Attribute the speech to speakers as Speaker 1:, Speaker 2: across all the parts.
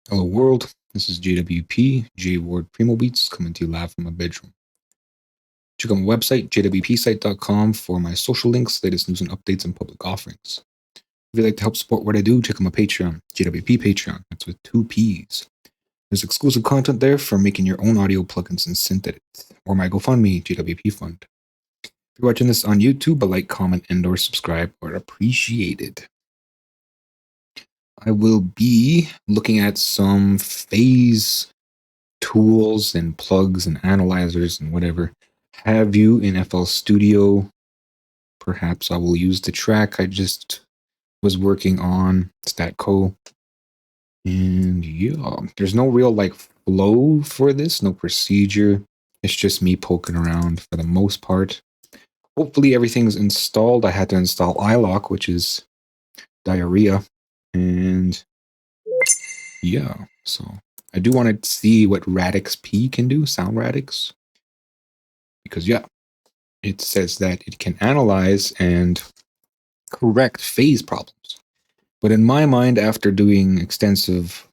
Speaker 1: Hello world, this is JWP, J Ward Primo Beats, coming to you live from my bedroom. Check out my website, jwpsite.com, for my social links, latest news and updates, and public offerings. If you'd like to help support what I do, check out my Patreon, JWP Patreon, that's with 2 P's. There's exclusive content there for making your own audio plugins and synth edits, or my GoFundMe, JWP Fund. If you're watching this on YouTube, a like, comment, and or subscribe are appreciated. I will be looking at some phase tools and plugs and analyzers and whatever have you in FL Studio. Perhaps I will use the track I just was working on, Statco. And yeah, there's no real like flow for this, no procedure. It's just me poking around for the most part. Hopefully everything's installed. I had to install iLock, which is diarrhea. And yeah, so I do want to see what Radix P can do, Sound Radix. Because yeah, it says that it can analyze and correct phase problems. But in my mind, after doing extensive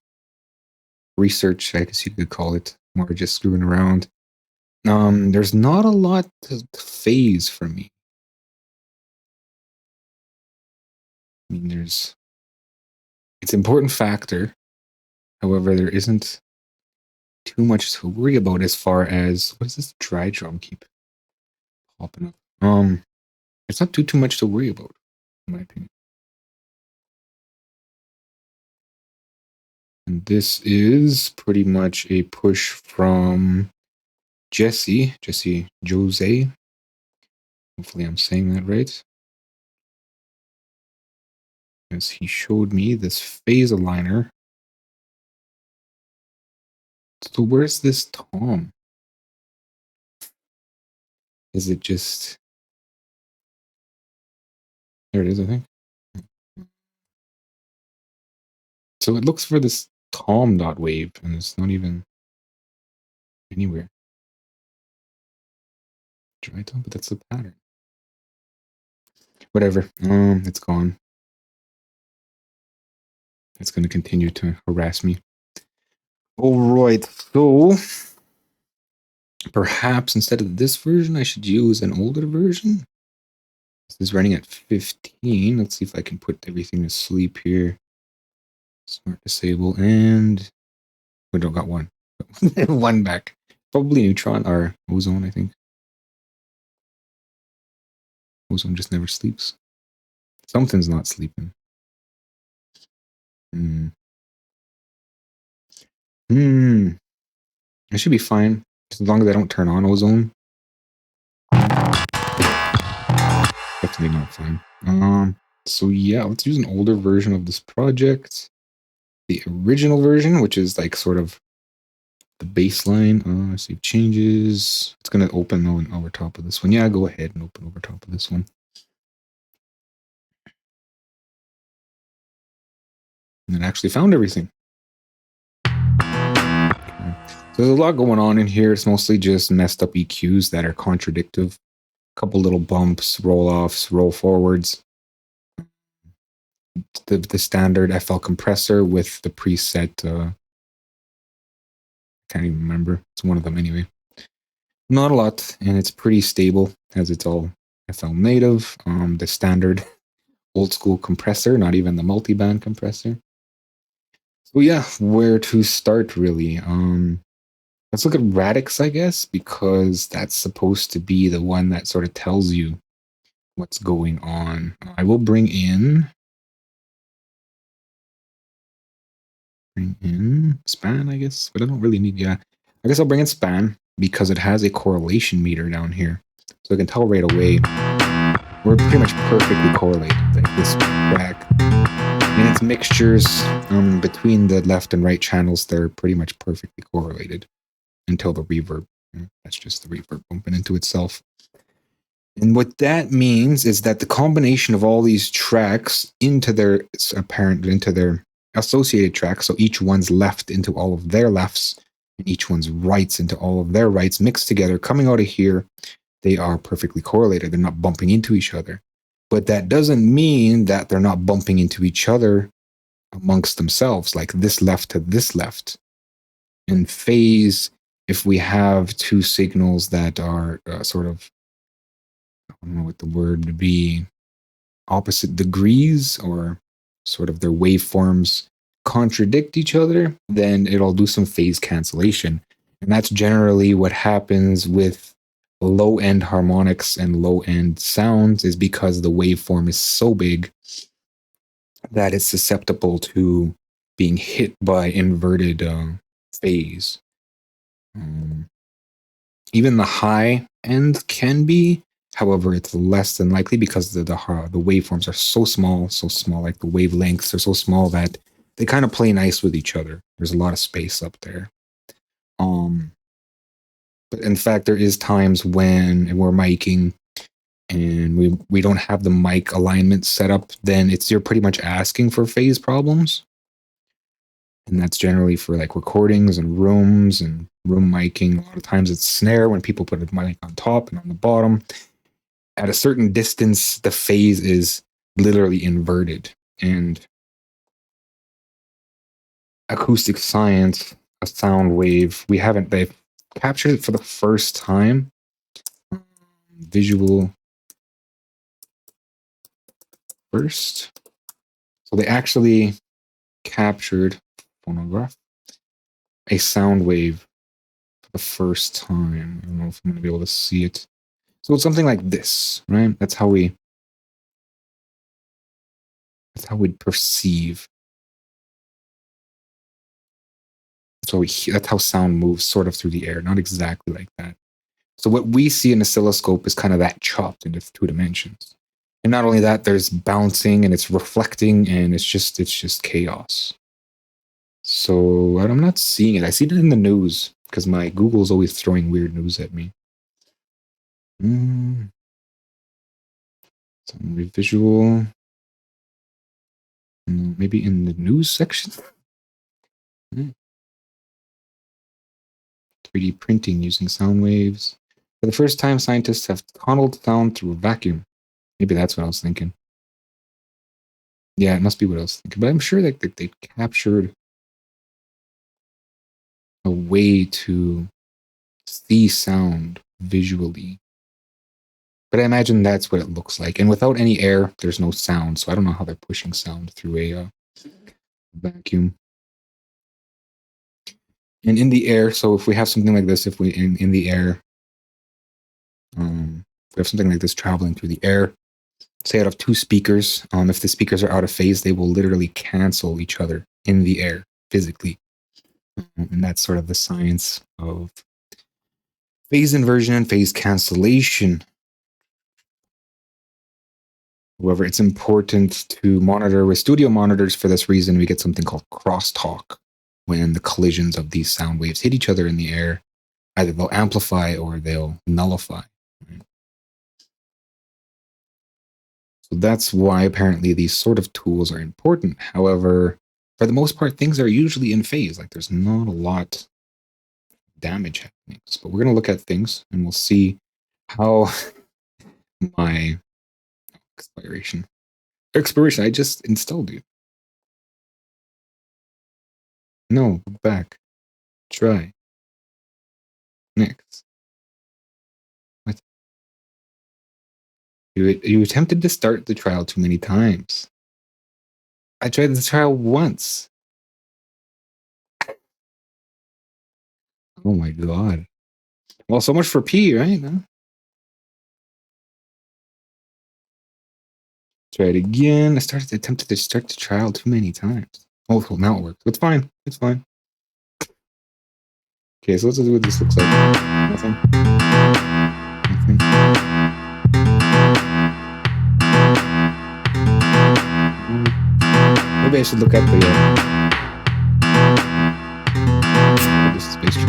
Speaker 1: research, I guess you could call it, more just screwing around, there's not a lot to phase for me. I mean, it's an important factor. However, there isn't too much to worry about as far as, what does this dry drum keep popping up? It's not too much to worry about, in my opinion. And this is pretty much a push from Jesse Jose. Hopefully I'm saying that right. As he showed me this phase aligner. So where's this tom? Is it just... There it is, I think. So it looks for this tom.wave, and it's not even anywhere. Dry tom, but that's the pattern. Whatever. It's gone. It's going to continue to harass me. All right, so perhaps instead of this version, I should use an older version. This is running at 15. Let's see if I can put everything to sleep here. Smart disable, and we don't got one. One back. Probably neutron or ozone, I think. Ozone just never sleeps. Something's not sleeping. I should be fine, as long as I don't turn on ozone. Definitely not fine. So yeah, let's use an older version of this project. The original version, which is like sort of the baseline. Save changes. It's going to open over top of this one. Yeah, go ahead and open over top of this one. And it actually found everything. Okay. So there's a lot going on in here. It's mostly just messed up EQs that are contradictive. A couple little bumps, roll-offs, roll forwards. The standard FL compressor with the preset, can't even remember. It's one of them anyway. Not a lot, and it's pretty stable as it's all FL native. The standard old school compressor, not even the multi-band compressor. So yeah, where to start really? Let's look at Radix, I guess, because that's supposed to be the one that sort of tells you what's going on. I will bring in span, I guess, but I don't really need, yeah. I guess I'll bring in span because it has a correlation meter down here. So I can tell right away we're pretty much perfectly correlated, like this track. And its mixtures between the left and right channels, they're pretty much perfectly correlated until the reverb. That's just the reverb bumping into itself. And what that means is that the combination of all these tracks into their associated tracks, so each one's left into all of their lefts, and each one's rights into all of their rights mixed together, coming out of here, they are perfectly correlated. They're not bumping into each other. But that doesn't mean that they're not bumping into each other amongst themselves, like this left to this left. In phase, if we have two signals that are sort of, I don't know what the word would be, opposite degrees, or sort of their waveforms contradict each other, then it'll do some phase cancellation. And that's generally what happens with low end harmonics and low end sounds, is because the waveform is so big that it's susceptible to being hit by inverted phase. Even the high end can be, however, it's less than likely because the waveforms are so small, like the wavelengths are so small that they kind of play nice with each other. There's a lot of space up there. But in fact, there is times when we're miking and we don't have the mic alignment set up, then you're pretty much asking for phase problems. And that's generally for like recordings and rooms and room miking. A lot of times it's snare when people put a mic on top and on the bottom. At a certain distance, the phase is literally inverted. And acoustic science, a sound wave, they've captured it for the first time. Visual first. So they actually captured phonograph a sound wave for the first time. I don't know if I'm going to be able to see it. So it's something like this, right? That's how we'd perceive. That's how sound moves sort of through the air, not exactly like that. So what we see in oscilloscope is kind of that chopped into two dimensions. And not only that, there's bouncing and it's reflecting and it's just chaos. So I'm not seeing it. I see it in the news because my Google's always throwing weird news at me. Some visual. Maybe in the news section. 3D printing using sound waves. For the first time, scientists have tunneled sound through a vacuum. Maybe that's what I was thinking. Yeah, it must be what I was thinking. But I'm sure that they captured a way to see sound visually. But I imagine that's what it looks like. And without any air, there's no sound. So I don't know how they're pushing sound through a vacuum. And in the air, so if we have something like this, if we in the air, if we have something like this traveling through the air, say out of two speakers, if the speakers are out of phase, they will literally cancel each other in the air physically. And that's sort of the science of phase inversion and phase cancellation. However, it's important to monitor with studio monitors. For this reason, we get something called crosstalk when the collisions of these sound waves hit each other in the air. Either they'll amplify or they'll nullify. Right? So that's why apparently these sort of tools are important. However, for the most part, things are usually in phase. Like there's not a lot damage happening. But we're going to look at things and we'll see how my expiration, I just installed it. No, back. Try. Next. What? You attempted to start the trial too many times. I tried the trial once. Oh my god. Well, so much for P, right? No? Try it again. Attempted to start the trial too many times. Oh, well, now it works. It's fine. It's fine. Okay, so let's see what this looks like. Nothing. Nothing. Maybe I should look at the this is space train.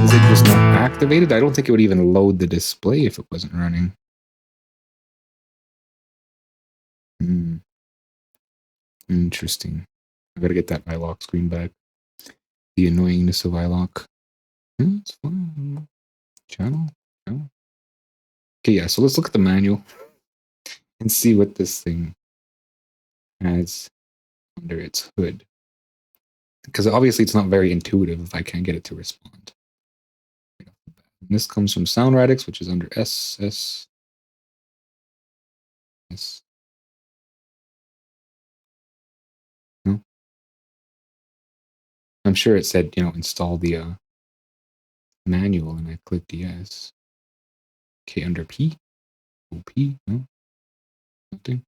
Speaker 1: Is it just not activated? I don't think it would even load the display if it wasn't running. Interesting. I gotta get that iLock screen back. The annoyingness of iLock. It's fine. Channel. Okay, yeah, so let's look at the manual and see what this thing has under its hood. Because obviously it's not very intuitive if I can't get it to respond. And this comes from Sound Radix, which is under S. No? I'm sure it said, install the manual, and I clicked yes. Okay, under P? OP? No? Nothing?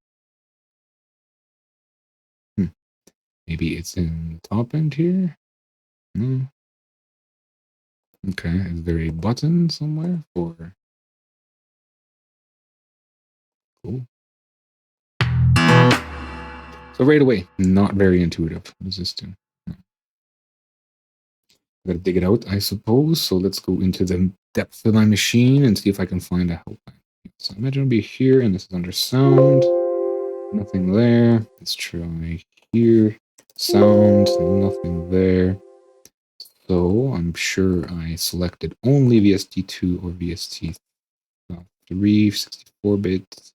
Speaker 1: Maybe it's in the top end here? No? Okay, is there a button somewhere for... Cool. So right away, not very intuitive. What does this do? Gotta dig it out, I suppose. So let's go into the depth of my machine and see if I can find a help line. So imagine it'll be here, and this is under sound. Nothing there. Let's try here. Sound, nothing there. So I'm sure I selected only VST2 or VST3, 64-bit.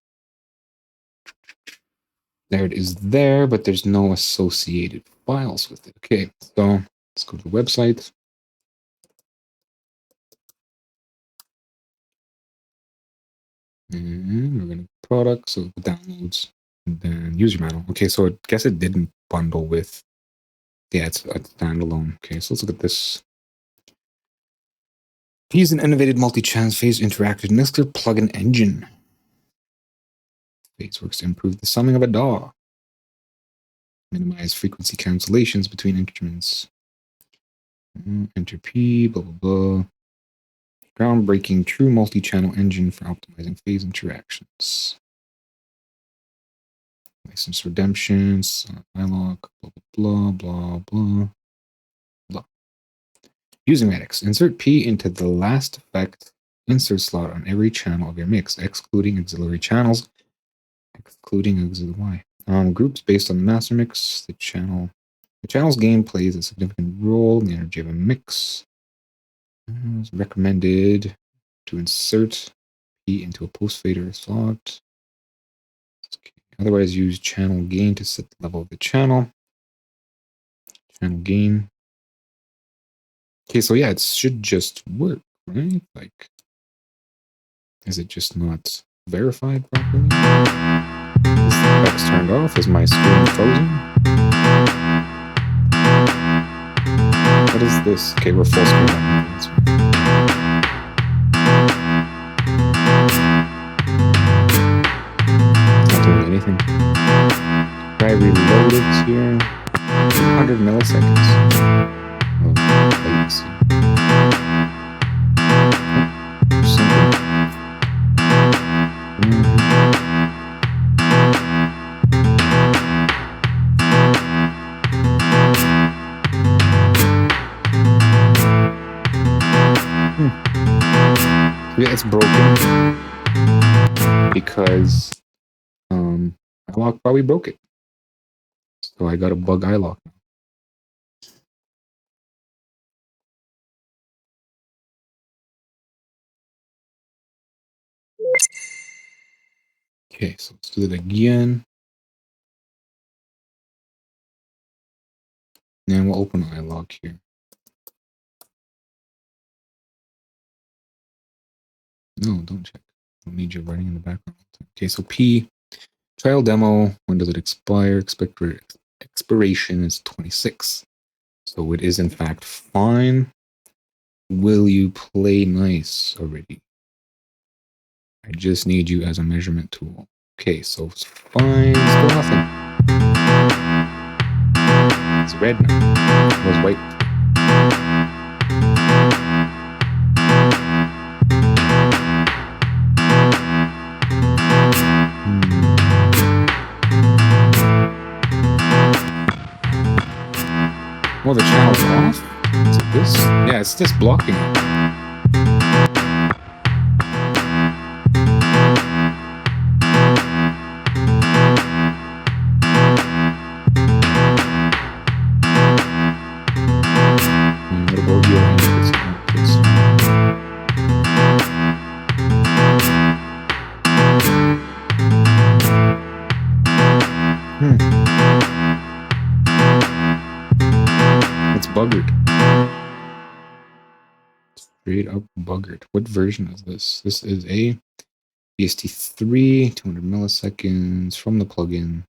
Speaker 1: There it is there, but there's no associated files with it. Okay, so let's go to the website. And we're going to product, so downloads, and then user manual. Okay, so I guess it didn't bundle with, yeah, it's a standalone. Okay, so let's look at this. He's an innovative multi-channel phase interactive mixer plugin engine. Phase works to improve the summing of a DAW. Minimize frequency cancellations between instruments. Enter P, blah, blah, blah. Groundbreaking true multi-channel engine for optimizing phase interactions. License redemptions, dialog, blah, blah, blah, blah, blah. Using Radix, insert P into the last effect insert slot on every channel of your mix, excluding auxiliary channels. Groups based on the master mix. The channel's gain plays a significant role in the energy of a mix. It's recommended to insert P into a post fader slot. Okay. Otherwise, use channel gain to set the level of the channel. Channel gain. Okay, so yeah, it should just work, right? Like, is it just not verified properly? Is the effects turned off? Is my screen frozen? What is this? Okay, we're full screen. Not doing anything. Try reload it here. 100 milliseconds. Oh, latency. Yeah, it's broken because iLok probably broke it. So I got a bug iLok. Okay, so let's do it again. And we'll open iLok here. No, don't check. Don't need you running in the background. Okay, so P, trial demo. When does it expire? Expiration is 26. So it is in fact fine. Will you play nice already? I just need you as a measurement tool. Okay, so it's fine. Still nothing. It's red now. It was white. Well, the channel's off. Is it this? Yeah, it's just blocking it. What about your inputs? Straight up buggered. What version is this? This is a BST3, 200 milliseconds from the plugin.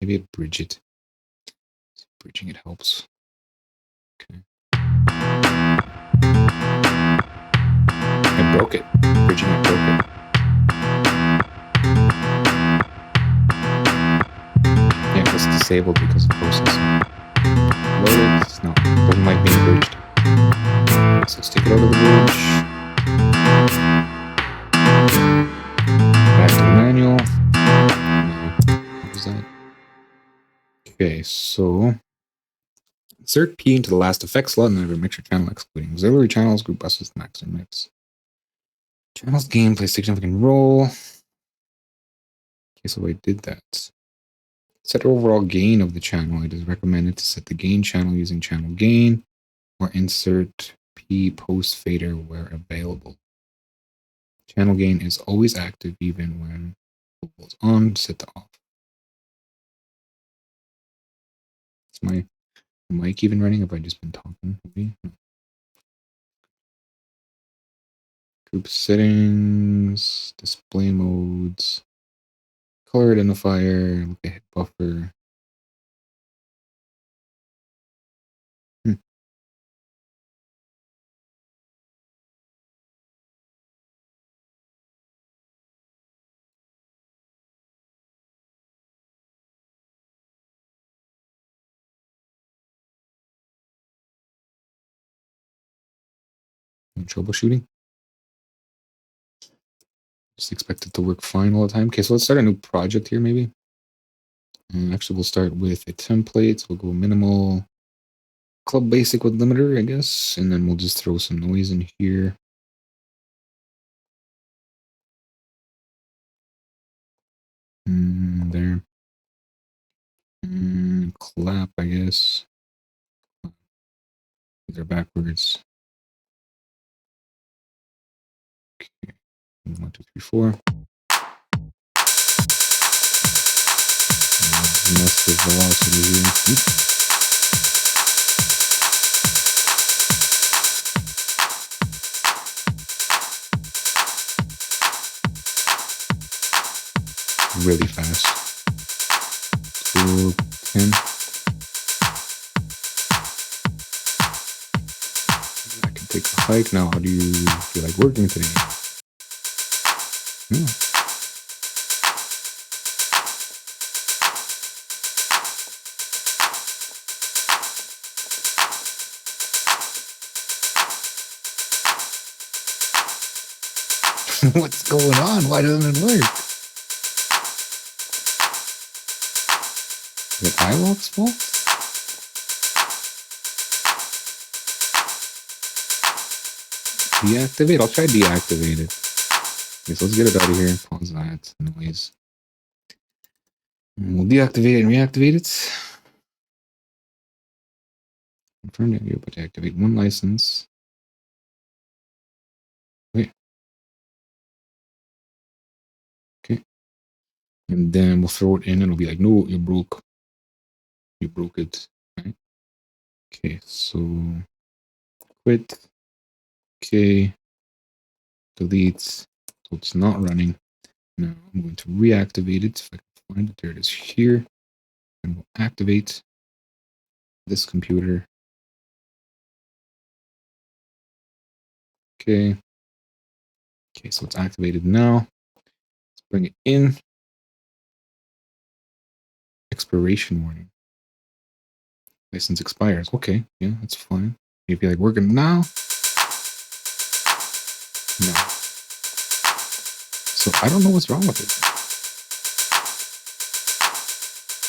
Speaker 1: Maybe a bridge it. Bridging it helps. Okay. I broke it. Bridging it broke it. Yeah, it was disabled because of processing. Load it. No, doesn't like being bridged. So let's take it out of the bridge. Back to the manual. What was that? Okay, so insert P into the last effect slot and then mixer channel excluding auxiliary channels, group buses, max and mix. Channels gain play significant role. Okay, so I did that. Set overall gain of the channel. It is recommended to set the gain channel using channel gain or insert P post fader where available. Channel gain is always active even when it's on, set to off. Is my mic even running? Have I just been talking? Maybe? Group settings, display modes, color identifier, look at hit buffer. Troubleshooting. Just expect it to work fine all the time. Okay, so let's start a new project here, maybe. And actually, we'll start with a template. We'll go minimal, club basic with limiter, I guess. And then we'll just throw some noise in here. There. Clap, I guess. These are backwards. Okay. 1, 2, 3, 4. Massive velocity here. Really fast. 2, 10. I can take a hike now. How do you feel like working today? Yeah. What's going on? Why doesn't it work? Is it iLock's fault? Deactivate? I'll try deactivate it. Okay, so let's get it out of here. Pause that noise. And we'll deactivate and reactivate it. Confirm that you're about to activate one license. Wait. Okay. And then we'll throw it in and it'll be like, no, you broke. You broke it. Right? Okay, so quit. Okay. Delete. So it's not running. Now I'm going to reactivate it. If I can find it, there it is here. And we'll activate this computer. Okay. Okay, so it's activated now. Let's bring it in. Expiration warning. License expires. Okay, yeah, that's fine. If you're like working now. No. So I don't know what's wrong with it.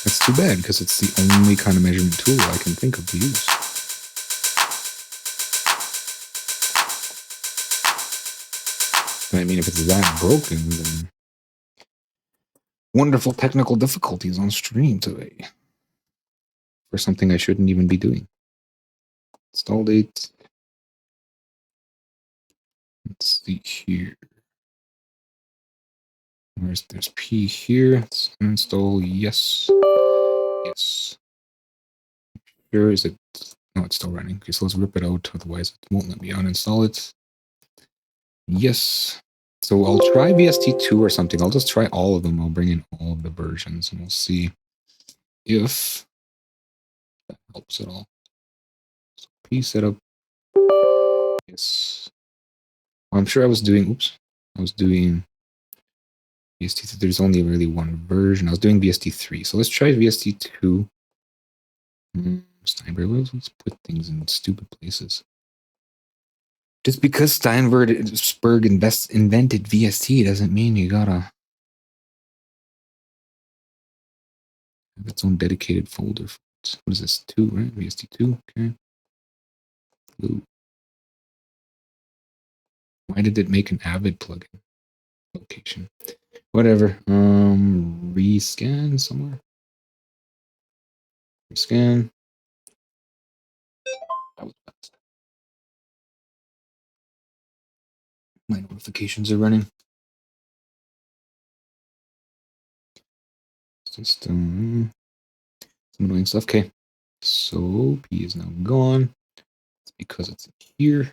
Speaker 1: That's too bad because it's the only kind of measurement tool I can think of to use. I mean, if it's that broken, then wonderful technical difficulties on stream today for something I shouldn't even be doing. Install date. Let's see here. There's P here. Let's install. Yes. Yes. Sure, is it No, it's still running. Okay, so let's rip it out. Otherwise, it won't let me uninstall it. Yes. So I'll try VST2 or something. I'll just try all of them. I'll bring in all of the versions and we'll see if that helps at all. So P setup. Yes. I'm sure I was doing, I was doing VST3. There's only really one version. I was doing VST3. So let's try VST2. Steinberg, let's put things in stupid places. Just because Steinberg invented VST doesn't mean you gotta have its own dedicated folder for it. What is this? 2, right? VST2. Okay. Blue. Why did it make an Avid plugin? Location. Whatever. Rescan somewhere. Rescan. That was fast. My notifications are running. System. Some annoying stuff. Okay. So P is now gone. It's because it's here.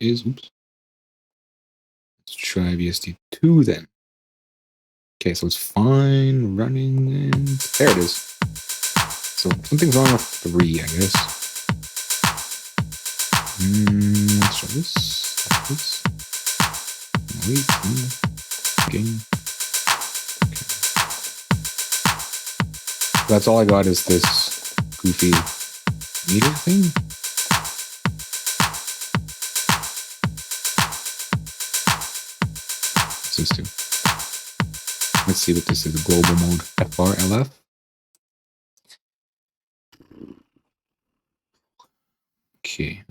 Speaker 1: Let's try VST2 then. Okay, so it's fine running and there it is. So something's wrong with 3, I guess. Let's try this. Wait. Game. Okay. That's all I got is this goofy meter thing. What's this do? Let's see what this is. A global mode. FRLF. Okay.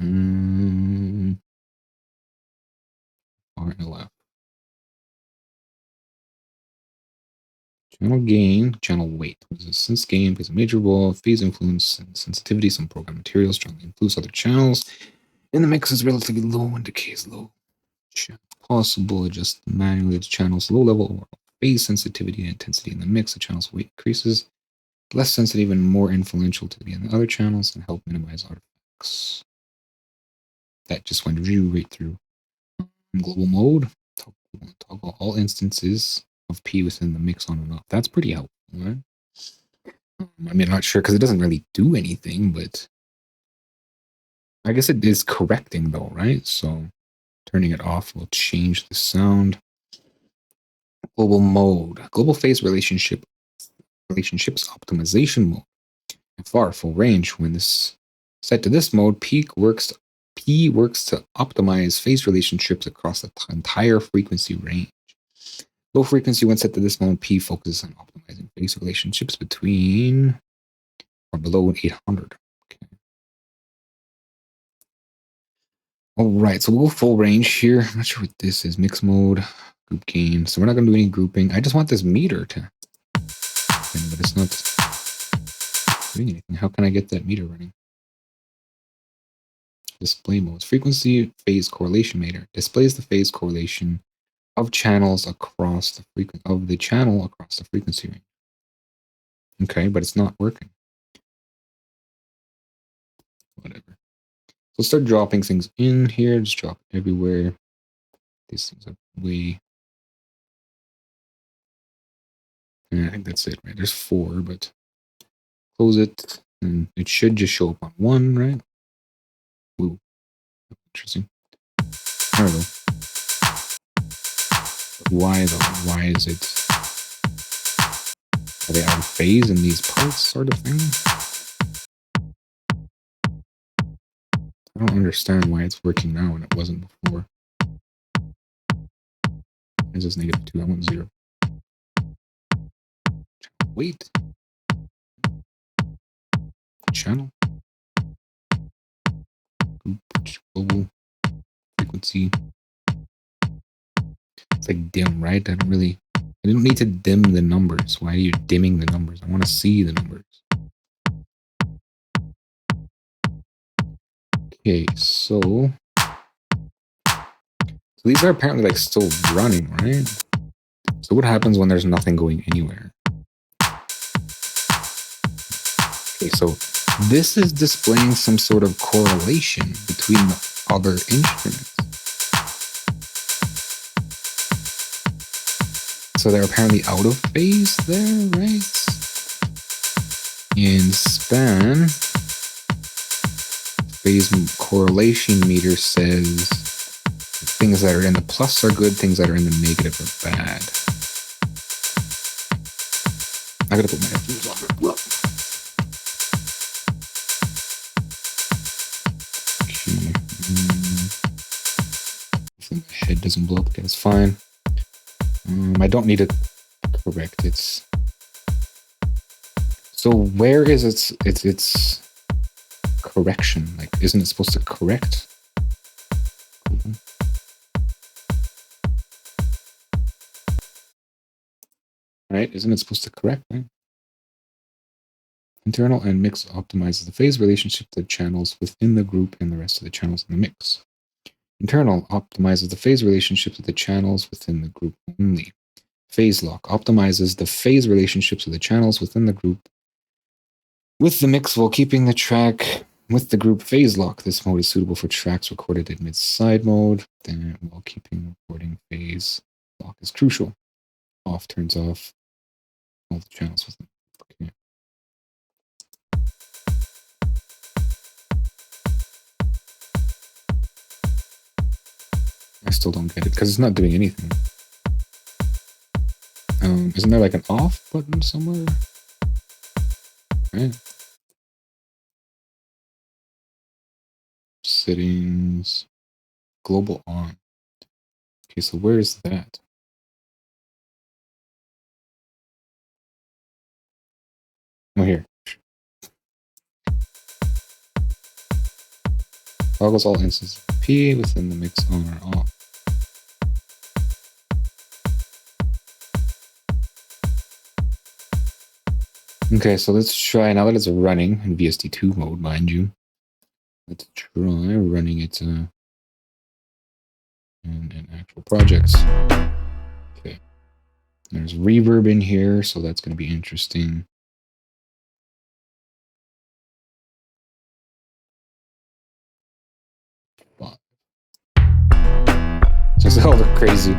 Speaker 1: RLF. Channel gain, channel weight. What is this? Sense gain plays a major role. Phase influence and sensitivity. Some program materials strongly influence other channels. And the mix is relatively low and decay is low. Possible adjust manually to channels low level or phase sensitivity and intensity in the mix. The channel's weight increases. Less sensitive and more influential to the other channels and help minimize artifacts. That just went right through. Global mode. Toggle all instances of P within the mix on and off. That's pretty helpful, right? I mean, I'm not sure because it doesn't really do anything, but I guess it is correcting though, right? So turning it off will change the sound. Global mode, global phase relationships optimization mode. FR full range. When this set to this mode, P works to optimize phase relationships across the entire frequency range. Low frequency, when set to this mode, P focuses on optimizing phase relationships between or below 800. Okay. All right, so we'll go full range here. I'm not sure what this is. Mix mode, group gain. So we're not going to do any grouping. I just want this meter to, but it's not doing anything. How can I get that meter running? Display modes. Frequency phase correlation meter displays the phase correlation of channels across the frequency range. Okay, but it's not working. Whatever. So start dropping things in here. Just drop everywhere. These things are way. I think that's it, right? There's 4, but close it, and it should just show up on 1, right? Ooh, interesting. There we go. Why though? Why is it? Are they out of phase in these parts, sort of thing? I don't understand why it's working now and it wasn't before. Is this -2? I want 0. Wait. Channel. Global frequency. It's like dim, right? I don't need to dim the numbers. Why are you dimming the numbers? I want to see the numbers. Okay, so these are apparently like still running, right? So what happens when there's nothing going anywhere? Okay, so This is displaying some sort of correlation between the other instruments. So they're apparently out of phase there, right? In span, phase correlation meter says things that are in the plus are good, things that are in the negative are bad. I gotta put my headphones on. Whoa. Okay. My head doesn't blow up. Okay, that's fine. I don't need to correct it. So where is its correction? Like, isn't it supposed to correct? Right? Isn't it supposed to correct, right? Internal and mix optimizes the phase relationship to the channels within the group and the rest of the channels in the mix. Internal optimizes the phase relationship to the channels within the group only. Phase lock optimizes the phase relationships of the channels within the group with the mix while keeping the track with the group phase lock. This mode is suitable for tracks recorded in mid-side mode. Then while keeping recording phase lock is crucial. Off turns off all the channels within. Okay. I still don't get it because it's not doing anything. Isn't there like an off button somewhere? Right. Settings, global on. Okay, so where is that? Oh, here. Toggles all instances of P within the mix on or off. Okay, so let's try, now that it's running in VST2 mode, mind you, let's try running it in actual projects. Okay, there's reverb in here, so that's going to be interesting. Just all look crazy.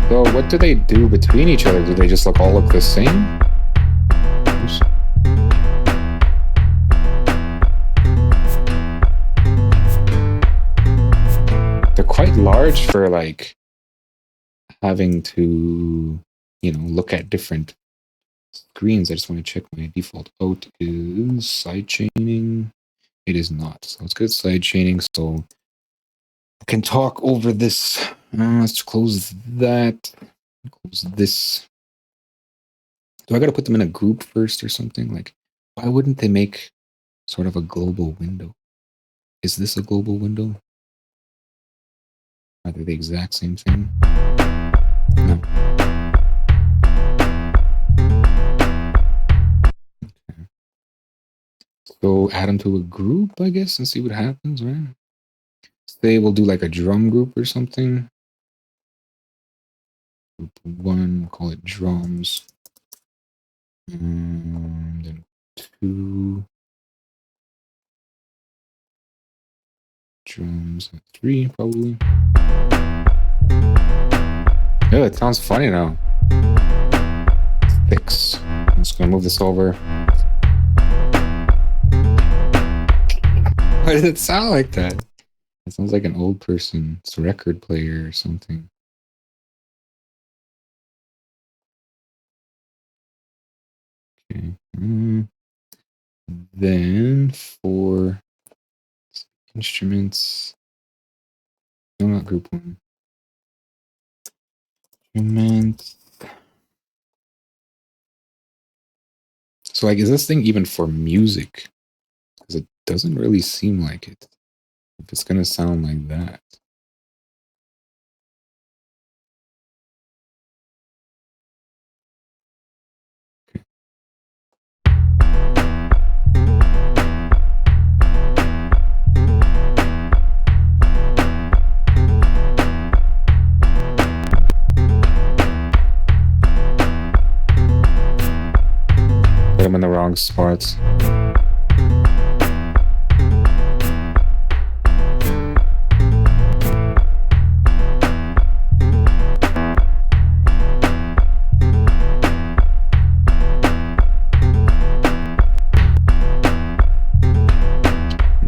Speaker 1: So what do they do between each other? Do they just all look the same? They're quite large for like having to, look at different screens. I just want to check my default out is side chaining. It is not. So it's good side chaining. So I can talk over this. Let's close that. Close this. Do I got to put them in a group first or something? Like, why wouldn't they make sort of a global window? Is this a global window? Are they the exact same thing? No. Okay. So add them to a group, I guess, and see what happens, right? Say we'll do like a drum group or something. Group 1, we'll call it drums. And then 2 drums, 3 probably. Oh, it sounds funny now. 6. I'm just gonna move this over. Why did it sound like that? It sounds like an old person's record player or something. Okay. Then for instruments, no, not group 1. Instruments. So like, is this thing even for music? Because it doesn't really seem like it. If it's gonna sound like that. Okay. Put them in the wrong spots.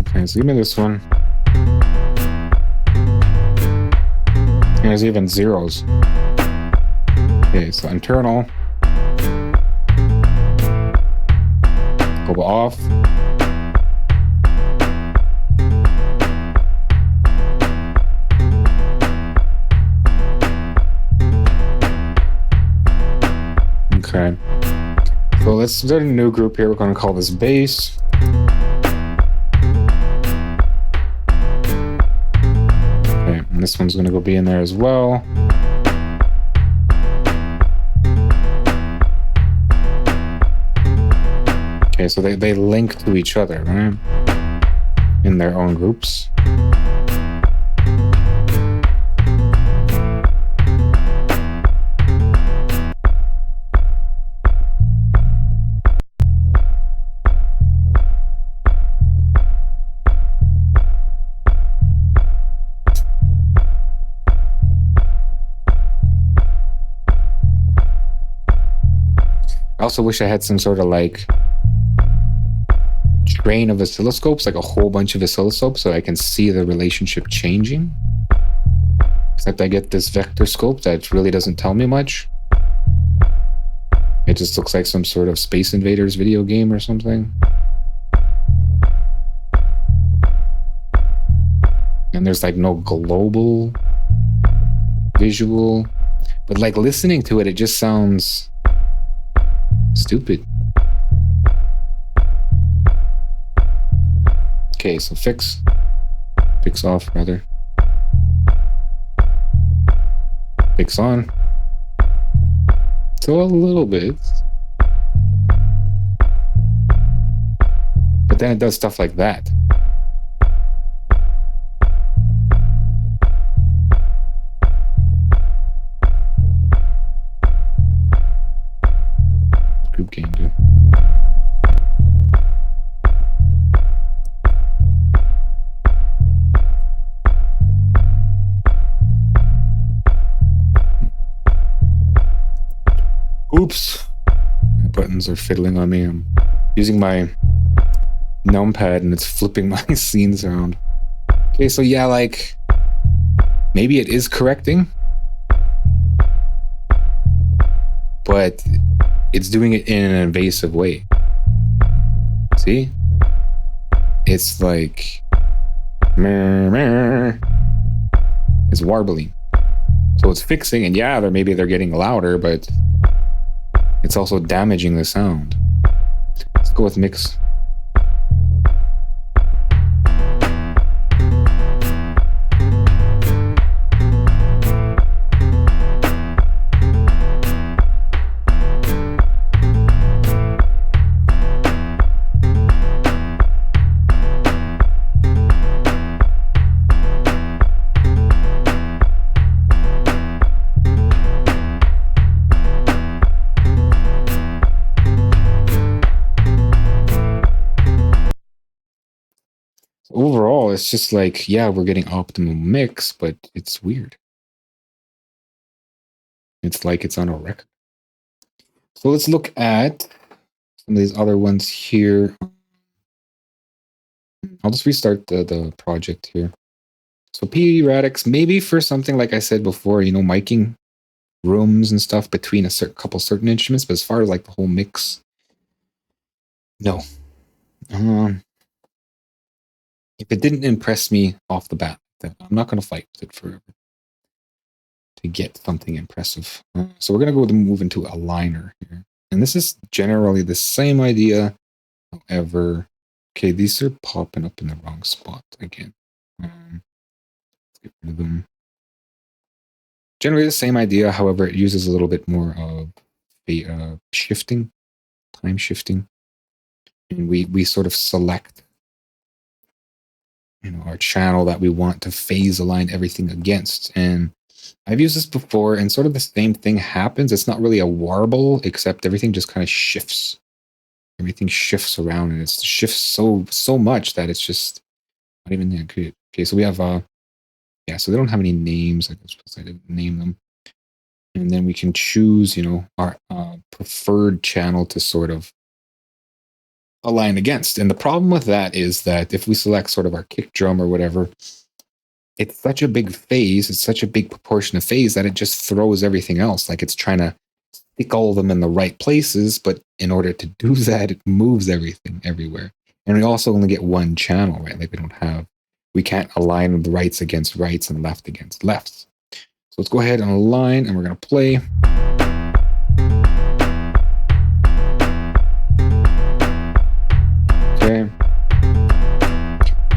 Speaker 1: Okay, so give me this one. There's even zeros. Okay, so internal. Go off. Okay. So let's start a new group here. We're going to call this bass. Okay, and this one's going to go be in there as well. Okay, so they link to each other, right? In their own groups. I also wish I had some sort of like train of oscilloscopes, like a whole bunch of oscilloscopes, so I can see the relationship changing. Except I get this vector scope that really doesn't tell me much. It just looks like some sort of Space Invaders video game or something. And there's like no global visual. But like listening to it, it just sounds stupid. Okay, so fix off rather. Fix on. So a little bit. But then it does stuff like that. Group game, dude. Oops. My buttons are fiddling on me. I'm using my numpad and it's flipping my scenes around. Okay, so yeah, like maybe it is correcting, but it's doing it in an invasive way. See? It's like it's warbling. So it's fixing, and yeah, maybe they're getting louder, but it's also damaging the sound. Let's go with mix. Overall, it's just like, yeah, we're getting optimum mix, but it's weird. It's like it's on a record. So let's look at some of these other ones here. I'll just restart the project here. So P Radix, maybe for something like I said before, you know, miking rooms and stuff between a couple certain instruments, but as far as like the whole mix, no. If it didn't impress me off the bat, then I'm not going to fight with it forever to get something impressive. So we're going to go and move into a liner here. And this is generally the same idea. However, okay, these are popping up in the wrong spot again. Let's get rid of them. Generally the same idea. However, it uses a little bit more of shifting, time shifting. And we sort of select, you know, our channel that we want to phase align everything against. And I've used this before, and sort of the same thing happens. It's not really a warble, except everything just kind of shifts. everything shifts around, and it shifts so much that it's just not even that good. Okay, so we have yeah, so they don't have any names. I suppose I didn't name them. And then we can choose, our preferred channel to sort of align against. And the problem with that is that if we select sort of our kick drum or whatever, it's such a big phase, it's such a big proportion of phase that it just throws everything else. Like it's trying to stick all of them in the right places, but in order to do that, it moves everything everywhere. And we also only get one channel, right? Like we can't align the rights against rights and left against lefts. So let's go ahead and align, and we're going to play. Okay.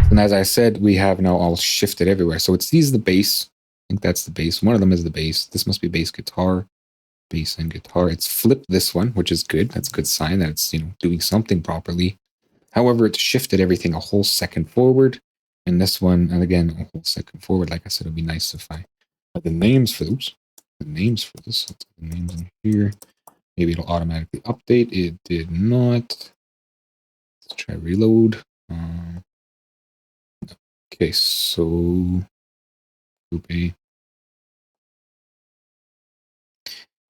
Speaker 1: And as I said, we have now all shifted everywhere. So it's these the bass. I think that's the bass. One of them is the bass. This must be bass guitar, bass and guitar. It's flipped this one, which is good. That's a good sign that it's, doing something properly. However, it's shifted everything a whole second forward. And this one, and again, a whole second forward. Like I said, it'd be nice if I had the names for those. The names for this. Let's put the names in here. Maybe it'll automatically update. It did not. Let's try reload. Okay, so group A.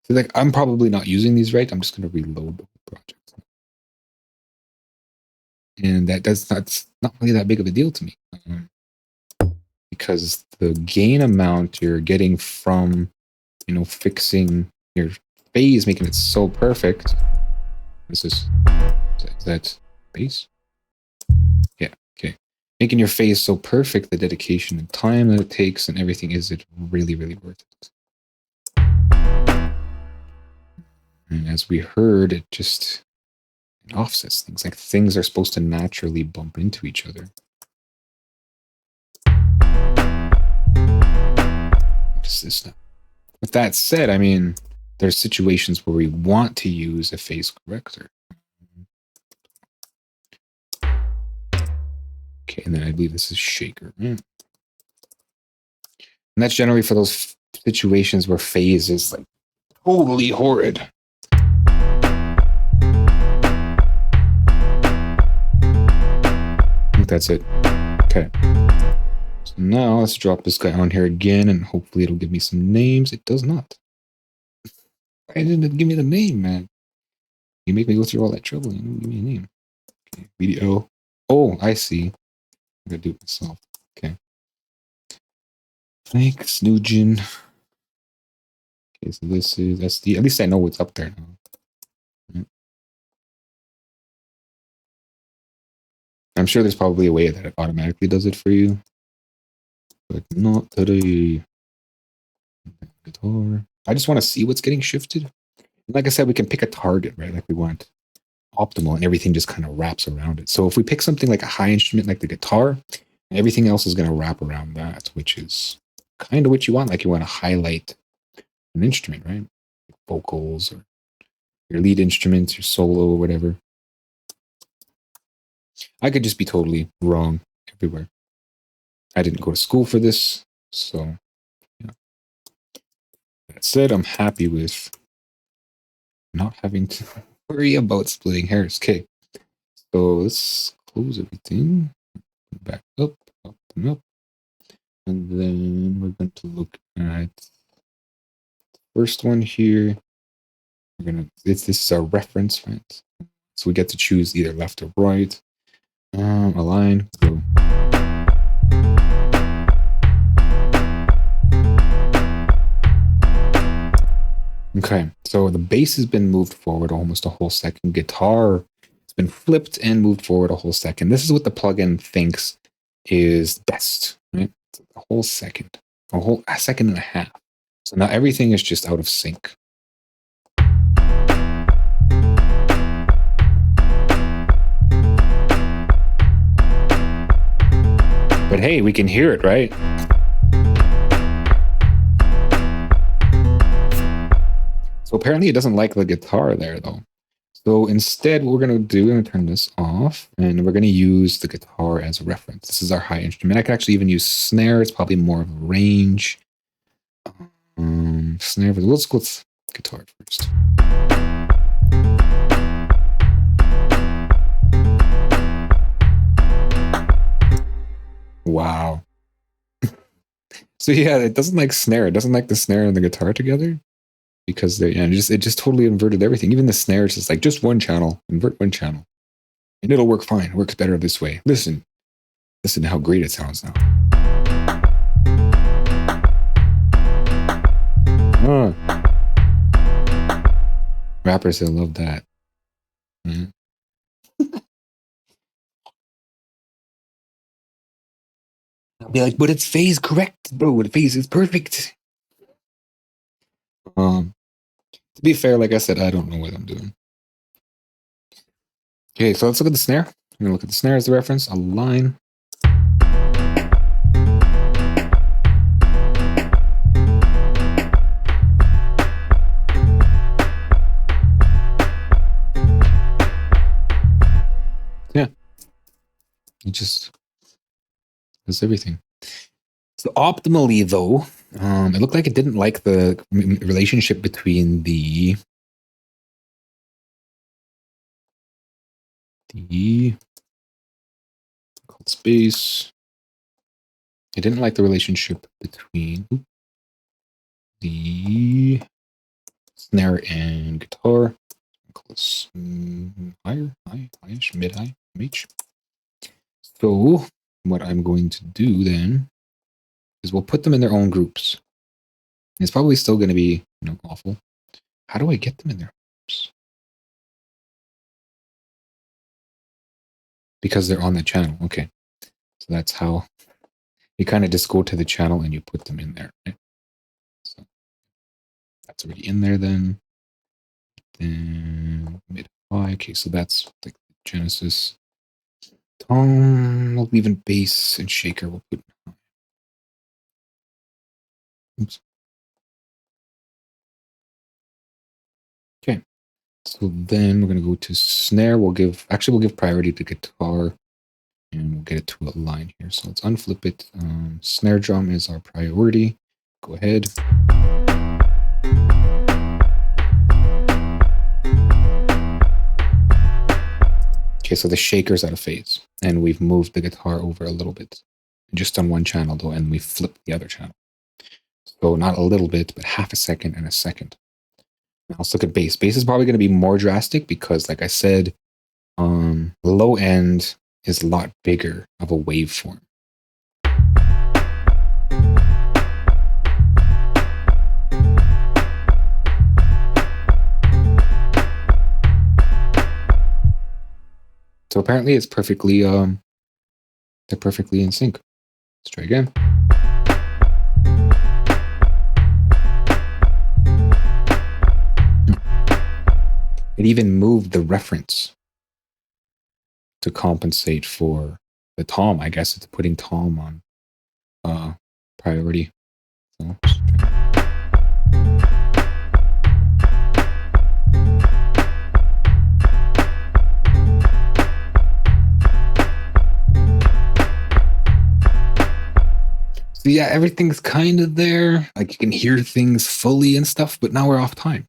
Speaker 1: So like I'm probably not using these right. I'm just going to reload the whole project. And that's not really that big of a deal to me. Because the gain amount you're getting from, fixing your phase, making it so perfect. Is that bass? Yeah, okay. Making your phase so perfect, the dedication and time that it takes and everything, is it really, really worth it? And as we heard, it just offsets things. Like things are supposed to naturally bump into each other. What is this now? With that said, I mean, there's situations where we want to use a phase corrector. Okay, and then I believe this is shaker. And that's generally for those situations where phase is like totally horrid. I think that's it. Okay. So now let's drop this guy on here again, and hopefully it'll give me some names. It does not. Why didn't it give me the name, man? You make me go through all that trouble. You don't give me a name. Okay, video. Oh, I see. I gotta do it myself. Okay. Thanks, Nugent. Okay, so this is SD. At least I know what's up there now. I'm sure there's probably a way that it automatically does it for you, but not today. Guitar. I just want to see what's getting shifted. Like I said, we can pick a target, right? Like we want optimal, and everything just kind of wraps around it. So if we pick something like a high instrument like the guitar, everything else is going to wrap around that, which is kind of what you want. Like you want to highlight an instrument, right? Vocals or your lead instruments, your solo or whatever. I could just be totally wrong everywhere. I didn't go to school for this, so yeah. That said, I'm happy with not having to worry about splitting hairs. Okay, so let's close everything. Back up, up and up. And then we're going to look at the first one here. This is our reference, right? So we get to choose either left or right. Align, go. Okay, so the bass has been moved forward almost a whole second. Guitar has been flipped and moved forward a whole second. This is what the plugin thinks is best, right? A whole second, a second and a half. So now everything is just out of sync. But hey, we can hear it, right? So apparently it doesn't like the guitar there, though. So instead, what we're going to do, we're going to turn this off, and we're going to use the guitar as a reference. This is our high instrument. I could actually even use snare. It's probably more of a range. Snare, but let's go with guitar first. Wow. So yeah, it doesn't like snare. It doesn't like the snare and the guitar together because they it just totally inverted everything. Even the snare is just like just one channel, invert one channel, and it'll work fine. It works better this way. Listen to how great it sounds now. Oh. Rappers will love that. Mm. I'll be like, but it's phase correct, bro. The phase is perfect. To be fair, like I said, I don't know what I'm doing. Okay, so let's look at the snare. I'm gonna look at the snare as the reference. A line. Yeah, it just does everything. So optimally, though, it looked like it didn't like the relationship between the called space. It didn't like the relationship between the snare and guitar. Close, highish, mid-high, H. So what I'm going to do then is we'll put them in their own groups. It's probably still going to be, awful. How do I get them in their groups? Because they're on the channel. Okay. So that's how you kind of just go to the channel and you put them in there. Right? So that's already in there then. Then mid-high. Okay, so that's like Genesis. Tom, we'll leave in bass and shaker. We'll put. Oops. Okay. So then we're going to go to snare. We'll give priority to guitar and we'll get it to a line here. So let's unflip it. Snare drum is our priority. Go ahead. Okay, so the shaker's out of phase and we've moved the guitar over a little bit. Just on one channel though, and we flipped the other channel. So not a little bit, but half a second and a second. Now let's look at bass. Bass is probably going to be more drastic because, like I said, low end is a lot bigger of a waveform. So apparently it's perfectly, they're perfectly in sync. Let's try again. It even moved the reference to compensate for the tom. I guess it's putting tom on priority. So yeah, everything's kind of there. Like you can hear things fully and stuff, but now we're off time.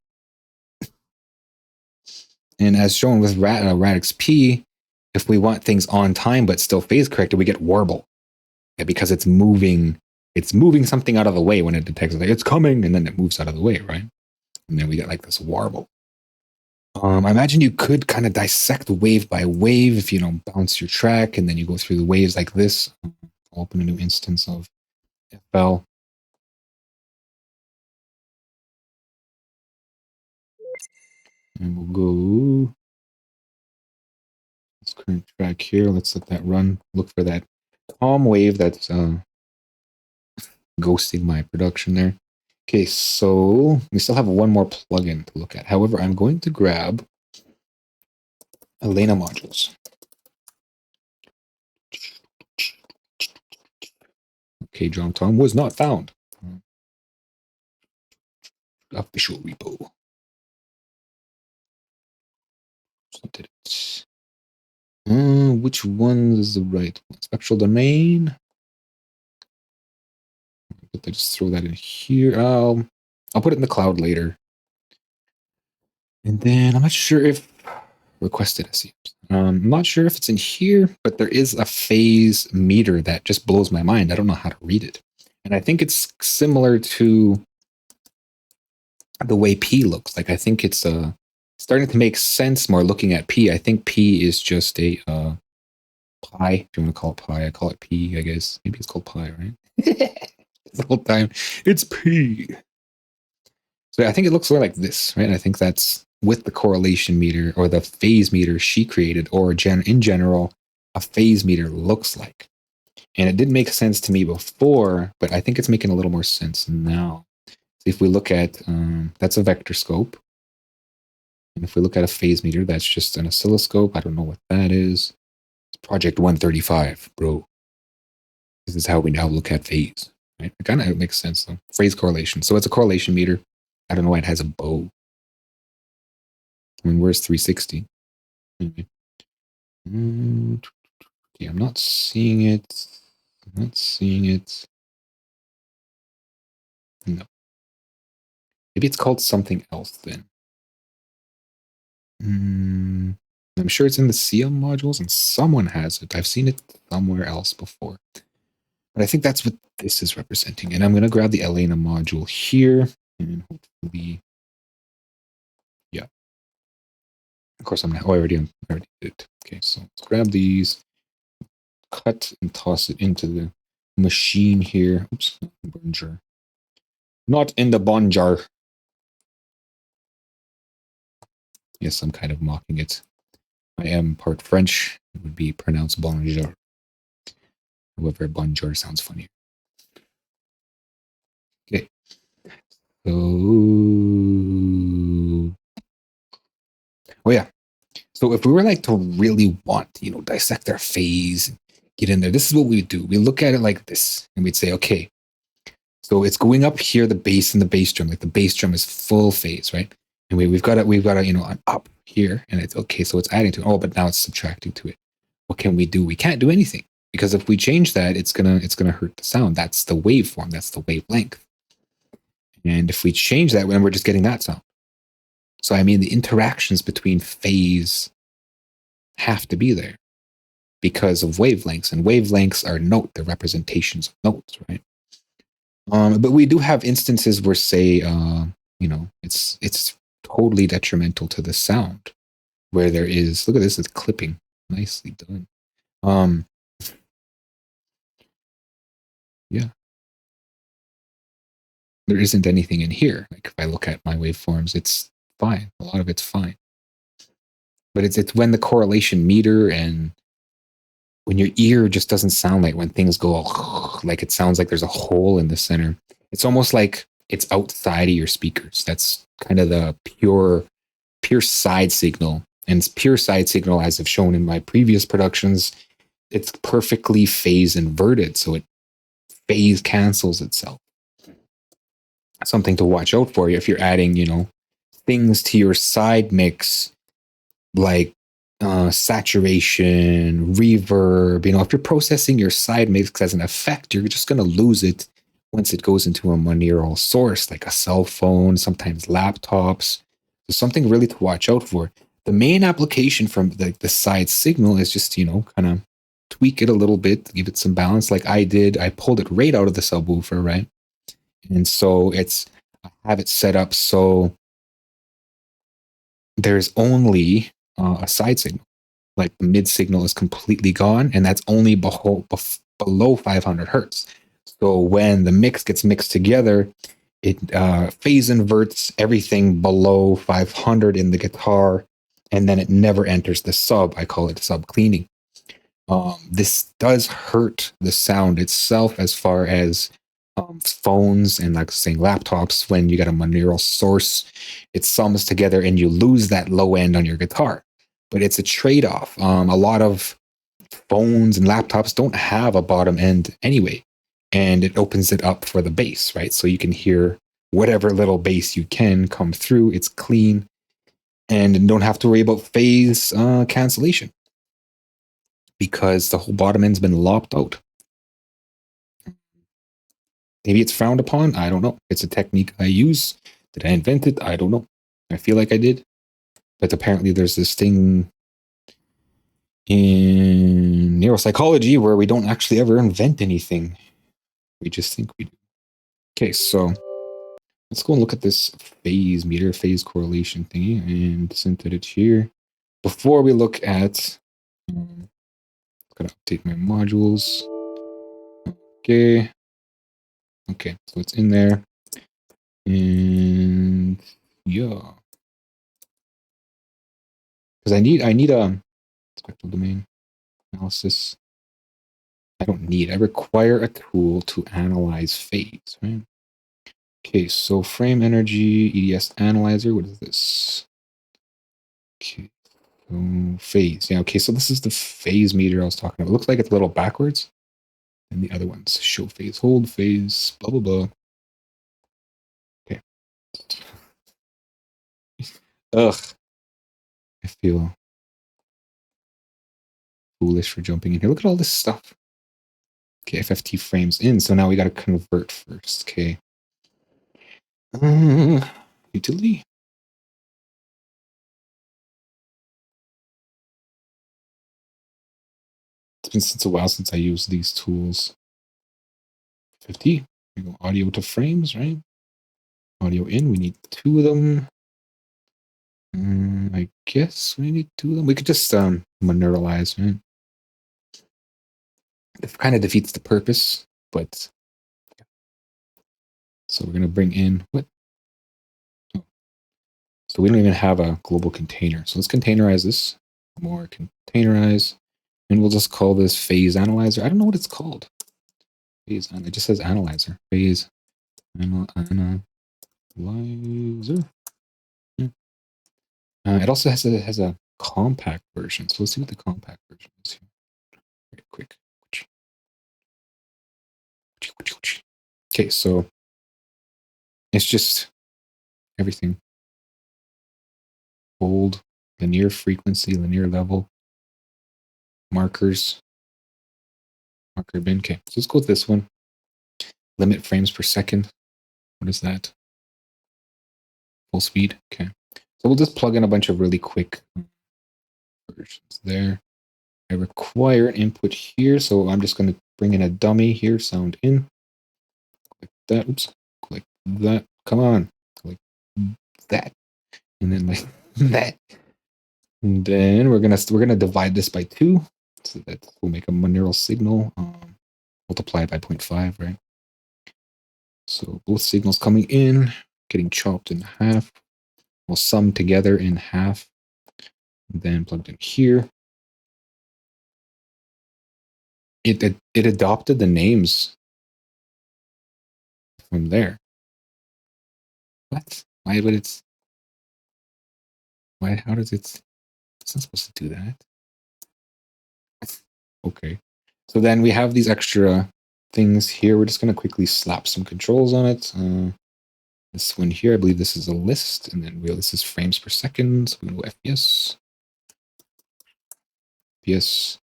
Speaker 1: And as shown with Radix P, if we want things on time but still phase corrected, we get warble. Yeah, because it's moving something out of the way when it detects it. Like, it's coming, and then it moves out of the way, right? And then we get like this warble. I imagine you could kind of dissect wave by wave if you bounce your track and then you go through the waves like this. I'll open a new instance of FL. And we'll go this current track here. Let's let that run. Look for that tom wave that's ghosting my production there. Okay, so we still have one more plugin to look at. However, I'm going to grab Elena modules. Okay, John Tom was not found. Official repo. So did it. Which one is the right one? Spectral domain. But I just throw that in here. I'll put it in the cloud later. And then I'm not sure if requested SEMs. I'm not sure if it's in here, but there is a phase meter that just blows my mind. I don't know how to read it. And I think it's similar to the way P looks. Like, I think it's starting to make sense more looking at P. I think P is just a pi. If you want to call it pi, I call it P, I guess. Maybe it's called pi, right? The whole time, it's P. So I think it looks like this, right? I think that's with the correlation meter or the phase meter she created, or in general, a phase meter looks like. And it didn't make sense to me before, but I think it's making a little more sense now. So if we look at, that's a vector scope. And if we look at a phase meter, that's just an oscilloscope. I don't know what that is. It's Project 135, bro. This is how we now look at phase, right? It kind of makes sense, though. Phase correlation. So it's a correlation meter. I don't know why it has a bow. I mean, where's 360? Okay, I'm not seeing it. I'm not seeing it. No. Maybe it's called something else then. I'm sure it's in the CM modules and someone has it. I've seen it somewhere else before. But I think that's what this is representing. And I'm going to grab the Elena module here and hopefully, yeah. Of course, I already did it. Okay, so let's grab these, cut and toss it into the machine here. Oops, not in the bun jar. Not in the bun jar. Yes, I'm kind of mocking it. I am part French. It would be pronounced bonjour. However, bonjour sounds funnier. Okay. So, oh yeah. So if we were like to really want, dissect our phase, get in there, this is what we would do. We look at it like this, and we'd say, okay, so it's going up here, the bass and the bass drum, like the bass drum is full phase, right? And we've got an up here, and it's okay, so it's adding to it. Oh, but now it's subtracting to it. What can we do? We can't do anything, because if we change that, it's gonna hurt the sound. That's the waveform, that's the wavelength. And if we change that, then we're just getting that sound. So I mean, the interactions between phase have to be there because of wavelengths, and wavelengths are they're representations of notes, right? But we do have instances where, say, it's totally detrimental to the sound, where there is, look at this, it's clipping, nicely done. Yeah, there isn't anything in here. Like if I look at my waveforms, it's fine. A lot of it's fine. But it's when the correlation meter and when your ear just doesn't sound like when things go like it sounds like there's a hole in the center. It's almost like it's outside of your speakers. That's kind of the pure side signal. And it's pure side signal, as I've shown in my previous productions, it's perfectly phase inverted. So it phase cancels itself. Something to watch out for if you're adding, things to your side mix, like saturation, reverb. If you're processing your side mix as an effect, you're just going to lose it once it goes into a monaural source, like a cell phone, sometimes laptops. So something really to watch out for. The main application from the side signal is just, kind of tweak it a little bit, give it some balance like I did. I pulled it right out of the subwoofer, right? And so I have it set up so there's only a side signal. Like the mid signal is completely gone, and that's only below 500 hertz. So when the mix gets mixed together, it phase inverts everything below 500 in the guitar, and then it never enters the sub. I call it sub cleaning. This does hurt the sound itself as far as phones and, like saying, laptops. When you got a monaural source, it sums together and you lose that low end on your guitar. But it's a trade-off. A lot of phones and laptops don't have a bottom end anyway, and it opens it up for the bass, right? So you can hear whatever little bass you can come through. It's clean, and don't have to worry about phase cancellation because the whole bottom end's been lopped out. Maybe it's frowned upon. I don't know. It's a technique I use. Did I invent it? I don't know. I feel like I did. But apparently there's this thing in neuropsychology, where we don't actually ever invent anything. We just think we do. Okay, so let's go and look at this phase meter, phase correlation thingy, and center it here. Before we look at, gotta update my modules. Okay. Okay, so it's in there. And yeah. Because I need a spectral domain analysis. I require a tool to analyze phase, right? Okay, so frame energy, EDS analyzer, what is this? Okay, so phase. Yeah, okay, so this is the phase meter I was talking about. It looks like it's a little backwards. And the other ones, show phase, hold phase, blah, blah, blah. Okay. Ugh. I feel foolish for jumping in here. Look at all this stuff. Okay, FFT frames in, so now we got to convert first. Okay. Utility? It's been since a while since I used these tools. 50. We go audio to frames, right? Audio in, we need 2 of them. I guess we need 2 of them. We could just mineralize, right? It kind of defeats the purpose, but so we're gonna bring in what? Oh. So we don't even have a global container. So let's containerize this. More containerize. And we'll just call this phase analyzer. I don't know what it's called. Phase, it just says analyzer. Phase analyzer. Yeah. It also has a compact version. So let's see what the compact version is here. Very quick. Okay, so it's just everything. Hold, linear frequency, linear level, markers, marker bin. Okay, so let's go with this one. Limit frames per second. What is that? Full speed. Okay. So we'll just plug in a bunch of really quick versions there. I require an input here, so I'm just going to bring in a dummy here, sound in. Click that. Oops. Click that. Come on. Click that. And then like that. And then we're gonna divide this by 2. So that will make a monaural signal. Multiply it by 0.5, right? So both signals coming in, getting chopped in half. We'll sum together in half. Then plugged in here. It adopted the names from there. What? Why would it? Why? How does it? It's not supposed to do that. Okay. So then we have these extra things here. We're just going to quickly slap some controls on it. This one here, I believe this is a list, and then this is frames per second. So we go FPS, FPS,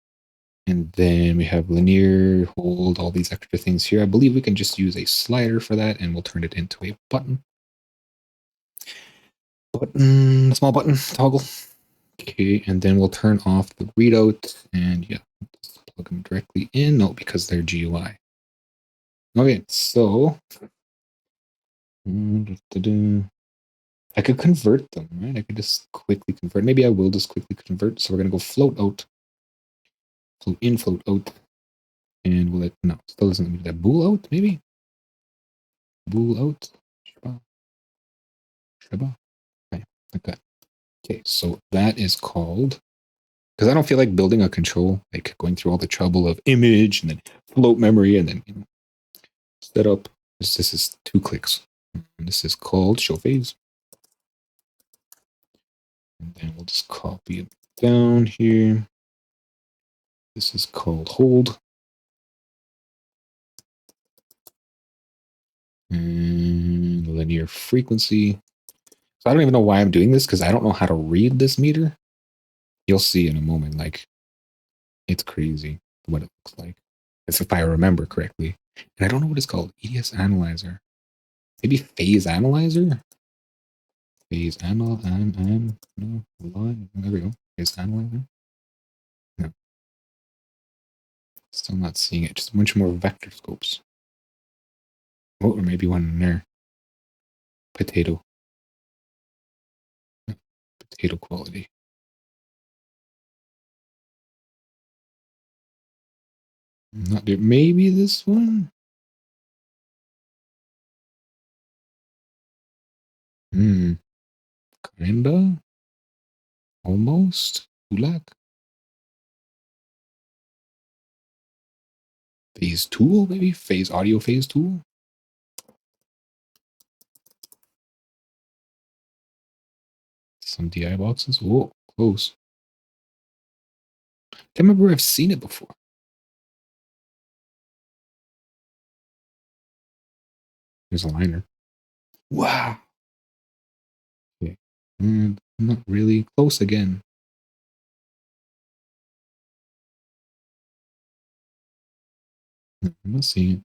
Speaker 1: and then we have linear, hold, all these extra things here. I believe we can just use a slider for that, and we'll turn it into a button. Small button, toggle. Okay, and then we'll turn off the readout, and yeah, just plug them directly in. No, because they're GUI. Okay, so I could convert them, right? I could just quickly convert. Maybe I will just quickly convert. So we're gonna go float out, float in, float out, and will it? No, still doesn't let me do that. Bool out, maybe. Bool out. Shaba. Okay, like that. Okay, so that is called. Because I don't feel like building a control, like going through all the trouble of image and then float memory and then set up. This is 2 clicks. And this is called show phase. And then we'll just copy it down here. This is called hold. And linear frequency. So I don't even know why I'm doing this because I don't know how to read this meter. You'll see in a moment. Like, it's crazy what it looks like. As if I remember correctly. And I don't know what it's called. EDS analyzer. Maybe phase analyzer? Phase no, there we go. Phase analyzer. No. Still not seeing it. Just a bunch more vector scopes. Oh, or maybe one in there. Potato. Potato quality. Not there. Maybe this one? Kinda? Almost? Kulak? Phase tool, maybe? Phase audio phase tool? Some DI boxes? Whoa, close. Can't remember where I've seen it before. There's a liner. Wow. Okay. And not really close again. I'm not seeing it.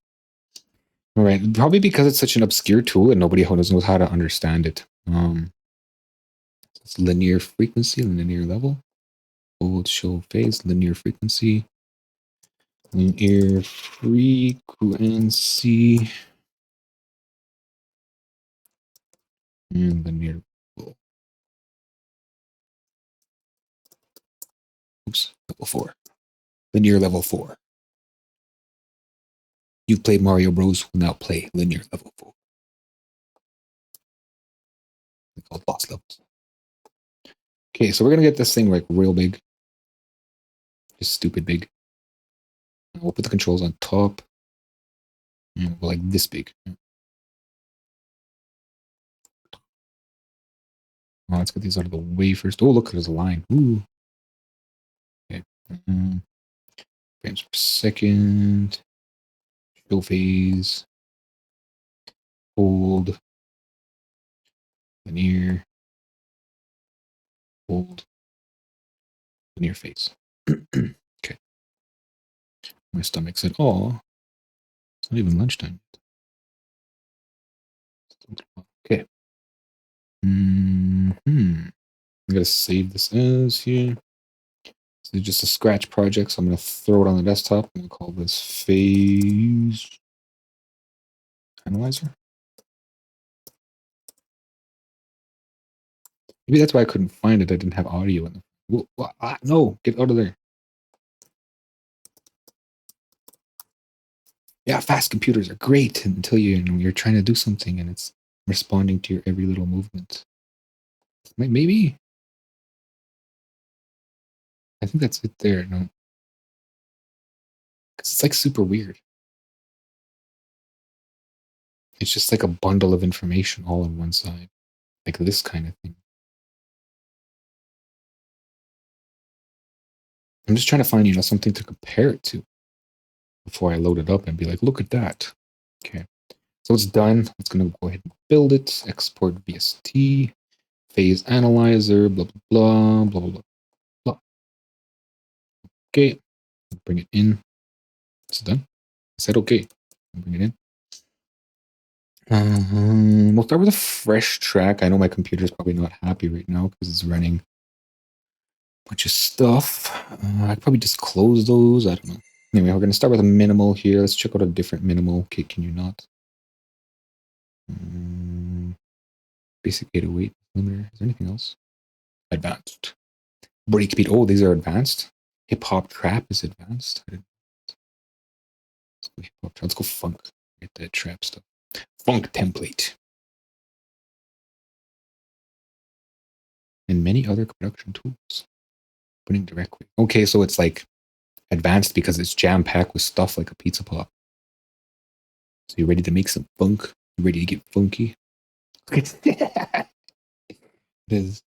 Speaker 1: All right. Probably because it's such an obscure tool and nobody knows how to understand it. It's linear frequency, linear level. Hold show phase, linear frequency. Linear frequency. And linear level. Oops, level 4. Linear level 4. You've played Mario Bros. Will now play linear level 4. They're called boss levels. Okay, so we're gonna get this thing like real big. Just stupid big. We'll put the controls on top. And we'll like this big. Oh, let's get these out of the way first. Oh, look, there's a line. Ooh. Okay. Frames per second. Show phase. Hold. Linear. Hold. Linear phase. Okay. My stomach said, oh, it's not even lunchtime yet. Okay. I'm gonna save this as here. This is just a scratch project, so I'm gonna throw it on the desktop. I'm gonna call this phase analyzer. Maybe that's why I couldn't find it. I didn't have audio in there. No, get out of there. Yeah, fast computers are great until you're trying to do something and it's responding to your every little movement. Maybe. I think that's it there. No, because it's like super weird. It's just like a bundle of information all on one side, like this kind of thing. I'm just trying to find, something to compare it to before I load it up and be like, look at that. Okay. So it's done. It's going to go ahead and build it. Export VST, phase analyzer, blah, blah, blah, blah, blah, blah. Okay. Bring it in. It's done. I said, okay. Bring it in. We'll start with a fresh track. I know my computer's probably not happy right now because it's running a bunch of stuff. I could probably just close those. I don't know. Anyway, we're going to start with a minimal here. Let's check out a different minimal. Okay, can you not? Basic 808 limiter. Is there anything else? Advanced. Breakbeat. Oh, these are advanced. Hip hop trap is advanced. Let's go hip hop trap. Let's go funk. Get that trap stuff. Funk template. And many other production tools. Putting directly. Okay, so it's like advanced because it's jam packed with stuff like a pizza pop. So you're ready to make some funk. You're ready to get funky. It is.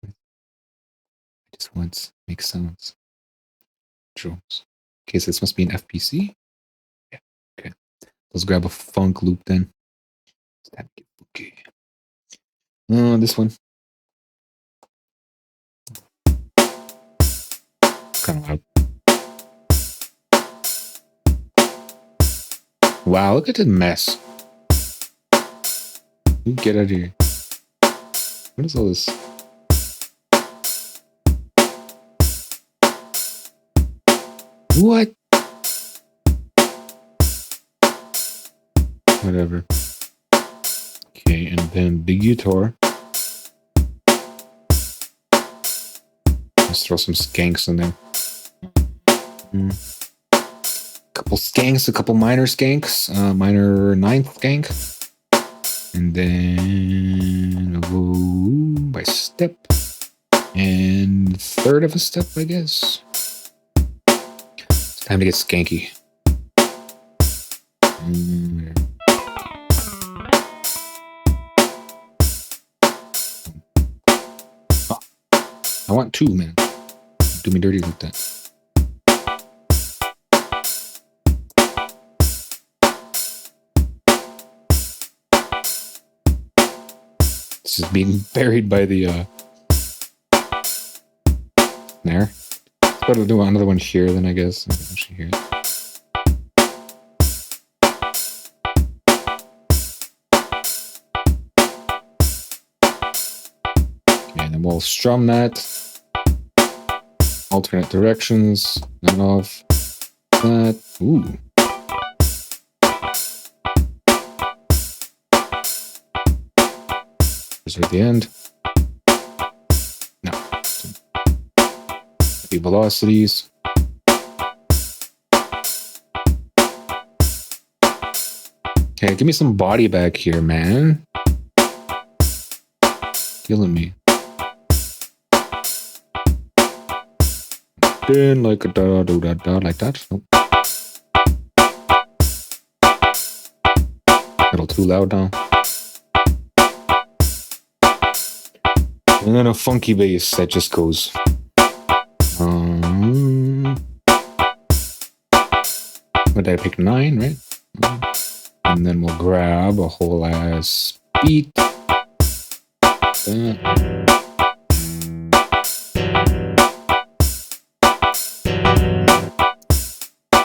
Speaker 1: I just want to make sounds. Drums. Okay, so this must be an FPC. Yeah. Okay. Let's grab a funk loop then. It's time to get funky. This one. Kind of loud. Wow, look at the mess. You get out of here. What is all this? What? Whatever. Okay, and then big guitar. Let's throw some skanks in there. Couple skanks, a couple minor skanks, minor ninth skank. And then I'll go by step. And third of a step, I guess. It's time to get skanky. Oh, I want two, man. Do me dirty like that. This is being buried by the snare. Let's go to do another one here, then I guess. I can actually hear it. Okay, and then we'll strum that. Alternate directions. And off that. Ooh. At the end. No. The velocities. Okay, give me some body back here, man. Killing me. Then like a da da da da like that. Nope. A little too loud now. And then a funky bass that just goes. What did I pick? 9, right? And then we'll grab a whole ass beat.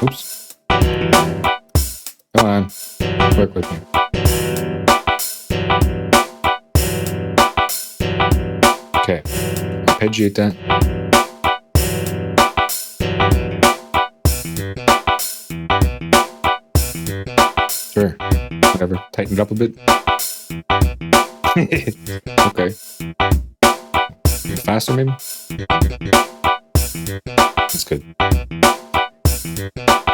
Speaker 1: Oops. Come on. Work with me. Okay, arpeggiate that. Sure, whatever. Tighten it up a bit. Okay. Faster, maybe? That's good.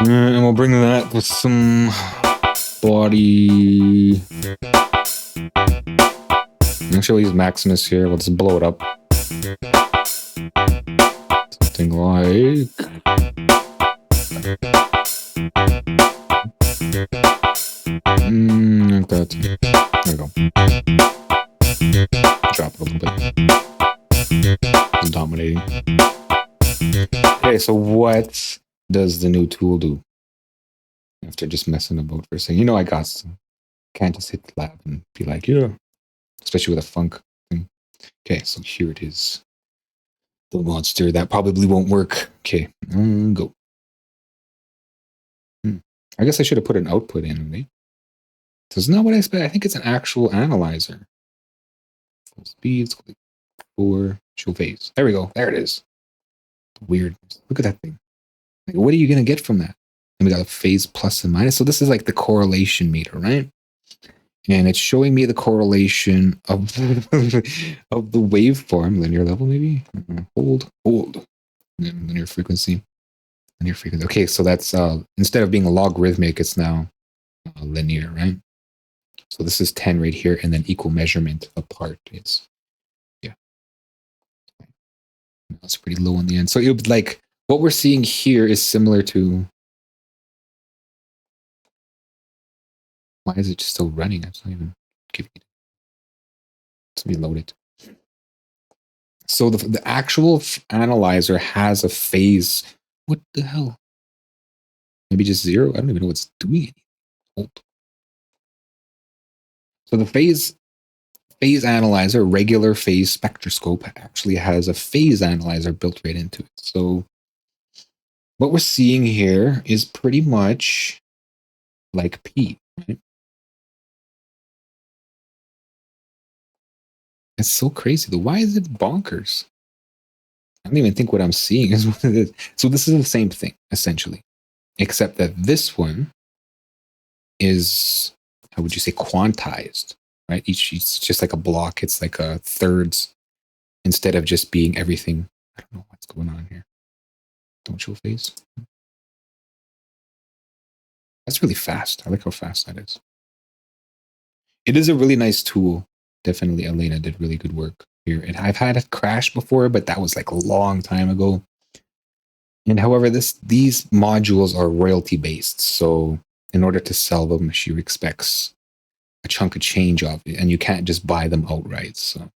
Speaker 1: And we'll bring that with some body. Actually, use Maximus here. Let's blow it up. Something like. Like that. There we go. Drop it a little bit. It's dominating. Okay, so what does the new tool do? After just messing about for a second. You know I got some. Can't just hit the lab and be like, yeah. Especially with a funk thing. Okay, so here it is. The monster. That probably won't work. Okay, go. I guess I should have put an output in, right? So it's not what I expect. I think it's an actual analyzer. Full speeds, click 4, show phase. There we go. There it is. Weird. Look at that thing. Like, what are you going to get from that? And we got a phase plus and minus. So this is like the correlation meter, right? And it's showing me the correlation of of the waveform, linear level maybe. Hold. Linear frequency. Okay, so that's instead of being logarithmic, it's now linear, right? So this is 10 right here, and then equal measurement apart is, yeah. That's pretty low on the end. So it would like what we're seeing here is similar to. Why is it just still running? It's not even giving it. Let's reload it. So the actual analyzer has a phase. What the hell? Maybe just 0? I don't even know what's doing. Hold. So the phase analyzer, regular phase spectroscope, actually has a phase analyzer built right into it. So what we're seeing here is pretty much like P, right? It's so crazy though. Why is it bonkers? I don't even think what I'm seeing is what it is. So this is the same thing, essentially, except that this one is, how would you say, quantized, right? It's just like a block. It's like a thirds instead of just being everything. I don't know what's going on here. Don't show face. That's really fast. I like how fast that is. It is a really nice tool. Definitely, Elena did really good work here. And I've had a crash before, but that was like a long time ago. And however, these modules are royalty based. So in order to sell them, she expects a chunk of change of it, and you can't just buy them outright. So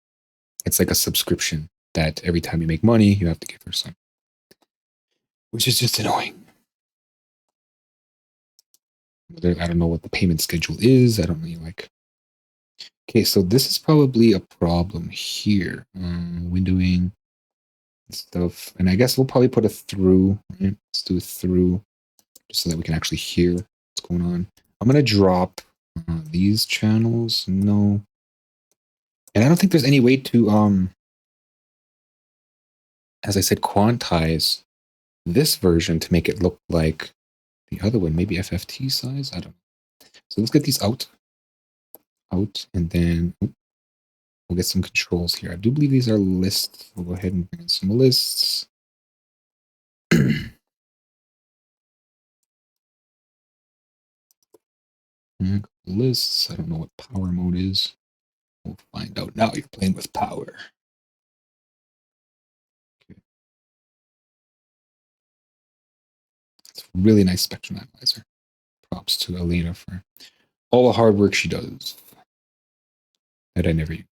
Speaker 1: it's like a subscription that every time you make money, you have to give her some, which is just annoying. I don't know what the payment schedule is. I don't really like. Okay, so this is probably a problem here. Windowing stuff, and I guess we'll probably put a through. Right? Let's do a through, just so that we can actually hear what's going on. I'm gonna drop these channels. No, and I don't think there's any way to as I said, quantize this version to make it look like the other one. Maybe FFT size. I don't know. So let's get these out, and then we'll get some controls here. I do believe these are lists. We'll go ahead and bring in some lists. Lists. I don't know what power mode is. We'll find out now. You're playing with power. Okay. It's a really nice spectrum analyzer. Props to Elena for all the hard work she does that I never use.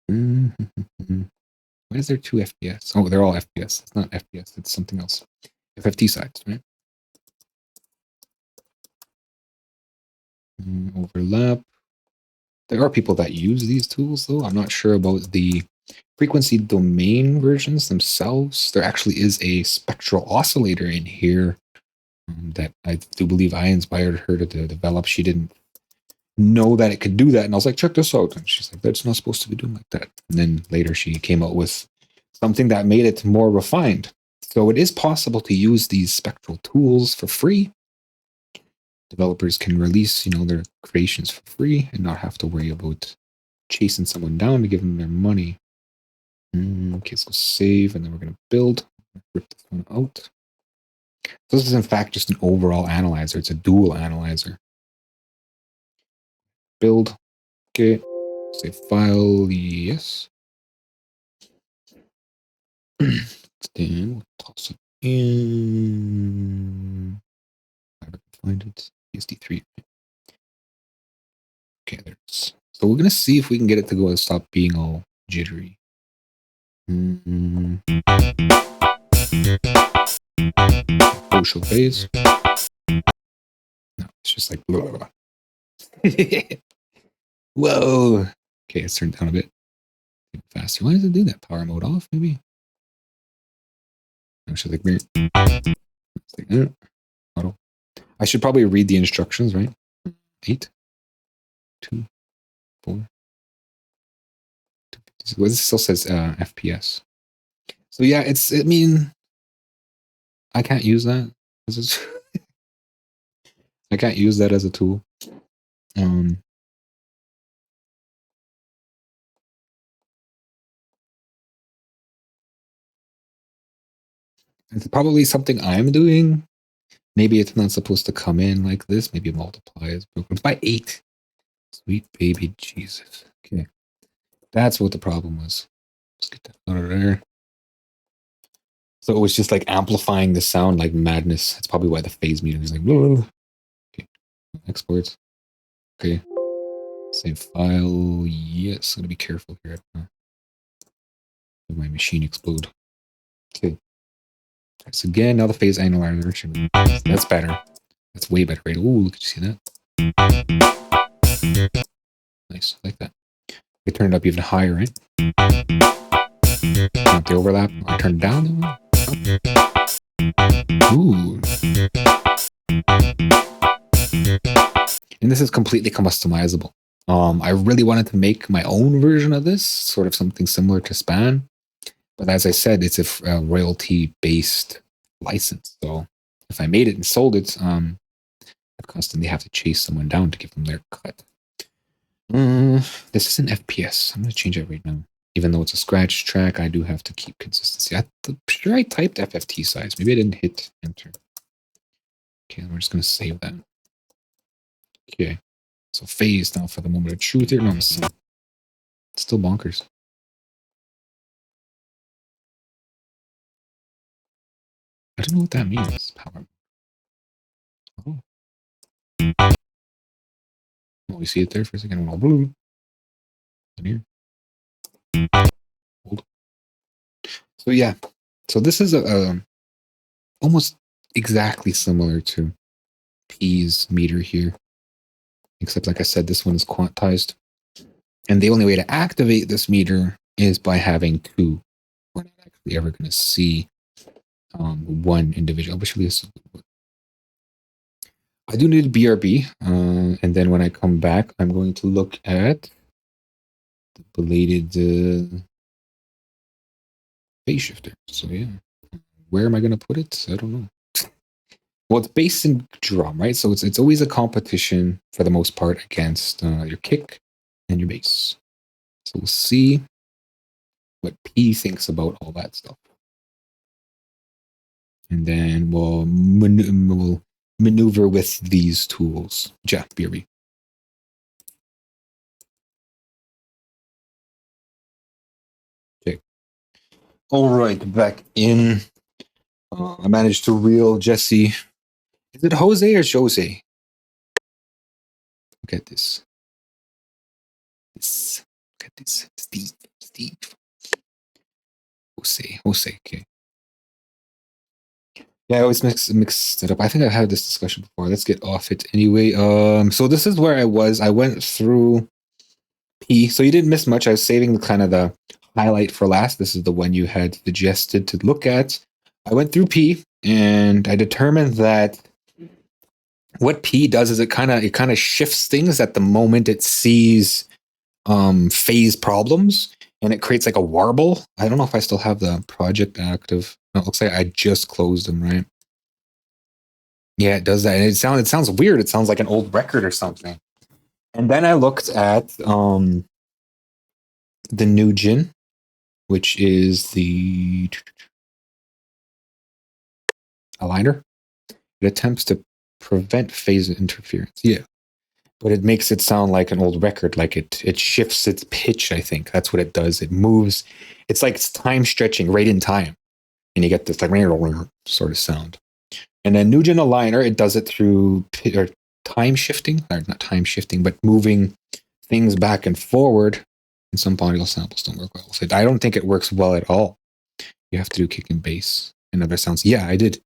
Speaker 1: Why is there 2 FPS? Oh, they're all FPS. It's not FPS. It's something else. FFT sides, right? Overlap. There are people that use these tools, though. I'm not sure about the frequency domain versions themselves. There actually is a spectral oscillator in here that I do believe I inspired her to develop. She didn't know that it could do that. And I was like, check this out. And she's like, that's not supposed to be doing like that. And then later she came out with something that made it more refined. So it is possible to use these spectral tools for free. Developers can release, their creations for free and not have to worry about chasing someone down to give them their money. Okay, so save, and then we're going to build. Rip this one out. So this is in fact just an overall analyzer. It's a dual analyzer. Build. Okay. Save file. Yes. Then we'll toss it in. I can find it. PSD3. Okay, there's. So we're gonna see if we can get it to go and stop being all jittery. Social phase. No, it's just like blah, blah, blah. Whoa. Okay, it's turned down a bit faster. Why does it do that? Power mode off, maybe? Actually, like, auto. I should probably read the instructions, right? 8, 2, 4. Well, this still says FPS. So yeah, I mean, I can't use that. I can't use that as a tool. It's probably something I'm doing. Maybe it's not supposed to come in like this. Maybe multiply is broken. It's by 8. Sweet baby Jesus. Okay. That's what the problem was. Let's get that out of there. So it was just like amplifying the sound like madness. That's probably why the phase meter is like, whoa. Okay. Exports. Okay. Save file. Yes. I'm going to be careful here. My machine explode. Okay. So again, now the phase analyzer. That's better. That's way better, right? Ooh, look, you see that? Nice, I like that. I turn it up even higher, right? Not the overlap. I turn it down. Ooh. And this is completely customizable. I really wanted to make my own version of this, sort of something similar to Span. But as I said, it's a royalty-based license. So if I made it and sold it, I constantly have to chase someone down to give them their cut. This is an FPS. I'm going to change it right now. Even though it's a scratch track, I do have to keep consistency. I'm sure I typed FFT size. Maybe I didn't hit enter. Okay, we're just going to save that. Okay. So phase now for the moment of truth here. No, it's still bonkers. I don't know what that means. Power. Oh. Oh, you see it there for a second. All blue. In here. Hold. So yeah. So this is a almost exactly similar to P's meter here. Except like I said, this one is quantized. And the only way to activate this meter is by having two. We're not actually ever going to see one individual. But I do need a BRB. And then when I come back, I'm going to look at the belated phase shifter. So yeah, where am I going to put it? I don't know. Well, it's bass and drum, right? So it's always a competition for the most part against your kick and your bass. So we'll see what P thinks about all that stuff. And then we'll maneuver with these tools. Ja, BRB. Okay. All right, back in. I managed to reel Jesse. Is it Jose or Jose? Look at this. Look at this. Steve. Jose. Okay. Yeah, I always mix it up. I think I've had this discussion before. Let's get off it anyway. So this is where I was. I went through P. So you didn't miss much. I was saving the highlight for last. This is the one you had suggested to look at. I went through P and I determined that what P does is it kind of shifts things at the moment it sees phase problems, and it creates like a warble. I don't know if I still have the project active. No, it looks like I just closed them, right? Yeah, it does that. And it sounds weird. It sounds like an old record or something. And then I looked at the Nugent, which is the aligner. It attempts to prevent phase interference. Yeah. But it makes it sound like an old record, like it shifts its pitch, I think. That's what it does. It moves. It's like it's time stretching right in time. And you get this like sort of sound. And then Nugent Aligner, it does it through time shifting, or not time shifting, but moving things back and forward. And some audio samples don't work well. So I don't think it works well at all. You have to do kick and bass and other sounds. Yeah, I did.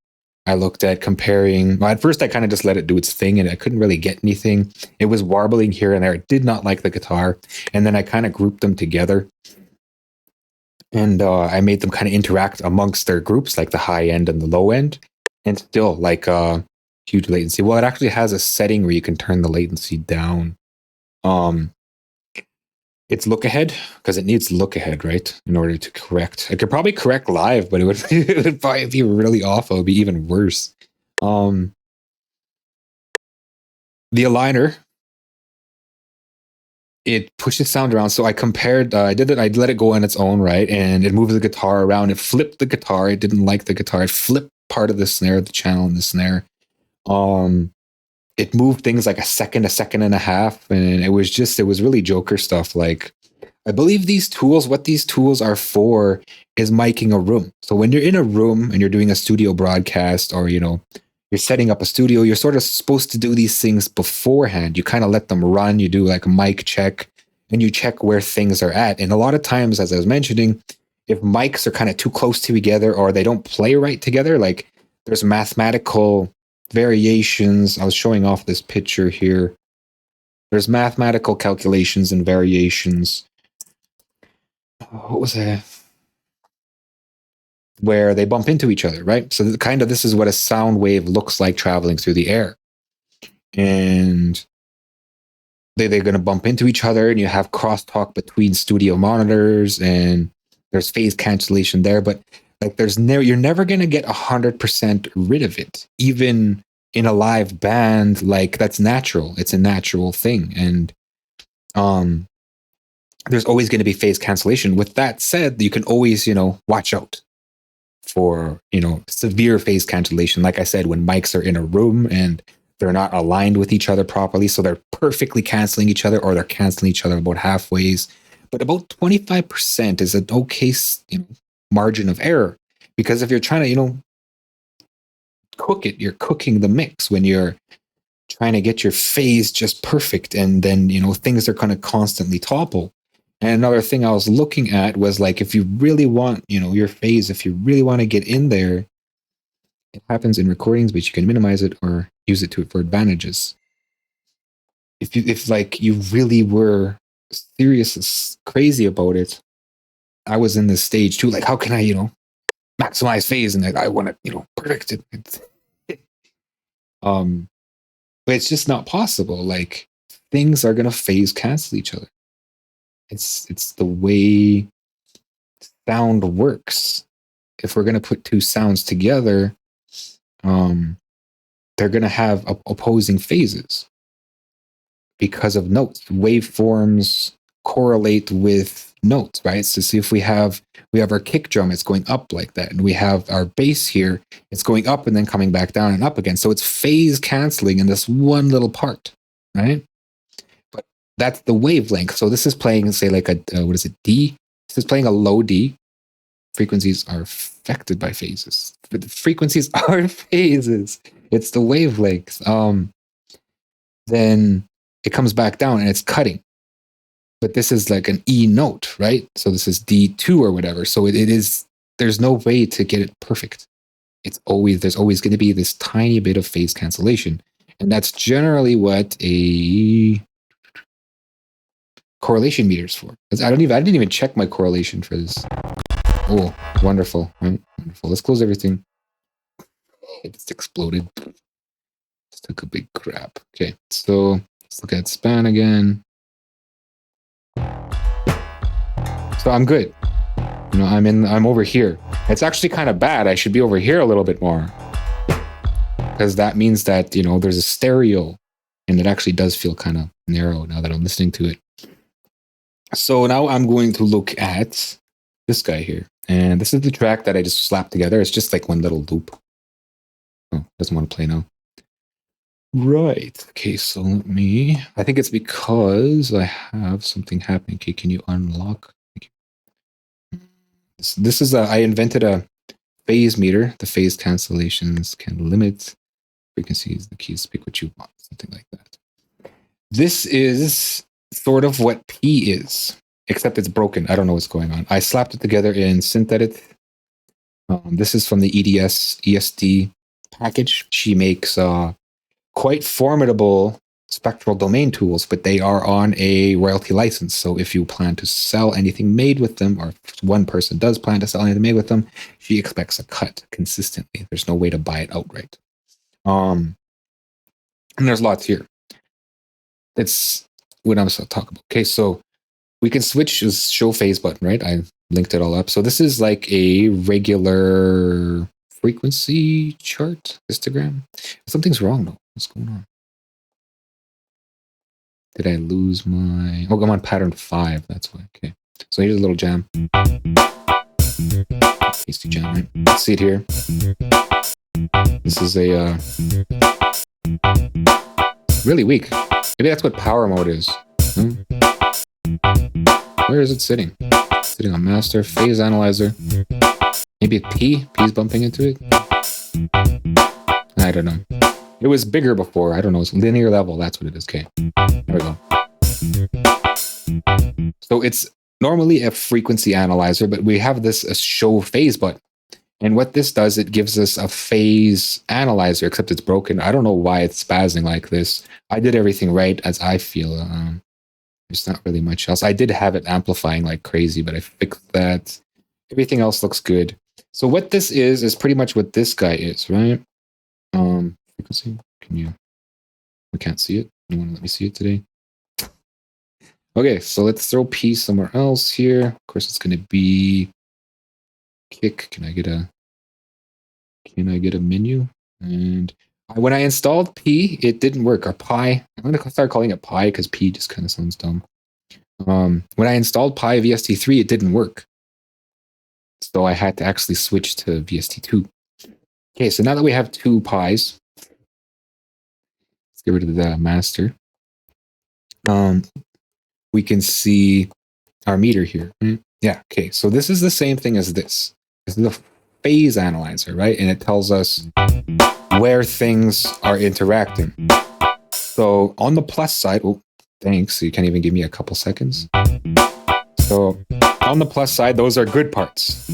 Speaker 1: I looked at comparing. Well, at first, I kind of just let it do its thing, and I couldn't really get anything. It was warbling here and there. It did not like the guitar. And then I kind of grouped them together. And I made them kind of interact amongst their groups, like the high end and the low end. And still, like huge latency. Well, it actually has a setting where you can turn the latency down. It's look ahead, because it needs look ahead, right? In order to correct. I could probably correct live, but it would probably be really awful. It would be even worse. The aligner, it pushes sound around. So I compared, I let it go on its own, right? And it moved the guitar around. It flipped the guitar. It didn't like the guitar. It flipped part of the snare, the channel in the snare. It moved things like a second and a half. And it was really Joker stuff. Like, I believe what these tools are for is miking a room. So when you're in a room and you're doing a studio broadcast, or, you're setting up a studio, you're sort of supposed to do these things beforehand. You kind of let them run. You do like a mic check and you check where things are at. And a lot of times, as I was mentioning, if mics are kind of too close together or they don't play right together, like there's mathematical variations. I was showing off this picture here. There's mathematical calculations and variations. What was that? Where they bump into each other, right? So this is what a sound wave looks like traveling through the air. And they're going to bump into each other, and you have crosstalk between studio monitors, and there's phase cancellation there, but like you're never going to get 100% rid of it. Even in a live band, like that's natural. It's a natural thing. And there's always going to be phase cancellation. With that said, you can always, watch out for, severe phase cancellation. Like I said, when mics are in a room and they're not aligned with each other properly, so they're perfectly canceling each other, or they're canceling each other about halfways. But about 25% is an okay, margin of error, because if you're trying to, cook it, you're cooking the mix when you're trying to get your phase just perfect, and then things are going to constantly topple. And another thing I was looking at was like, if you really want, your phase, if you really want to get in there, it happens in recordings, but you can minimize it or use it for advantages. If like you really were serious, crazy about it, I was in this stage too. Like, how can I, maximize phase, and I want to, perfect it. But it's just not possible. Like, things are gonna phase cancel each other. It's the way sound works. If we're gonna put two sounds together, they're gonna have opposing phases because of notes. Waveforms correlate with notes, right? So see, if we have our kick drum, it's going up like that, and we have our bass here, it's going up and then coming back down and up again. So it's phase canceling in this one little part, right? But that's the wavelength. So this is playing, say, like a what is it, D? This is playing a low D. Frequencies are affected by phases. But the frequencies are phases. It's the wavelength. Then it comes back down and it's cutting. But this is like an E note, right? So this is D2 or whatever. So it is, there's no way to get it perfect. There's always going to be this tiny bit of phase cancellation. And that's generally what a correlation meter is for. I didn't even check my correlation for this. Oh, wonderful. Right? Wonderful. Let's close everything. It just exploded. Just took a big crap. Okay, so let's look at span again. So I'm good. I'm over here. It's actually kind of bad. I should be over here a little bit more, because that means that, there's a stereo, and it actually does feel kind of narrow now that I'm listening to it. So now I'm going to look at this guy here. And this is the track that I just slapped together. It's just like one little loop. Oh, doesn't want to play now. Right. Okay, so I think it's because I have something happening. Okay, can you unlock? This is I invented a phase meter. The phase cancellations can limit frequencies. The keys, pick what you want, something like that. This is sort of what P is, except it's broken. I don't know what's going on. I slapped it together in Synthedit. This is from the ESD package. She makes quite formidable spectral domain tools, but they are on a royalty license. So if you plan to sell anything made with them, or if one person does plan to sell anything made with them, she expects a cut consistently. There's no way to buy it outright. And there's lots here. That's what I'm talking about. Okay, so we can switch to show phase button, right? I linked it all up. So this is like a regular frequency chart, histogram. Something's wrong though. What's going on? Did I lose my... Oh, I'm on pattern 5. That's why. Okay. So here's a little jam. Tasty jam, right? Let's see it here. This is a... really weak. Maybe that's what power mode is. Hmm? Where is it sitting? Sitting on master, phase analyzer. Maybe P? P's bumping into it? I don't know. It was bigger before. I don't know. It's linear level. That's what it is. Okay. There we go. So it's normally a frequency analyzer, but we have this show phase button. And what this does, it gives us a phase analyzer, except it's broken. I don't know why it's spazzing like this. I did everything right, as I feel. There's not really much else. I did have it amplifying like crazy, but I fixed that. Everything else looks good. So what this is pretty much what this guy is, right? Frequency. We can't see it. You want to let me see it today? Okay, so let's throw P somewhere else here. Of course, it's going to be kick. Can I get a menu? And when I installed P, it didn't work. Or Pi. I'm gonna start calling it Pi because P just kind of sounds dumb. When I installed Pi VST3, it didn't work. So I had to actually switch to VST2. Okay, so now that we have two Pis, let's get rid of the master. We can see our meter here. Yeah, okay, so this is the same thing as this. This is a phase analyzer, right? And it tells us where things are interacting. So on the plus side, oh, thanks, you can't even give me a couple seconds. So on the plus side, those are good parts.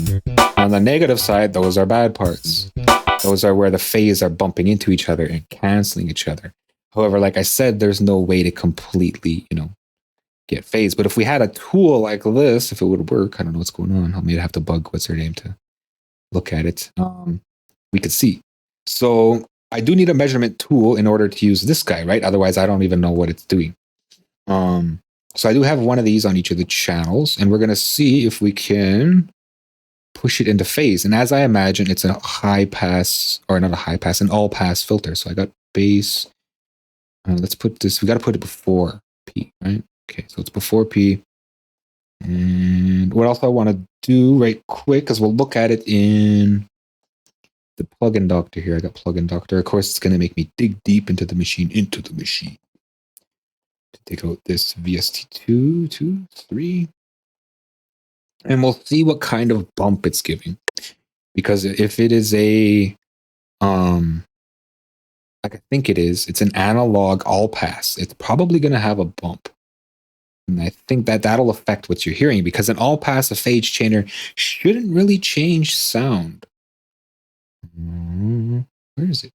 Speaker 1: On the negative side, those are bad parts. Those are where the phase are bumping into each other and canceling each other. However, like I said, there's no way to completely, get phase. But if we had a tool like this, if it would work, I don't know what's going on. I may have to bug what's her name to look at it. We could see. So I do need a measurement tool in order to use this guy, right? Otherwise, I don't even know what it's doing. So I do have one of these on each of the channels, and we're going to see if we can push it into phase. And as I imagine, it's a high pass, or not a high pass, an all pass filter. So I got base. Let's put this, we got to put it before P, right? Okay, so it's before P. And what else I want to do right quick is we'll look at it in the plugin doctor here. I got plugin doctor. Of course, it's going to make me dig deep into the machine, to take out this VST2, 2, 3. And we'll see what kind of bump it's giving. Because if it is a, like I think it is, it's an analog all pass, it's probably going to have a bump. And I think that that'll affect what you're hearing, because an all pass, a phase chainer, shouldn't really change sound. Where is it?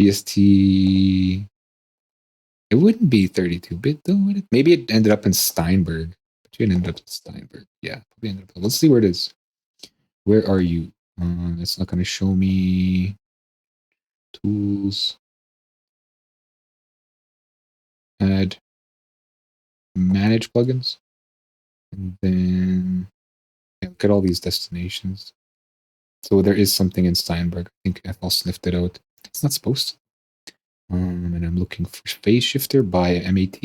Speaker 1: VST. It wouldn't be 32-bit though, would it? Maybe it ended up in Steinberg. But you ended up in Steinberg. Yeah, probably ended up. Let's see where it is. Where are you? It's not going to show me tools. Add manage plugins. And then look at all these destinations. So there is something in Steinberg. I think FL sniffed it out. It's not supposed to. And I'm looking for phase shifter by MAT.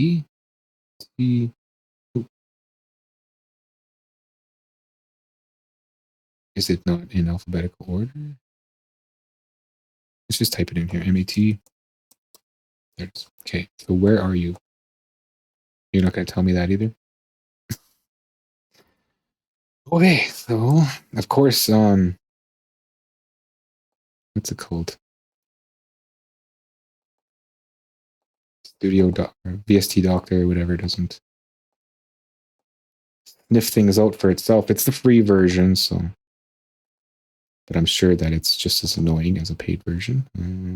Speaker 1: Is it not in alphabetical order? Let's just type it in here. MAT. There it is. Okay, so where are you? You're not going to tell me that either? Okay, so, of course, what's it called? Studio Doctor, VST Doctor, whatever, doesn't sniff things out for itself. It's the free version, so. But I'm sure that it's just as annoying as a paid version.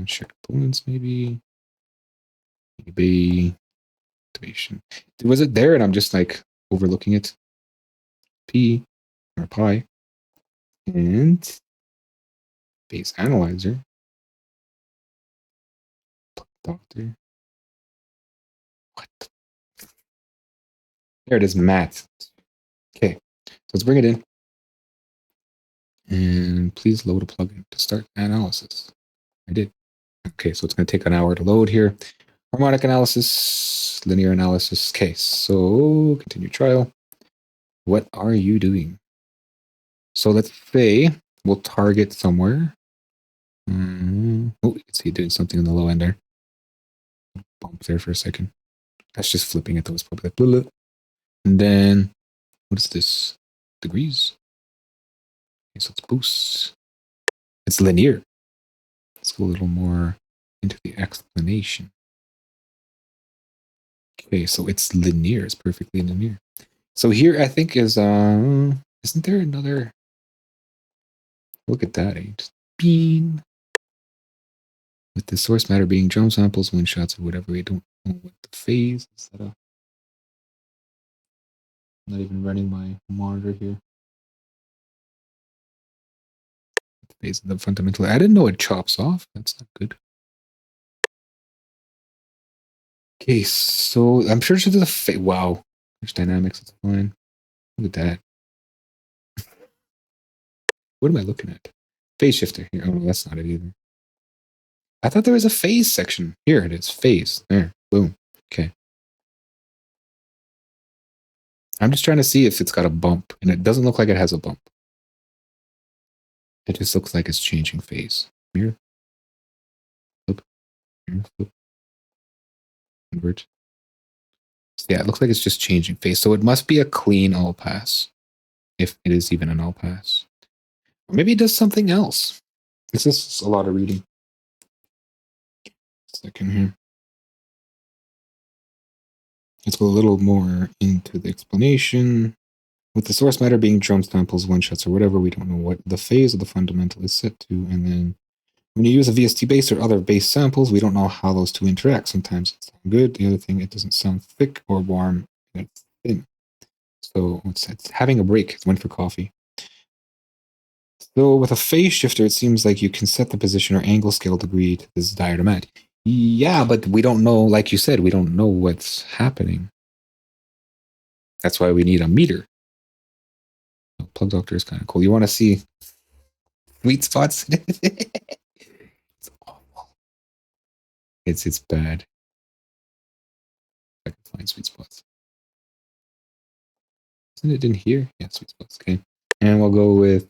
Speaker 1: Share components, maybe. Maybe. Activation. Was it there and I'm just like overlooking it? P or pi. And base analyzer. Doctor. What? There it is, math. Okay, so let's bring it in. And please load a plugin to start analysis. I did. Okay, so it's going to take an hour to load here. Harmonic analysis, linear analysis. Okay, so continue trial. What are you doing? So let's say we'll target somewhere. Oh, you can see it doing something in the low end there. Bump there for a second. That's just flipping it. That was probably like blah, blah. And then what is this? Degrees. Okay, so it's boost. It's linear. Let's go a little more into the explanation. Okay, so it's linear. It's perfectly linear. So here I think is isn't there another? Look at that, just bean. With the source matter being drum samples, wind shots, or whatever. We don't know what the phase is. I'm not even running my monitor here. The phase of the fundamental. I didn't know it chops off. That's not good. Okay, so I'm sure there's a wow. There's dynamics. It's fine. Look at that. What am I looking at? Phase shifter here. Oh, no, that's not it either. I thought there was a phase section. Here it is. Phase. There. Boom. Okay. I'm just trying to see if it's got a bump, and it doesn't look like it has a bump. It just looks like it's changing phase. Mirror. Flip. Mirror. Flip. Convert. So yeah, it looks like it's just changing phase. So it must be a clean all pass. If it is even an all pass. Or maybe it does something else. This is a lot of reading. Second here. Let's go a little more into the explanation. With the source matter being drum samples, one shots, or whatever, we don't know what the phase of the fundamental is set to. And then when you use a VST base or other base samples, we don't know how those two interact. Sometimes it sounds good. The other thing, it doesn't sound thick or warm. It's thin. So it's having a break. It went for coffee. So with a phase shifter, it seems like you can set the position or angle scale degree to this desired amount. Yeah, but we don't know, like you said, we don't know what's happening. That's why we need a meter. Oh, Plug Doctor is kind of cool. You want to see sweet spots? It's awful. It's bad. I can find sweet spots. Isn't it in here? Yeah, sweet spots. Okay. And we'll go with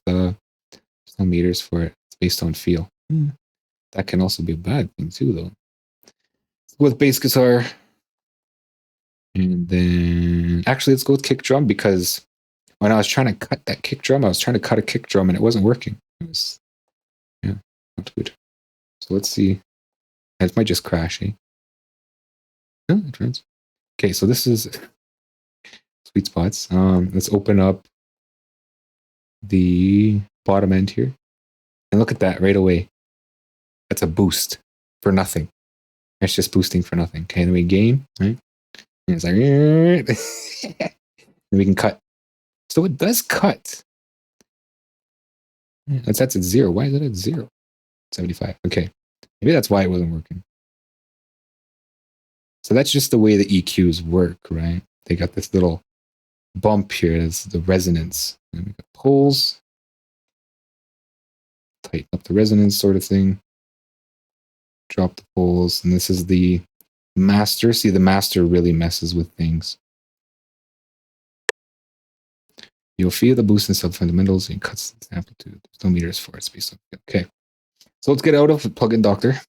Speaker 1: no meters for it. It's based on feel. That can also be a bad thing too, though. With bass guitar. And then actually let's go with kick drum, because when I was trying to cut that kick drum, I was trying to cut a kick drum and it wasn't working. It was, yeah, not good. So let's see. It might just crash, eh? No, it runs. Okay, so this is sweet spots. Let's open up the bottom end here. And look at that right away. That's a boost for nothing. It's just boosting for nothing. Okay, then we gain, right? And it's like, then we can cut. So it does cut. That's at 0. Why is it at 0? 75. Okay. Maybe that's why it wasn't working. So that's just the way the EQs work, right? They got this little bump here. It's the resonance. And we got poles. Tighten up the resonance sort of thing. Drop the poles. And this is the master. See, the master really messes with things. You'll feel the boost in sub-fundamentals and cuts the amplitude. There's no meters for it. Space. Okay. So let's get out of Plugin Doctor.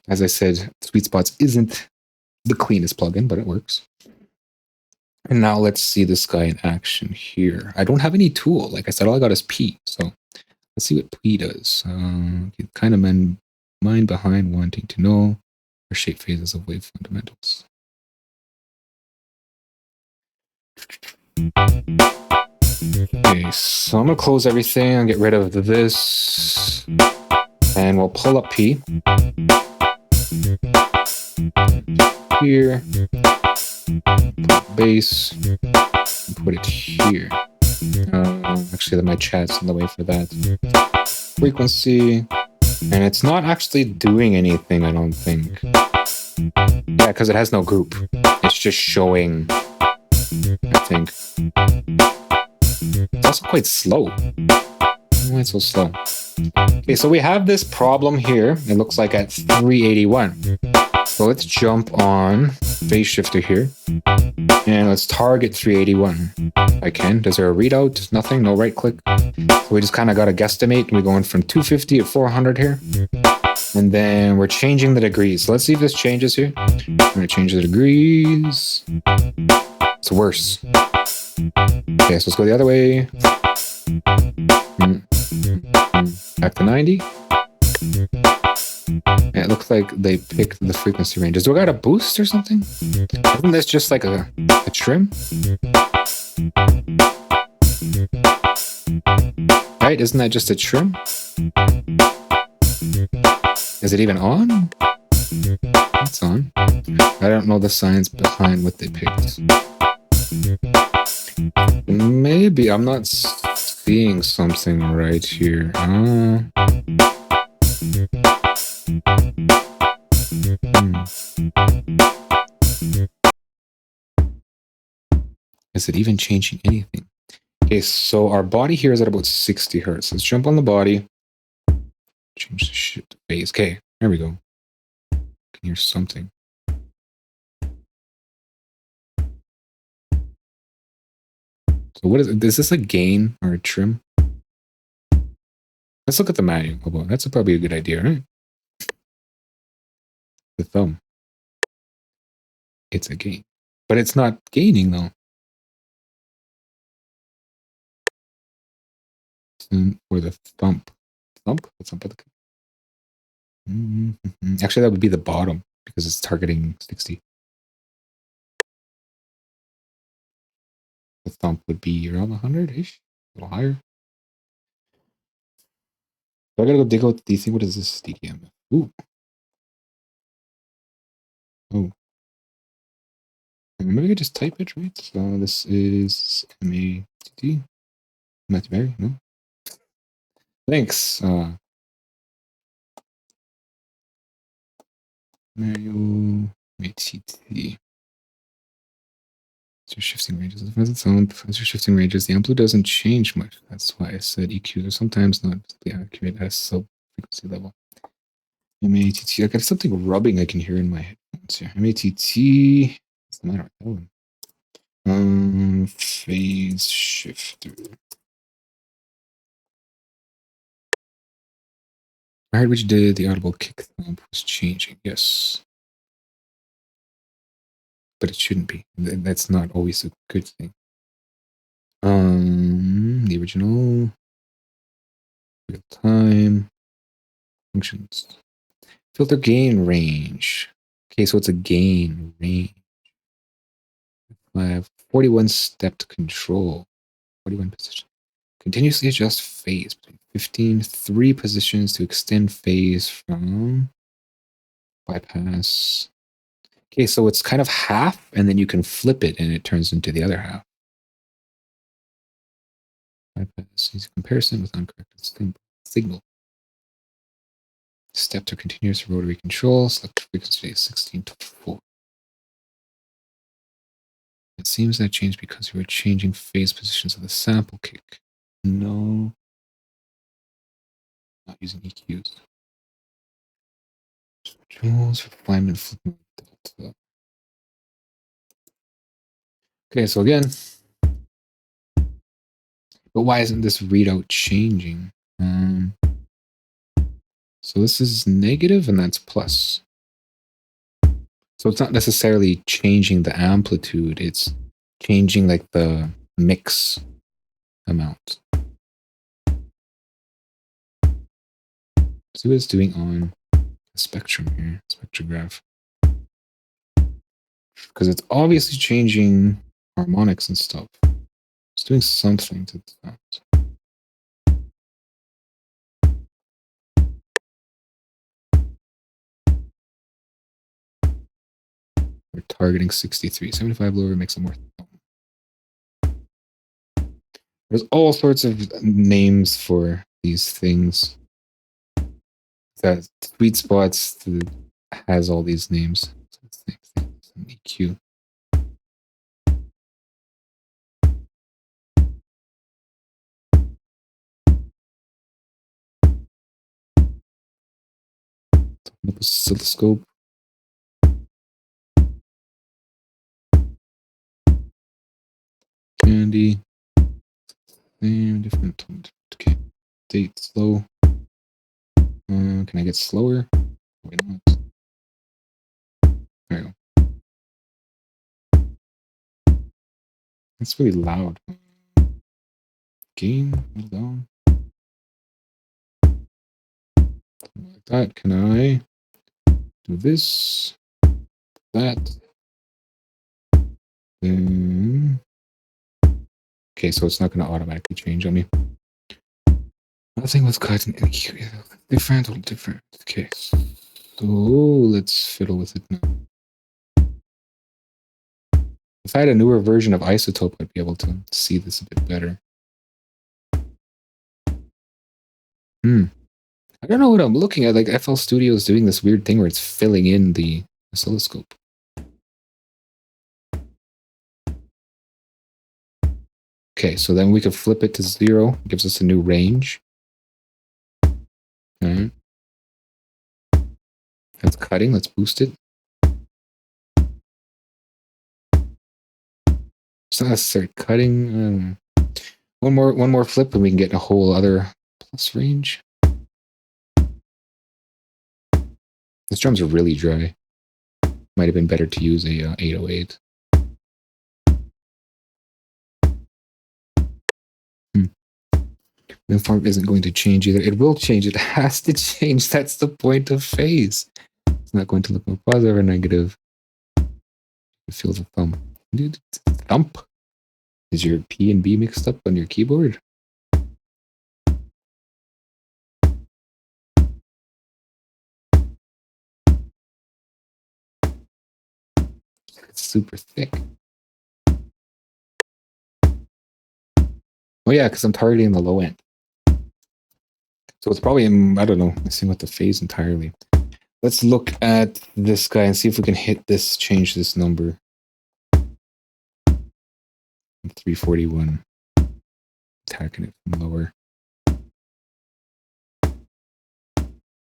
Speaker 1: As I said, Sweet Spots isn't the cleanest plugin, but it works. And now let's see this guy in action here. I don't have any tool. Like I said, all I got is P. So let's see what P does. Kind of mind behind wanting to know or shape phases of wave fundamentals. Okay, so I'm gonna close everything and get rid of this, and we'll pull up P here, put bass, and put it here. Actually, my chat's in the way for that. Frequency, and it's not actually doing anything, I don't think. Yeah, because it has no group. It's just showing, I think. It's also quite slow. Why it's so slow? Okay, so we have this problem here. It looks like at 381. So let's jump on phase shifter here. And let's target 381. I can. Is there a readout? Nothing? No right click? So we just kind of got to guesstimate. We're going from 250 to 400 here. And then we're changing the degrees. So let's see if this changes here. I'm going to change the degrees. It's worse. Okay, so let's go the other way. Back to 90. And it looks like they picked the frequency ranges. Do I got a boost or something? Isn't this just like a trim? Right? Isn't that just a trim? Is it even on? It's on. I don't know the science behind what they picked. Maybe I'm not seeing something right here. Is it even changing anything? Okay, so our body here is at about 60 hertz. Let's jump on the body. Change the shit to phase. Okay, there we go. I can hear something. So what is this a gain or a trim? Let's look at the manual. Oh, well, that's probably a good idea, right? The thumb. It's a gain. But it's not gaining though. Or the thump. Thump? The thump of the Actually, that would be the bottom because it's targeting 60. The thump would be around 100-ish, a little higher. So I gotta go dig out the thing. What is this DDM? Ooh. Oh. Maybe we could just type it, right? So this is MATT. Matthew Barry? No? Thanks. Mario MATT. Your shifting ranges. As its own, as your shifting ranges, the amplitude doesn't change much. That's why I said EQs are sometimes not accurate at sub frequency level. MATT. I got something rubbing I can hear in my headphones here. MATT. What's the matter with that one? Phase shifter. I heard what you did. The audible kick thump was changing. Yes. But it shouldn't be. That's not always a good thing. The original real time functions. Filter gain range. Okay, so it's a gain range. I have 41 stepped control. 41 position. Continuously adjust phase between 15, 3 positions to extend phase from bypass. Okay, so it's kind of half, and then you can flip it, and it turns into the other half. Bypass is a comparison with uncorrected signal. Stepped or continuous rotary control. Select frequency 16 to 4. It seems that changed because you were changing phase positions of the sample kick. No. Not using EQs. Controls, refinement, flipping, delta. Okay, so again. But why isn't this readout changing? So this is negative and that's plus. So it's not necessarily changing the amplitude, it's changing like the mix amount. See what it's doing on the spectrum here, spectrograph. Because it's obviously changing harmonics and stuff. It's doing something to that. We're targeting 63. 75 lower makes it more. There's all sorts of names for these things. That sweet spots has all these names. EQ. Oscilloscope. Candy. Same, different. Okay. Date slow. Can I get slower? Why not? There you go. That's really loud. Gain, down. Like that. Can I do this? That. Then. Okay, so it's not going to automatically change on me. Nothing was cut in different or different. Okay. So let's fiddle with it now. If I had a newer version of Isotope, I'd be able to see this a bit better. I don't know what I'm looking at. Like FL Studio is doing this weird thing where it's filling in the oscilloscope. Okay, so then we could flip it to 0. Gives us a new range. All right. That's cutting. Let's boost it. It's not necessarily cutting. One more flip and we can get a whole other plus range. These drums are really dry. Might have been better to use a 808. Waveform isn't going to change either. It will change. It has to change. That's the point of phase. It's not going to look more positive or negative. It feels a thump. Dude, thump. Is your P and B mixed up on your keyboard? It's super thick. Oh yeah, because I'm targeting the low end. So it's probably, I don't know, messing with the phase entirely. Let's look at this guy and see if we can hit this, change this number. 341. Attacking it from lower.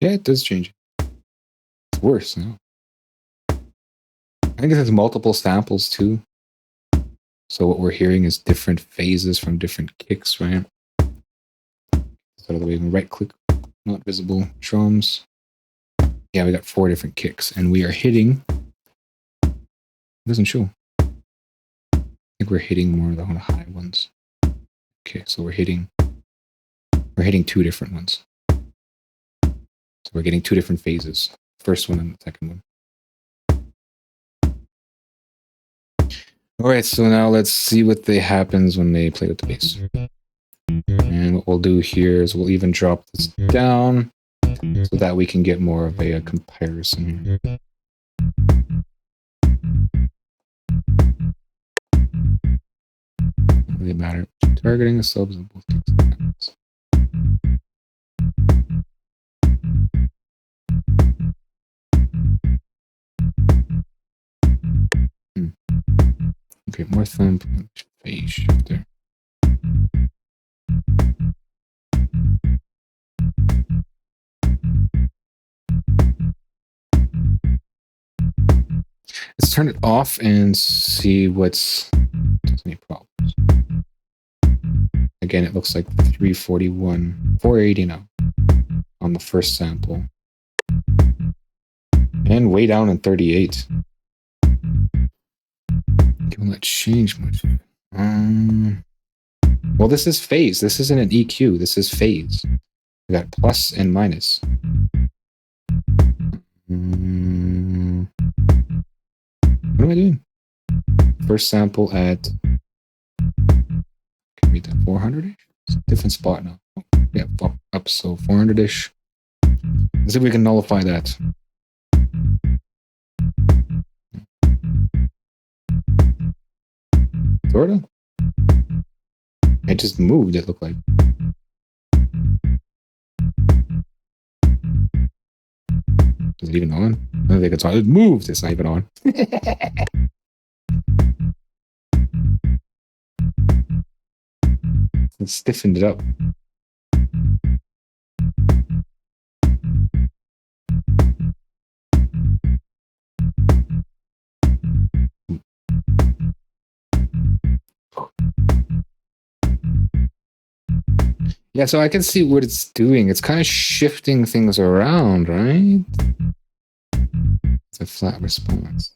Speaker 1: Yeah, it does change it. It's worse now. I think it has multiple samples too. So what we're hearing is different phases from different kicks, right? So the way we can right click, not visible drums. Yeah, we got 4 different kicks and we are hitting. It doesn't show. I think we're hitting more of the high ones. Okay, so we're hitting 2 different ones. So we're getting 2 different phases. First one and the second one. All right, so now let's see what happens when they play with the bass. And what we'll do here is we'll even drop this down so that we can get more of a comparison here. Doesn't really matter. Targeting the subs and both kicks. Okay, more thump, phase shifter. Let's turn it off and see what's any problems. Again, it looks like 341, 480 now on the first sample. And way down in 38. Will that change much? Well, this is phase. This isn't an EQ. This is phase. We got plus and minus. What am I doing? First sample at, can we read that, 400-ish? It's a different spot now. Yeah, up, so 400-ish. Let's see if we can nullify that. Sorta. It just moved, it looked like. Is it even on? I don't think it's on. It moved. It's not even on. It stiffened it up. Yeah, so I can see what it's doing. It's kind of shifting things around, right? It's a flat response.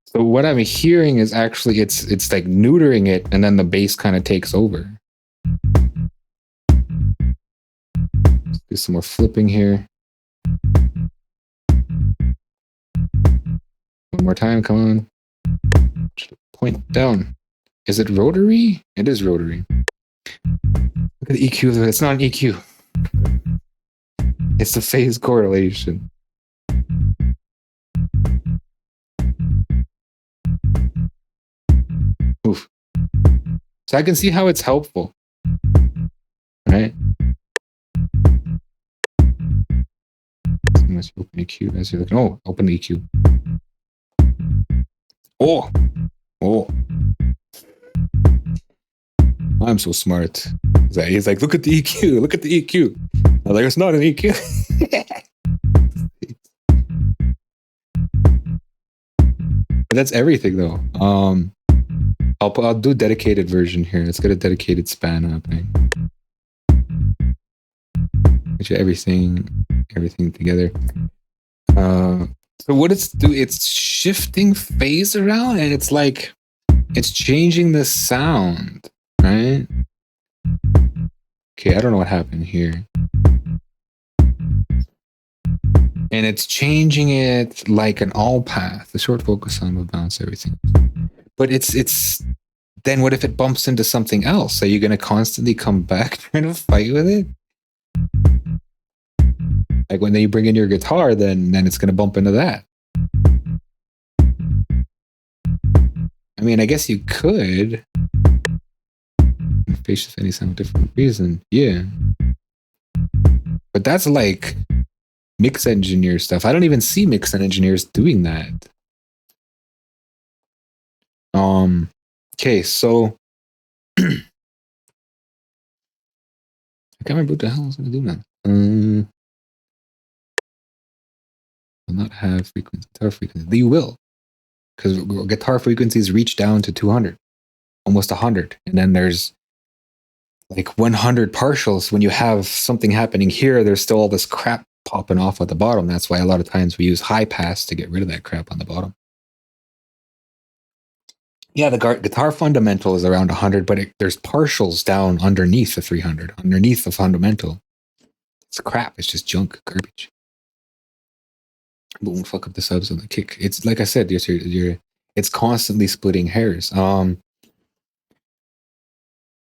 Speaker 1: So what I'm hearing is actually it's like neutering it, and then the bass kind of takes over. Let's do some more flipping here. One more time, come on. Point down. Is it rotary? It is rotary. Look at the EQ. It's not an EQ. It's the phase correlation. Oof. So I can see how it's helpful. Right? Unless you open EQ as you're looking. Oh, open the EQ. Oh! Oh! I'm so smart. He's like, look at the EQ, look at the EQ. I was like, it's not an EQ. But that's everything though. I'll do dedicated version here. Let's get a dedicated span happening. Get you everything together. So what it's do? It's shifting phase around, and it's like it's changing the sound, right? Okay, I don't know what happened here. And it's changing it like an all path. The short focus sound will bounce everything. But it's then what if it bumps into something else? Are you going to constantly come back trying to fight with it? Like when you bring in your guitar, then it's going to bump into that. I mean, I guess you could. Face shift any sound different reason. Yeah. But that's like mix engineer stuff. I don't even see mix engineers doing that. Okay, so I can't remember what the hell I was gonna do now. Will not have frequency, guitar frequency. You will, because guitar frequencies reach down to 200, almost 100, and then there's like 100 partials. When you have something happening here, there's still all this crap popping off at the bottom. That's why a lot of times we use high pass to get rid of that crap on the bottom. Yeah, the guitar fundamental is around 100, but there's partials down underneath the 300, underneath the fundamental. It's crap. It's just junk, garbage. But won't fuck up the subs on the kick. It's like I said, it's constantly splitting hairs. Oh,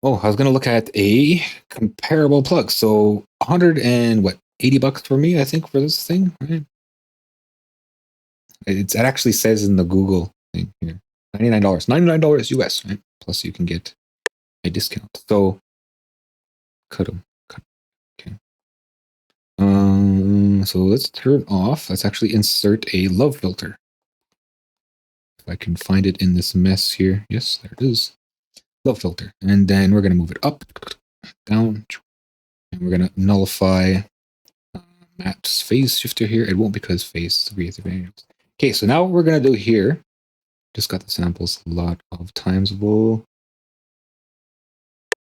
Speaker 1: I was gonna look at a comparable plug. So 80 bucks for me, I think, for this thing, right? It actually says in the Google thing here, $99 US, right? Plus you can get a discount. So cut them. Okay. So let's turn off. Let's actually insert a love filter. If I can find it in this mess here. Yes, there it is. Love filter. And then we're going to move it up, down, and we're going to nullify Matt's phase shifter here. It won't because phase 3 is variables. Okay, so now what we're going to do here, just got the samples a lot of times. We'll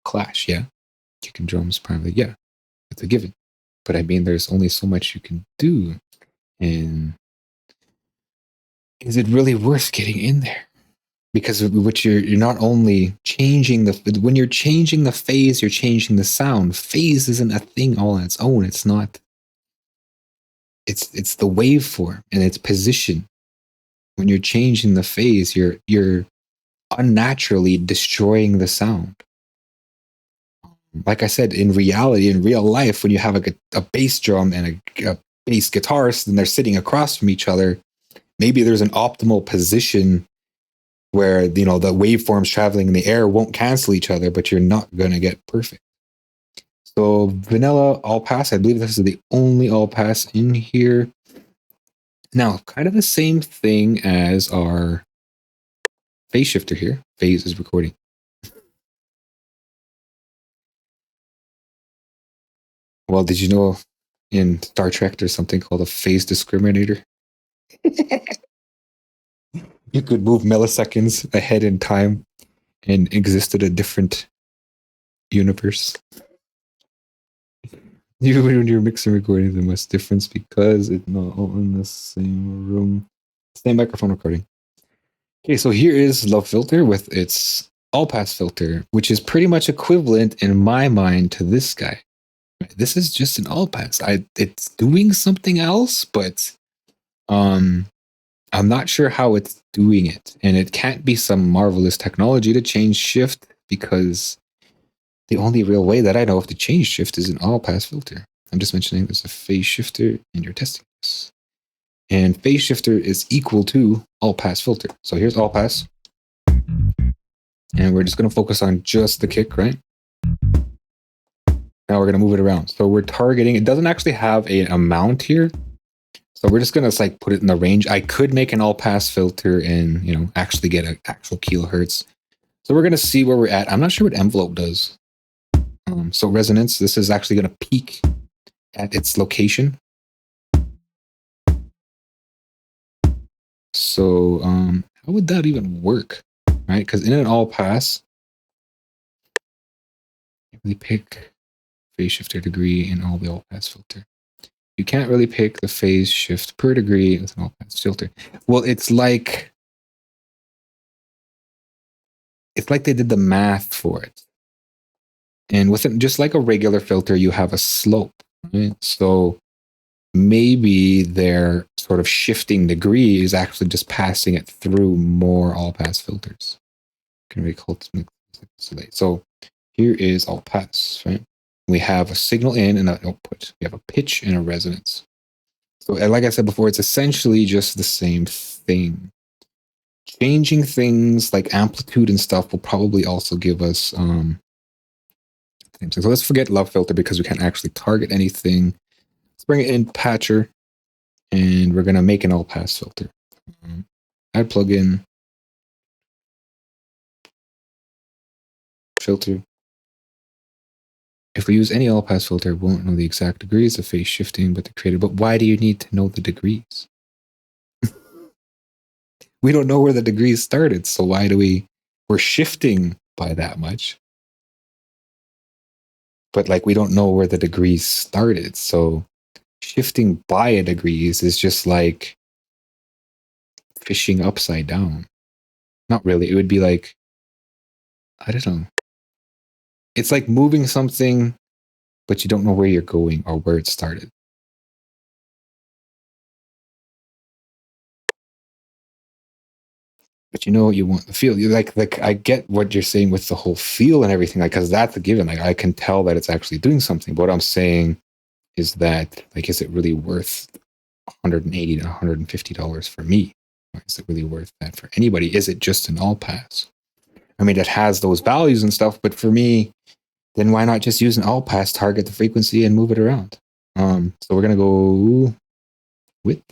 Speaker 1: clash, yeah. Kicking drums primarily, yeah. It's a given. But I mean, there's only so much you can do. And is it really worth getting in there? Because what you're not only changing when you're changing the phase, you're changing the sound. Phase isn't a thing all on its own. It's not. It's the waveform and its position. When you're changing the phase, you're unnaturally destroying the sound. Like I said, in reality, in real life, when you have a bass drum and a bass guitarist and they're sitting across from each other, maybe there's an optimal position where, the waveforms traveling in the air won't cancel each other, but you're not going to get perfect. So vanilla all pass, I believe this is the only all pass in here. Now, kind of the same thing as our phase shifter here. Phase is recording. Well, did you know in Star Trek there's something called a phase discriminator? You could move milliseconds ahead in time and exist in a different universe. Even when you're mixing recordings, there must difference because it's not all in the same room. Same microphone recording. Okay, so here is Love Filter with its all pass filter, which is pretty much equivalent in my mind to this guy. This is just an all pass. It's doing something else, but I'm not sure how it's doing it. And it can't be some marvelous technology to change shift, because the only real way that I know of to change shift is an all pass filter. I'm just mentioning there's a phase shifter and you're testing this. And phase shifter is equal to all pass filter. So here's all pass. And we're just going to focus on just the kick, right? Now we're going to move it around. So we're targeting, it doesn't actually have an amount here. So we're just going to put it in the range. I could make an all pass filter and, actually get an actual kilohertz. So we're going to see where we're at. I'm not sure what envelope does. So resonance, this is actually going to peak at its location. So how would that even work? Right? Because in an all pass, we pick phase shifter degree in all the all pass filter. You can't really pick the phase shift per degree with an all pass filter. Well, it's like they did the math for it. And with it, just like a regular filter, you have a slope. Right? So maybe their sort of shifting degree is actually just passing it through more all pass filters. Can we call it? So here is all pass, right? We have a signal in and an output. We have a pitch and a resonance. So like I said before, it's essentially just the same thing. Changing things like amplitude and stuff will probably also give us so let's forget love filter because we can't actually target anything. Let's bring it in patcher, and we're gonna make an all pass filter. Add plugin, filter. If we use any all pass filter, it won't know the exact degrees of phase shifting, but they're created. But why do you need to know the degrees? We don't know where the degrees started, so why do we're shifting by that much? But like we don't know where the degrees started, so shifting by a degrees is just like fishing upside down. Not really. It would be like, I don't know. It's like moving something, but you don't know where you're going or where it started. But you know what you want the feel. You like I get what you're saying with the whole feel and everything, like because that's a given. Like I can tell that it's actually doing something. But what I'm saying is that like, is it really worth $180 to $150 for me? Or is it really worth that for anybody? Is it just an all pass? I mean, it has those values and stuff, but for me, then why not just use an all pass, target the frequency, and move it around? So we're gonna go width,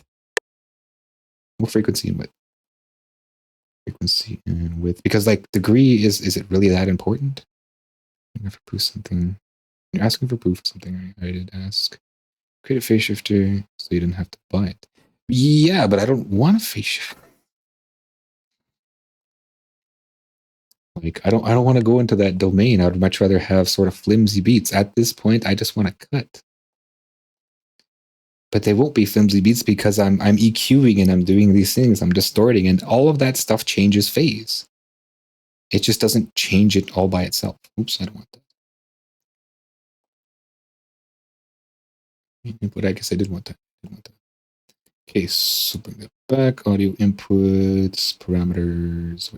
Speaker 1: frequency and width. Frequency and width, because like degree is it really that important? You're for proof something. You're asking for proof of something. I did ask. Create a phase shifter so you didn't have to buy it. Yeah, but I don't want a phase shifter. Like I don't want to go into that domain. I would much rather have sort of flimsy beats. At this point, I just want to cut. But they won't be flimsy beats because I'm EQing and I'm doing these things. I'm distorting, and all of that stuff changes phase. It just doesn't change it all by itself. Oops, I don't want that. But I guess I did want that. Okay, so bring that back. Audio inputs, parameters.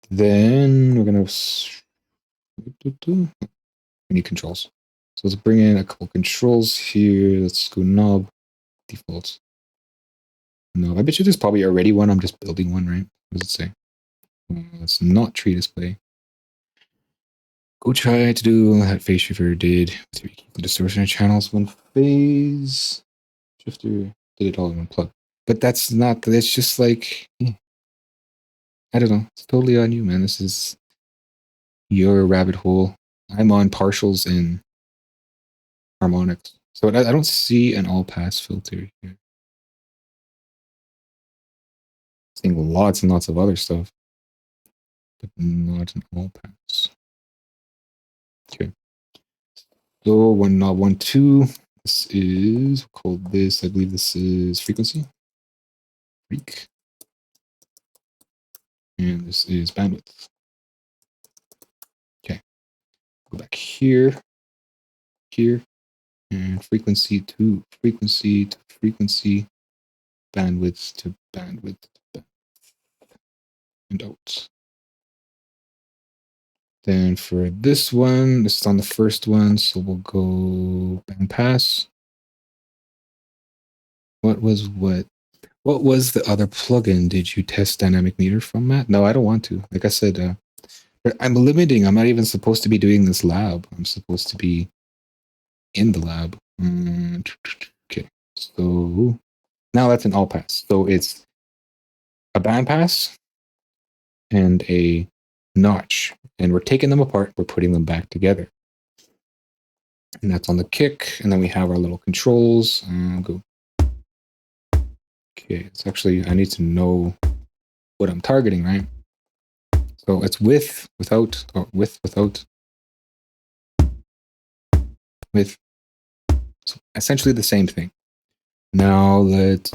Speaker 1: Then we're gonna we need controls. So let's bring in a couple controls here. Let's go knob defaults. No, I bet you there's probably already one. I'm just building one, right? What does it say? Let's not tree display. Go try to do that phase shifter did. So we keep the distortion channels one phase shifter did it all in one plug. But that's not. That's just like I don't know. It's totally on you, man. This is your rabbit hole. I'm on partials and harmonics, so I don't see an all pass filter here. Seeing lots and lots of other stuff, but not an all pass. Okay. So 1.2. This is called this. I believe this is frequency. Freak. And this is bandwidth. Okay. Go back here. Here. And frequency to frequency to frequency. Bandwidth to bandwidth to bandwidth. And out. Then for this one, this is on the first one, so we'll go band pass. What was the other plugin? Did you test dynamic meter from, Matt? No, I don't want to. Like I said, I'm limiting. I'm not even supposed to be doing this lab. I'm supposed to be in the lab. Okay, so now that's an all pass. So it's a band pass and a notch. And we're taking them apart, we're putting them back together. And that's on the kick. And then we have our little controls. Go. Okay, it's actually, I need to know what I'm targeting, right? So it's with, without, or with, without, with. So essentially the same thing. Now let's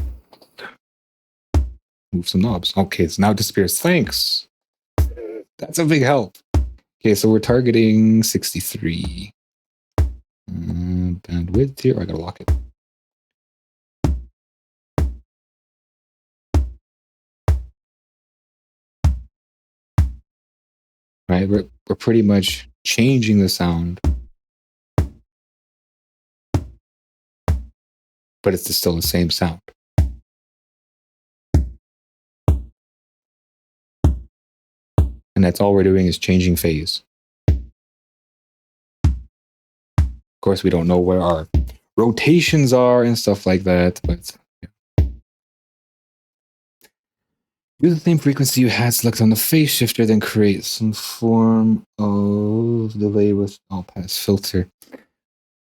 Speaker 1: move some knobs. Okay, so now it disappears. Thanks. That's a big help. Okay, so we're targeting 63. Bandwidth here. I gotta lock it. Right, we're pretty much changing the sound, but it's still the same sound. And that's all we're doing is changing phase. Of course, we don't know where our rotations are and stuff like that, but yeah. Use the same frequency you had selected on the phase shifter, then create some form of delay with all pass filter.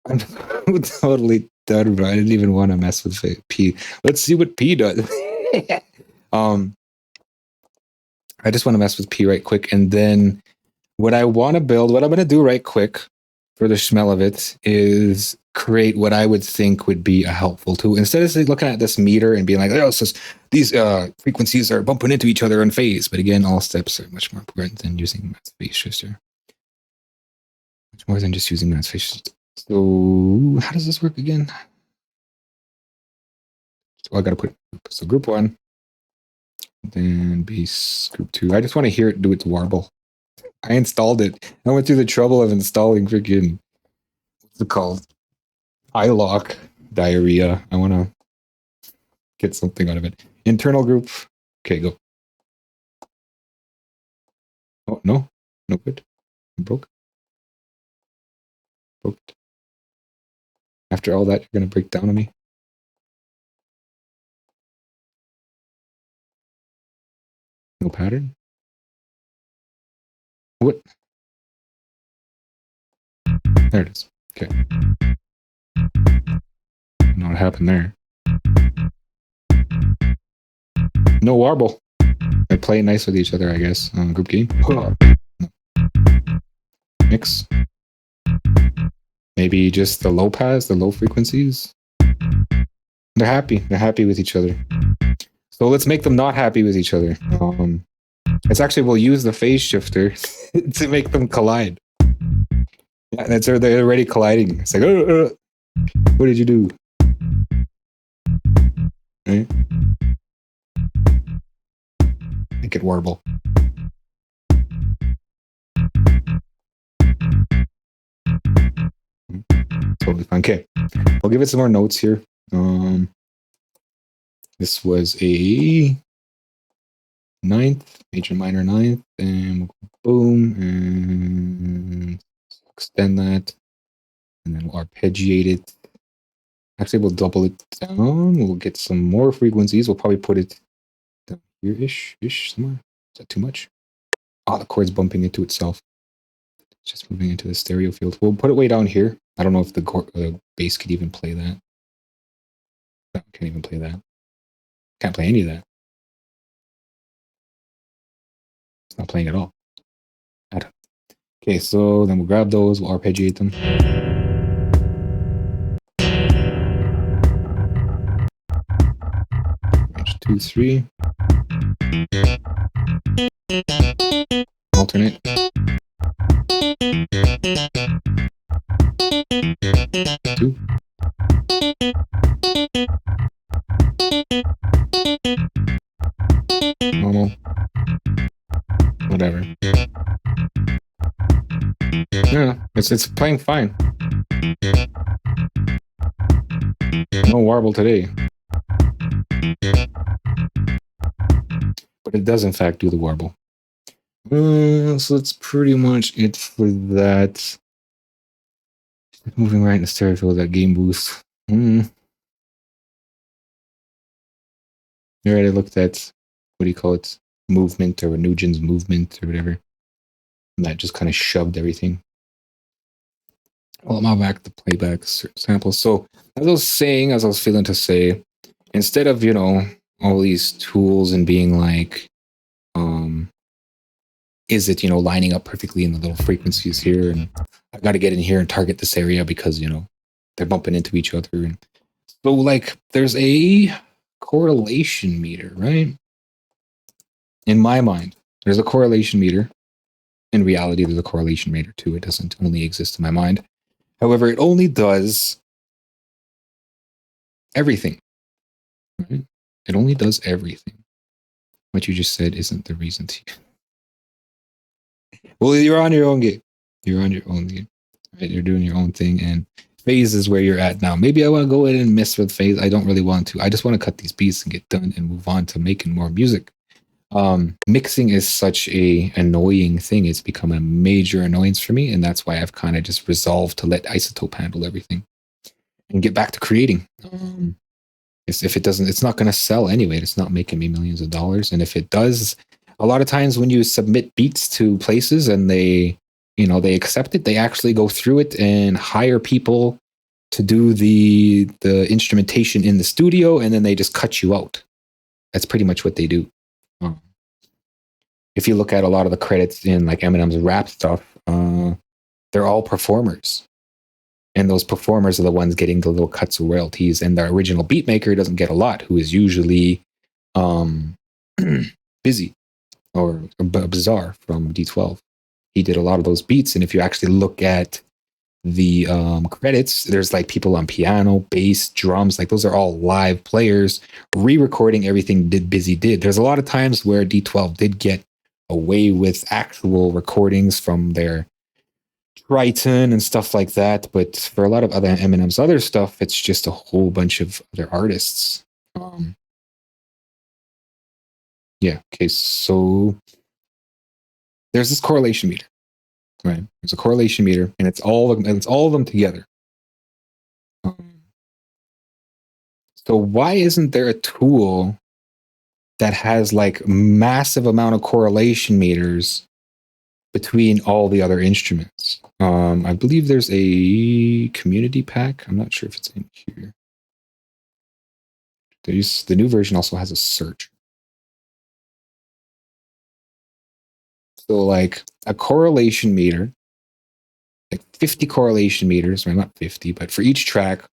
Speaker 1: I'm totally done, bro. I didn't even want to mess with P. Let's see what P does. I just want to mess with P right quick, and then what I want to build, what I'm going to do right quick for the smell of it, is create what I would think would be a helpful tool. Instead of looking at this meter and being like, oh, so these frequencies are bumping into each other in phase. But again, all steps are much more important than using math phase shifter. Much more than just using math phase shifter. So how does this work again? So I got to put, so group 1, then base group 2. I just want to hear it do its warble. I installed it. I went through the trouble of installing freaking, what's it called? iLock diarrhea. I want to get something out of it. Internal group. Okay, go. Oh, no. No good. I'm broke. Broke. After all that, you're going to break down on me? No pattern? What? There it is. Okay. I don't know what happened there. No warble. They play nice with each other, I guess. Group game. Mix. Maybe just the low pass, the low frequencies. They're happy. They're happy with each other. So let's make them not happy with each other. It's actually, we'll use the phase shifter to make them collide. Yeah, they're already colliding. It's like, what did you do? Right? Make it warble. Totally fine. Okay, I'll give it some more notes here. This was a 9th, major minor 9th, and boom, and extend that, and then we'll arpeggiate it. Actually, we'll double it down. We'll get some more frequencies. We'll probably put it down here-ish, somewhere. Is that too much? Oh, the chord's bumping into itself. It's just moving into the stereo field. We'll put it way down here. I don't know if the bass could even play that. No, can't even play that. Can't play any of that. It's not playing at all. Okay, so then we'll grab those, we'll arpeggiate them. 2, 3. Alternate. Two. Normal. Whatever. Yeah, it's playing fine. No warble today. But it does in fact do the warble. So that's pretty much it for that. Moving right in the stereo field, that gain boost. You already looked at, what do you call it? Movement, or Nugent's movement, or whatever. And that just kind of shoved everything. Well, I'm back to playback samples. So as I was saying, as I was feeling to say, instead of, all these tools and being like, is it, lining up perfectly in the little frequencies here? And I got to get in here and target this area because, they're bumping into each other. And so, like, there's a correlation meter, right? In my mind, there's a correlation meter. In reality, there's a correlation meter too. It doesn't only exist in my mind. However, it only does everything. Right? It only does everything. What you just said isn't the reason to. Well, you're on your own game. You're on your own game. Right? You're doing your own thing, and phase is where you're at now. Maybe I want to go in and mess with phase. I don't really want to. I just want to cut these beats and get done and move on to making more music. Mixing is such a annoying thing. It's become a major annoyance for me, and that's why I've kind of just resolved to let Isotope handle everything and get back to creating. If it doesn't, it's not going to sell anyway. It's not making me millions of dollars. And if it does, a lot of times when you submit beats to places and they accept it, they actually go through it and hire people to do the instrumentation in the studio, and then they just cut you out. That's pretty much what they do. If you look at a lot of the credits in like Eminem's rap stuff, they're all performers. And those performers are the ones getting the little cuts of royalties. And the original beat maker doesn't get a lot, who is usually Busy or Bizarre from D12. He did a lot of those beats. And if you actually look at the credits, there's like people on piano, bass, drums. Like those are all live players re-recording everything Busy did. There's a lot of times where D12 did get away with actual recordings from their Triton and stuff like that, but for a lot of other Eminem's other stuff, it's just a whole bunch of other artists. Yeah. Okay. So there's this correlation meter, right? There's a correlation meter, and it's all of them together. So why isn't there a tool that has like massive amount of correlation meters between all the other instruments? I believe there's a community pack. I'm not sure if it's in here. The new version also has a search. So like a correlation meter, like 50 correlation meters, or not 50, but for each track,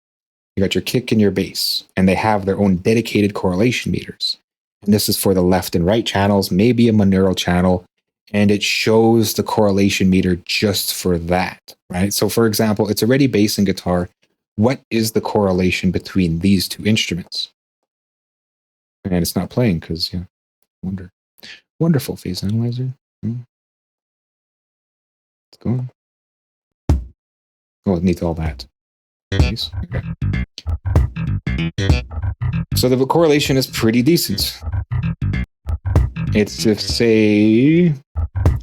Speaker 1: you got your kick and your bass, and they have their own dedicated correlation meters. And this is for the left and right channels, maybe a monaural channel, and it shows the correlation meter just for that, right? So for example, it's already bass and guitar. What is the correlation between these two instruments? And it's not playing because, yeah, wonderful phase analyzer. It's going. Oh, it needs all that. Nice. Okay. So the correlation is pretty decent. It's just say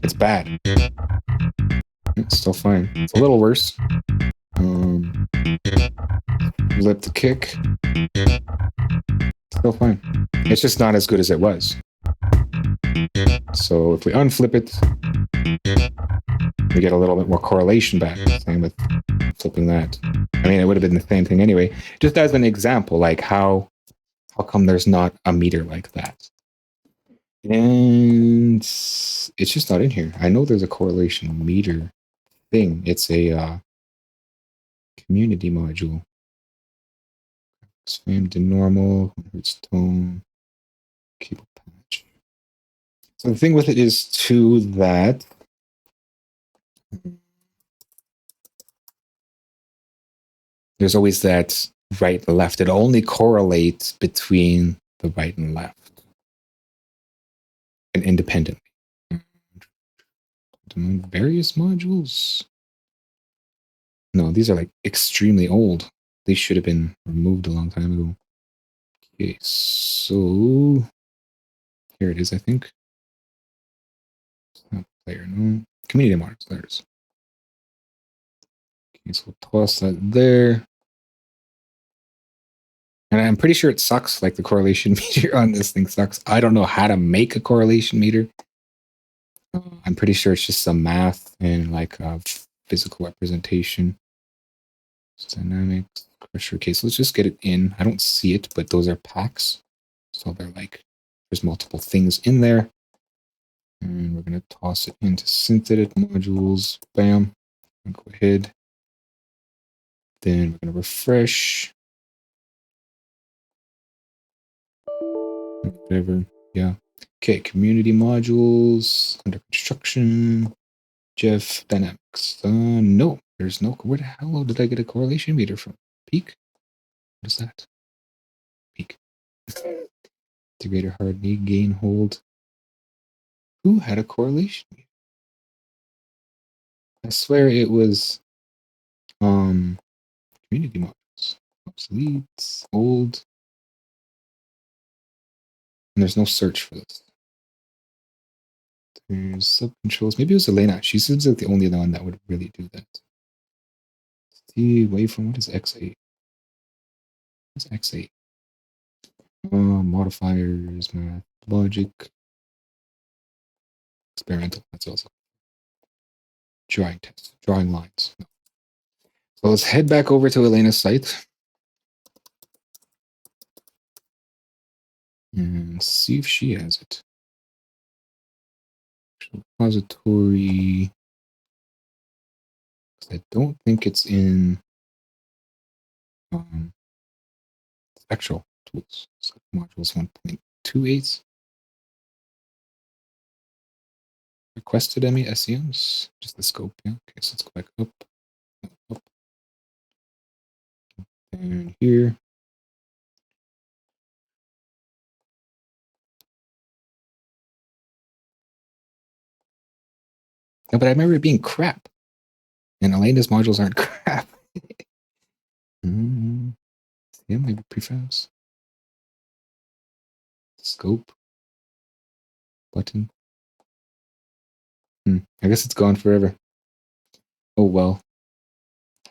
Speaker 1: it's bad. It's still fine. It's a little worse. Flip the kick. Still fine. It's just not as good as it was. So if we unflip it, we get a little bit more correlation back. Same with flipping that. I mean, it would have been the same thing anyway. Just as an example, like how come there's not a meter like that? And it's just not in here. I know there's a correlation meter thing. It's a community module. Spam to normal, hertz tone, cable patch. So the thing with it is too that there's always that right and left. It only correlates between the right and left and independently. Various modules. No, these are like extremely old. They should have been removed a long time ago. Okay, so here it is, I think. It's not player, no. Community marks, there it is. Okay, so we'll toss that there. And I'm pretty sure it sucks, like the correlation meter on this thing sucks. I don't know how to make a correlation meter. I'm pretty sure it's just some math and like physical representation. Dynamics, pressure. Okay, so let's just get it in. I don't see it, but those are packs. So they're like, there's multiple things in there. And we're going to toss it into synthetic modules. Bam. Go ahead. Then we're going to refresh. Whatever. Yeah. Okay, community modules under construction. Jeff Dynamics. No, there's no. Where the hell did I get a correlation meter from? Peak? What is that? Peak. Integrator hard knee gain hold. Who had a correlation meter? I swear it was community modules. Obsolete, old. And there's no search for this. There's sub controls. Maybe it was Elena. She seems like the only one that would really do that. See, waveform. What is X8? What's X8? Modifiers, math, logic, experimental. That's also drawing tests, drawing lines. No. So let's head back over to Elena's site and see if she has it. Repository. I don't think it's in actual tools. So modules 1.28. Requested ME SEMs. Just the scope. Yeah. Okay, so let's go back up. And here. No, but I remember it being crap. And Elena's modules aren't crap. Yeah, maybe prefabs. Scope. Button. I guess it's gone forever. Oh, well.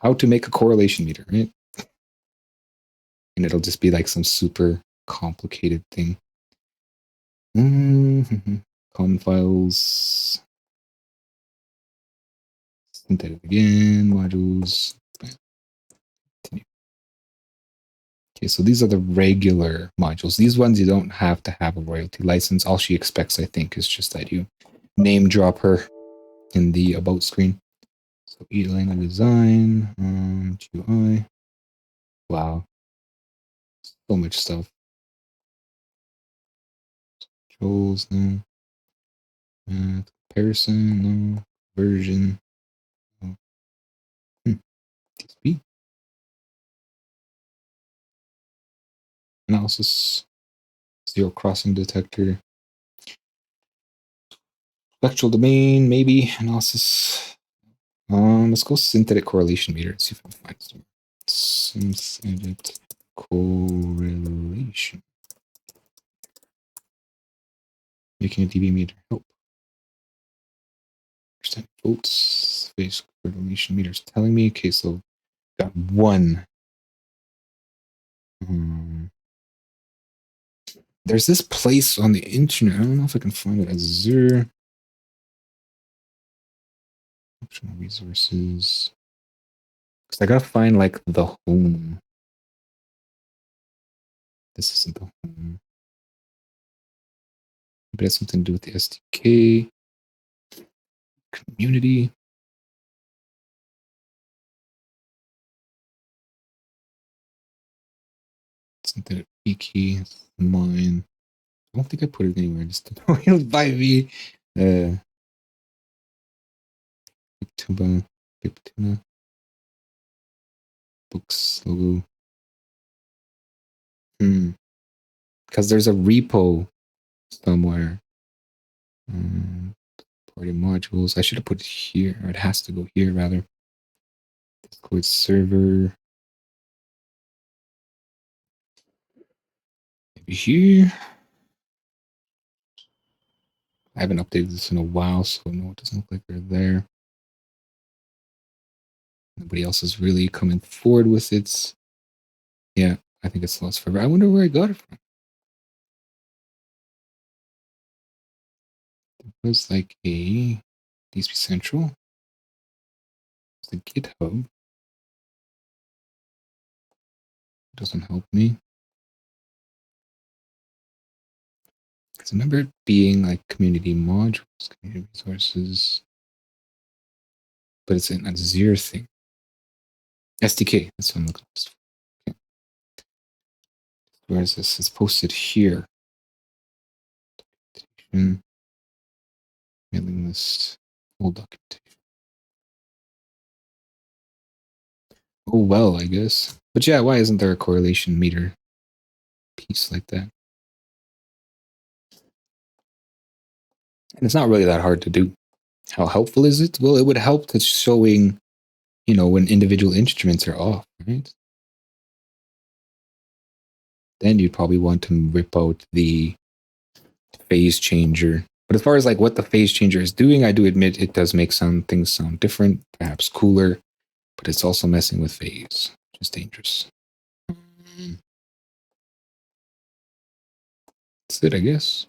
Speaker 1: How to make a correlation meter, right? And it'll just be like some super complicated thing. Common files. Synthetic again. Modules. Continue. Okay, so these are the regular modules. These ones you don't have to have a royalty license. All she expects, I think, is just that you name drop her in the about screen. So Elena design, GUI. Wow. So much stuff. Controls, no. Comparison, no. Version. No. TSP. Analysis. Zero crossing detector. Spectral domain, maybe. Analysis. Let's go synthetic correlation meter. Let's see if I can find some. Synthetic correlation. Making a dB meter. Help. Percent volts. Phase correlation meters telling me. Okay, so got one. There's this place on the internet. I don't know if I can find it. Azure. Optional resources. Because I gotta find like the home. This isn't the home. Maybe it has something to do with the SDK. Community. Synthetic key. Mine. I don't think I put it anywhere. Just by me. Tuba. Tuna. Books logo. Because there's a repo somewhere. Party modules. I should have put it here. Or it has to go here rather. Discord server. Maybe here. I haven't updated this in a while, so no, it doesn't look like they're there. Nobody else is really coming forward with it. Yeah, I think it's lost forever. I wonder where I got it from. was like a DSP Central. It's the GitHub. It doesn't help me. I remember it being like community modules, community resources, but it's an Azure thing. SDK, that's what I'm looking for. Okay. Where is this? It's posted here. Mailing list, old documentation. Oh, well, I guess. But yeah, why isn't there a correlation meter piece like that? And it's not really that hard to do. How helpful is it? Well, it would help to showing, when individual instruments are off, right? Then you'd probably want to rip out the phase changer. But as far as like what the phase changer is doing, I do admit it does make some things sound different, perhaps cooler, but it's also messing with phase, which is dangerous. That's it, I guess.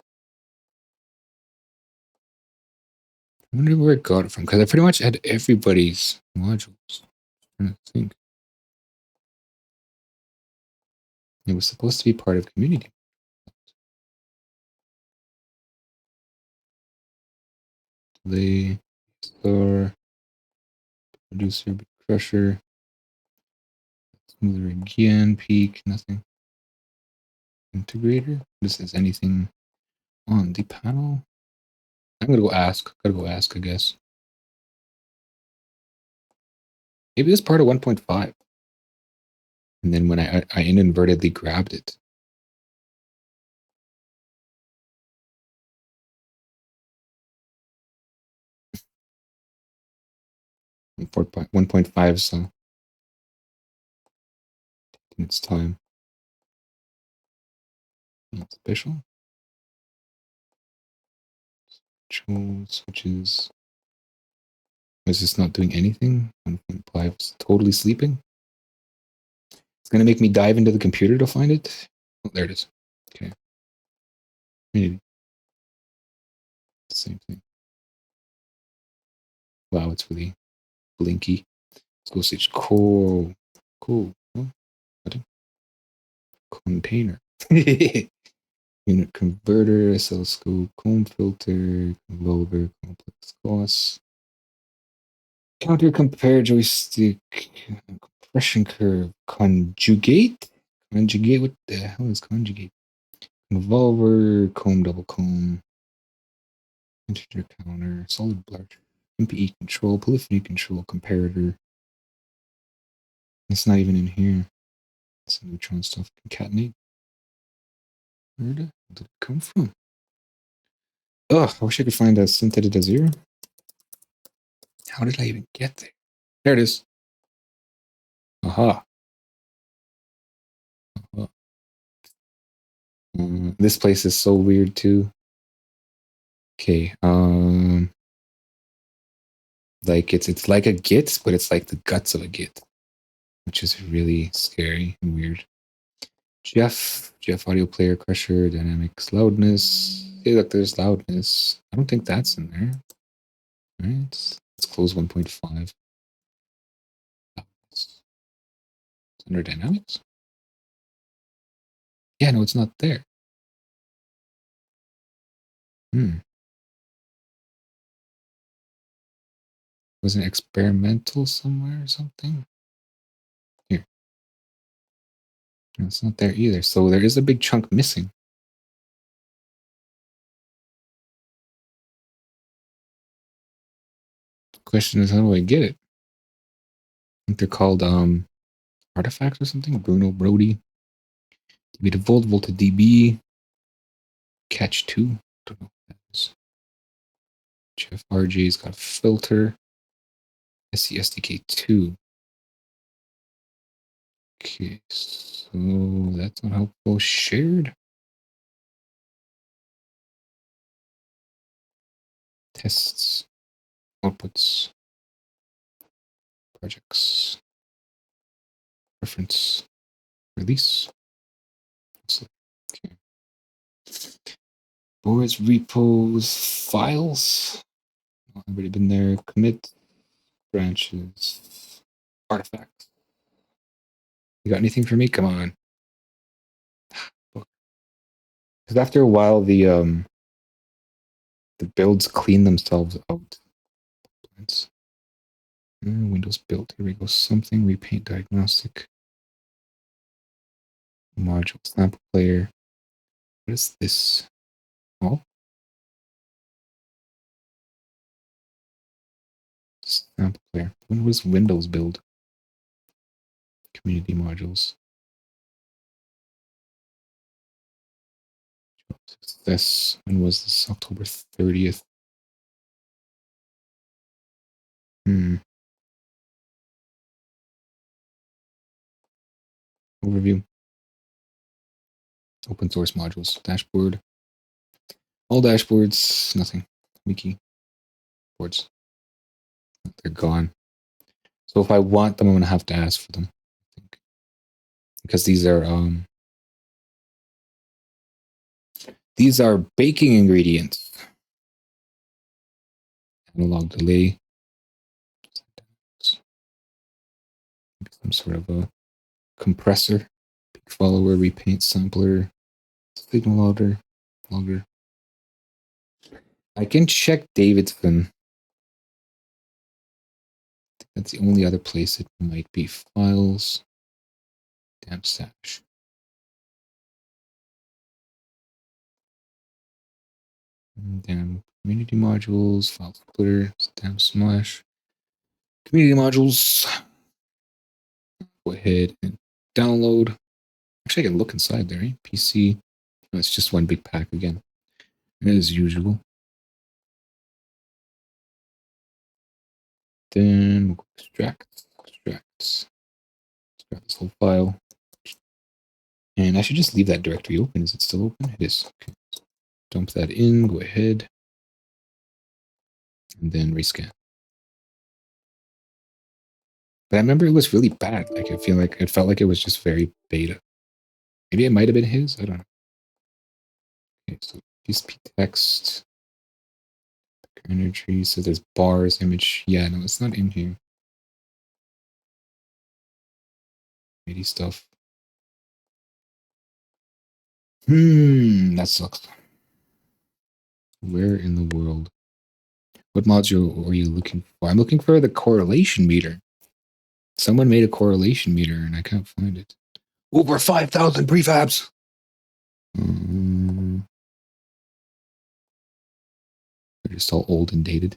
Speaker 1: I wonder where it got it from, because I pretty much had everybody's modules. I'm trying to think. It was supposed to be part of community. Delay, store, producer, crusher, smoother again, peak, nothing. Integrator. This is anything on the panel. I'm gonna go ask. Gotta go ask, I guess. Maybe this part of 1.5. And then when I inadvertently grabbed it. In 1.5, so it's time. Special. Switches. Is this not doing anything? 1.5 is totally sleeping. It's gonna make me dive into the computer to find it. Oh, there it is. Okay. Maybe. Same thing. Wow, it's really blinky. Let's go switch core. Cool. Oh, container. Unit converter, oscilloscope, comb filter, convolver, complex costs. Counter compare joystick, compression curve, conjugate? Conjugate? What the hell is conjugate? Convolver, comb, double comb, integer counter, solid blur, MPE control, polyphony control, comparator. It's not even in here. It's neutron stuff. Concatenate. Where did it come from? Ugh, I wish I could find a synthetic to zero. How did I even get there? There it is. Aha. Aha. This place is so weird too. Okay. Like it's like a Git, but it's like the guts of a Git, which is really scary and weird. Jeff audio player crusher, dynamics, loudness. Hey, look, there's loudness. I don't think that's in there. All right, let's close 1.5. It's under dynamics. Yeah, no, it's not there. Was it experimental somewhere or something? Here. No, it's not there either. So there is a big chunk missing. The question is, how do I get it? I think they're called artifacts or something. Bruno Brody. db default, volta db, catch 2. Don't know what that is. Jeff RJ's got a filter. SCSDK2. Okay, so that's not helpful. Shared. Tests. Outputs. Projects. Reference. Release. Okay. Boards, repos, files. I've already been there. Commit, branches, artifacts. You got anything for me? Come on. Because after a while, the builds clean themselves out. Windows build. Here we go. Something. Repaint diagnostic. Module sample player. What is this? Oh. Sample player. When was Windows build? Community modules. Success. When was this? October 30th. Overview. Open source modules. Dashboard. All dashboards. Nothing. Wiki. Boards. They're gone. So if I want them, I'm going to have to ask for them. I think. Because these are baking ingredients. Analog delay. Some sort of a compressor. Peak follower. Repaint sampler. Signal logger. I can check Davidson. That's the only other place it might be. Files. Damn stash. Damn community modules. File splitter. Damn smash. Community modules. Go ahead and download. Actually, I can look inside there. Right? PC. No, it's just one big pack again, as usual. Then we'll go extract. Extract this whole file. And I should just leave that directory open. Is it still open? It is. Okay. Dump that in. Go ahead. And then rescan. But I remember it was really bad. Like I felt like it was just very beta. Maybe it might have been his. I don't know. Okay, so PSP text. Energy. So there's bars, image. Yeah, no, it's not in here. MIDI stuff. That sucks. Where in the world? What module are you looking for? I'm looking for the correlation meter. Someone made a correlation meter and I can't find it. Over 5,000 prefabs. They're just all old and dated.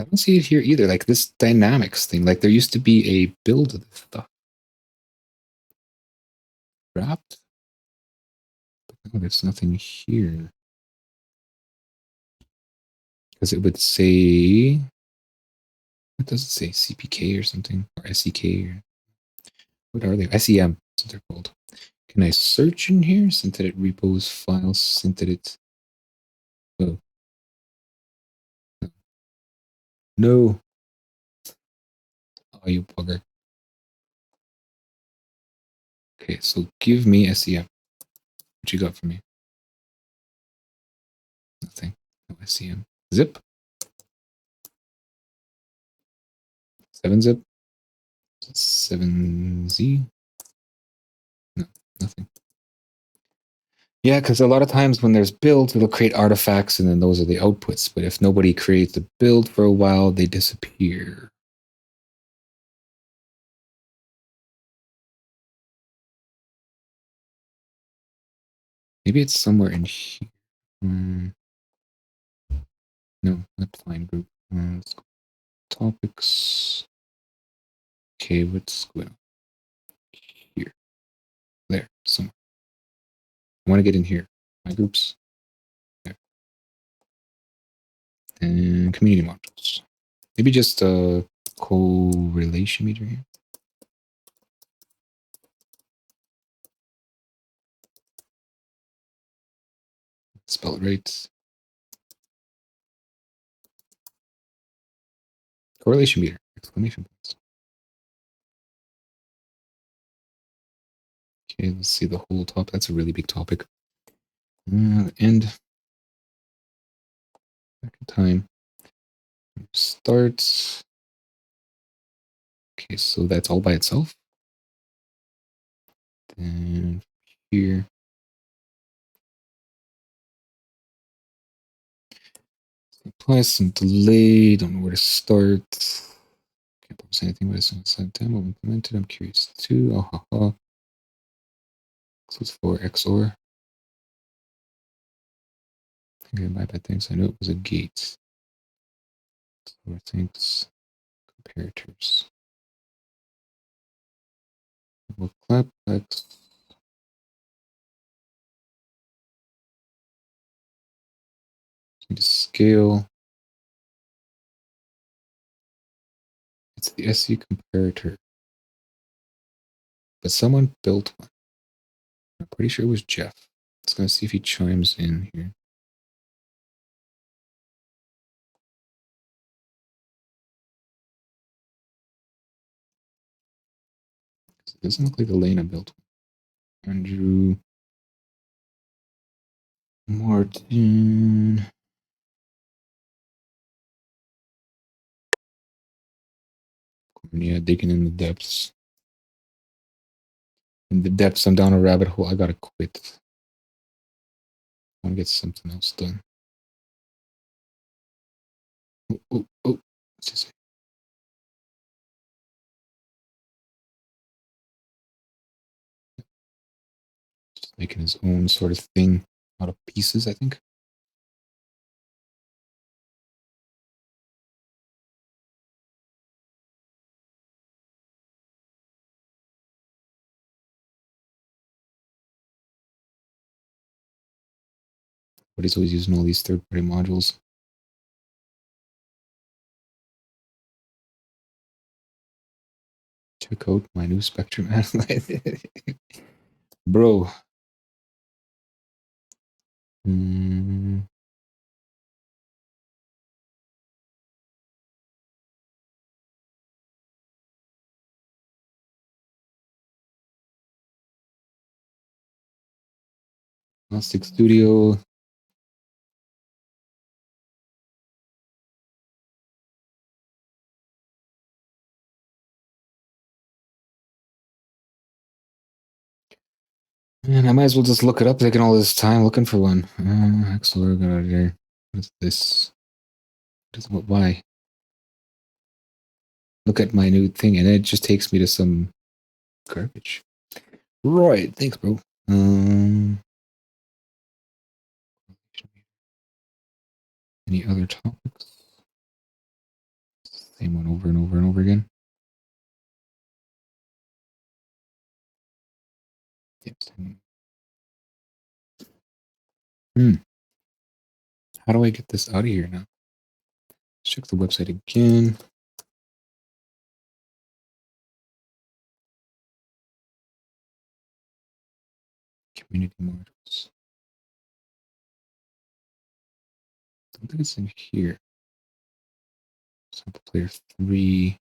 Speaker 1: I don't see it here either. Like this dynamics thing. Like there used to be a build of this stuff. Wrapped? Oh, there's nothing here. Because it would say. What does it say? CPK or something? Or SEK? Or what are they? SEM. That's what they're called. Can I search in here? Synthetic repos, files, synthetic. Oh. No. Oh, you bugger. Okay, so give me SEM. What you got for me? Nothing. No SEM. Zip? 7-zip? 7Z? No, nothing. Yeah, because a lot of times when there's builds, it'll create artifacts and then those are the outputs. But if nobody creates a build for a while, they disappear. Maybe it's somewhere in here. No, not find group. Let's go. Topics. Okay, what's going on? Here. There, somewhere. I want to get in here. My groups. There. And community modules. Maybe just a correlation meter here. Spell it right. Correlation meter. Exclamation points. Okay, let's see the whole top. That's a really big topic. End. Back in time. Starts. Okay, so that's all by itself. And here. Apply some delay. Don't know where to start. Can't promise anything, but it's not demo implemented. I'm curious too. Oh, ha, ha. So it's for XOR. I think I buy bad things. I know it was a gate. XOR things. Comparators. We'll clap X. Need to scale. It's the SU comparator. But someone built one. I'm pretty sure it was Jeff. Let's go see if he chimes in here. It doesn't look like Elena built one. Andrew Martin. Yeah, digging in the depths. In the depths, I'm down a rabbit hole. I gotta quit. I want to get something else done. Oh. What's this? Just making his own sort of thing out of pieces, I think. But he's always using all these third-party modules. Check out my new Spectrum analyzer. Bro. Gnostic Studio. Man, I might as well just look it up, taking all this time looking for one. Excellent. What is this? Why? Look at my new thing, and it just takes me to some garbage. Right. Thanks, bro. Any other topics? Same one over and over and over again. Yes. How do I get this out of here now? Let's check the website again. Community modules. I don't think it's in here. Sample player 3.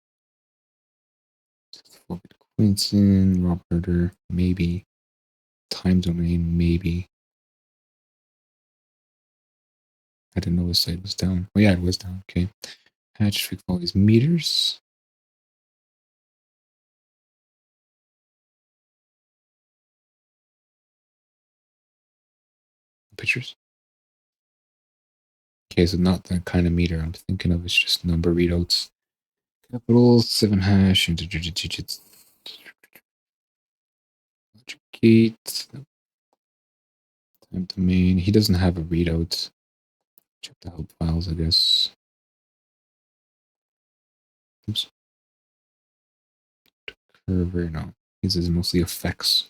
Speaker 1: Quinton, Rob Herder, maybe. Time domain, maybe. I didn't know the site was down. Oh yeah, it was down. Okay. Hatch, fix all these meters. Pictures. Okay, so not that kind of meter I'm thinking of. It's just number readouts. Capital 7 hash integer digits. Logic gate. Time domain. He doesn't have a readout. Check the help files, I guess. Oops. Curver, no. This is mostly effects.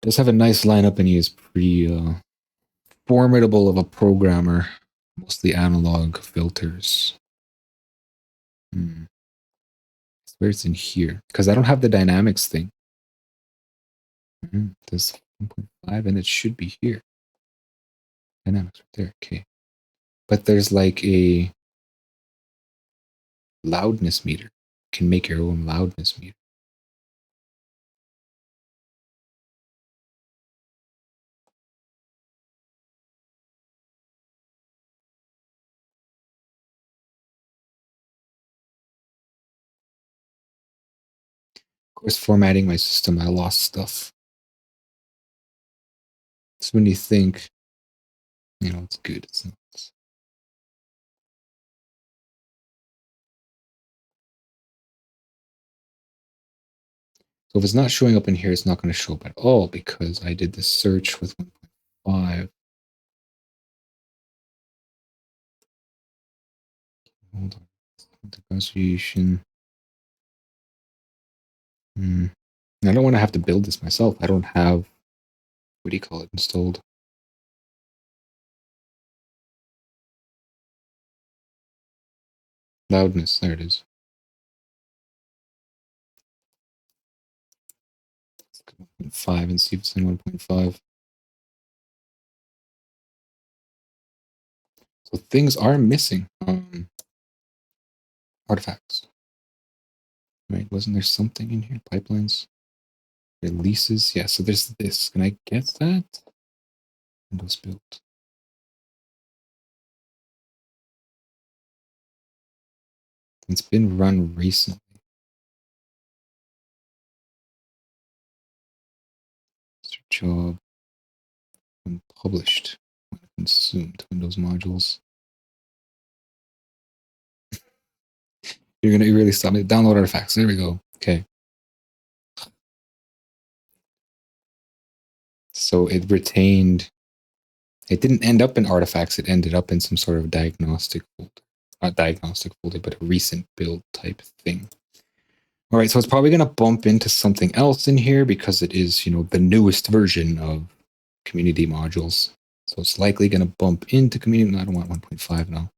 Speaker 1: Does have a nice lineup, and he is pretty formidable of a programmer. Mostly analog filters. Where it's in here, because I don't have the dynamics thing. There's 1.5, and it should be here. Dynamics right there. Okay, but there's like a loudness meter. You can make your own loudness meter. course, formatting my system, I lost stuff. So when you think, it's good, it's not. So if it's not showing up in here, it's not going to show up at all because I did the search with 1.5. Hold on. Negotiation. I don't want to have to build this myself. I don't have, what do you call it, installed. Loudness, there it is. Let's go 1.5 and see if it's in 1.5. So things are missing. Artifacts. Right? Wasn't there something in here? Pipelines? Releases? Yeah, so there's this. Can I get that? Windows built. It's been run recently. Job. When published. When consumed. Windows modules. You're going to really stop me. Download artifacts. There we go. Okay. So it retained, it didn't end up in artifacts. It ended up in some sort of diagnostic folder. Not diagnostic folder, but a recent build type thing. All right, so it's probably going to bump into something else in here because it is, the newest version of community modules. So it's likely going to bump into community. I don't want 1.5 now.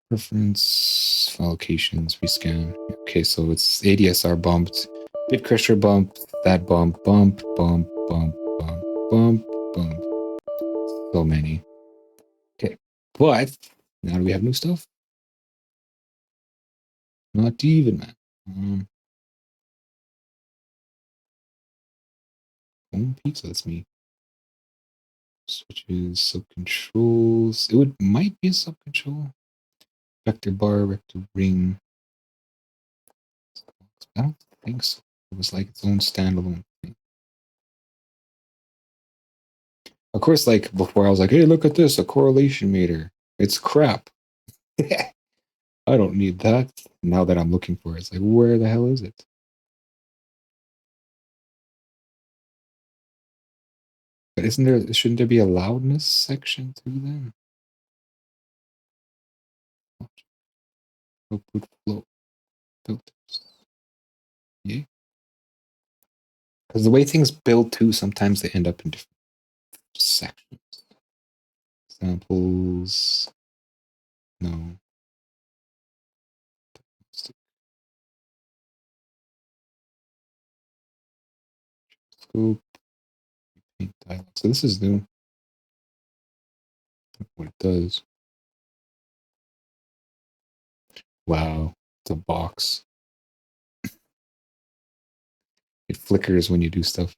Speaker 1: Preference, file locations, rescan. Okay, so it's ADSR bumped, bit crusher bumped, that bump, bump, bump, bump, bump, bump, bump. So many. Okay, but now do we have new stuff? Not even, man. Home pizza, that's me. Switches, sub controls. It might be a sub control. Vector bar, vector ring. I don't think so. It was like its own standalone thing. Of course, like before, I was like, hey, look at this, a correlation meter. It's crap. I don't need that. Now that I'm looking for it, it's like, where the hell is it? But shouldn't there be a loudness section too then? Output flow filters. Yeah. Because the way things build too, sometimes they end up in different sections. Samples. No. Scope. Paint dialog. So this is new. What it does. Wow. It's a box. It flickers when you do stuff.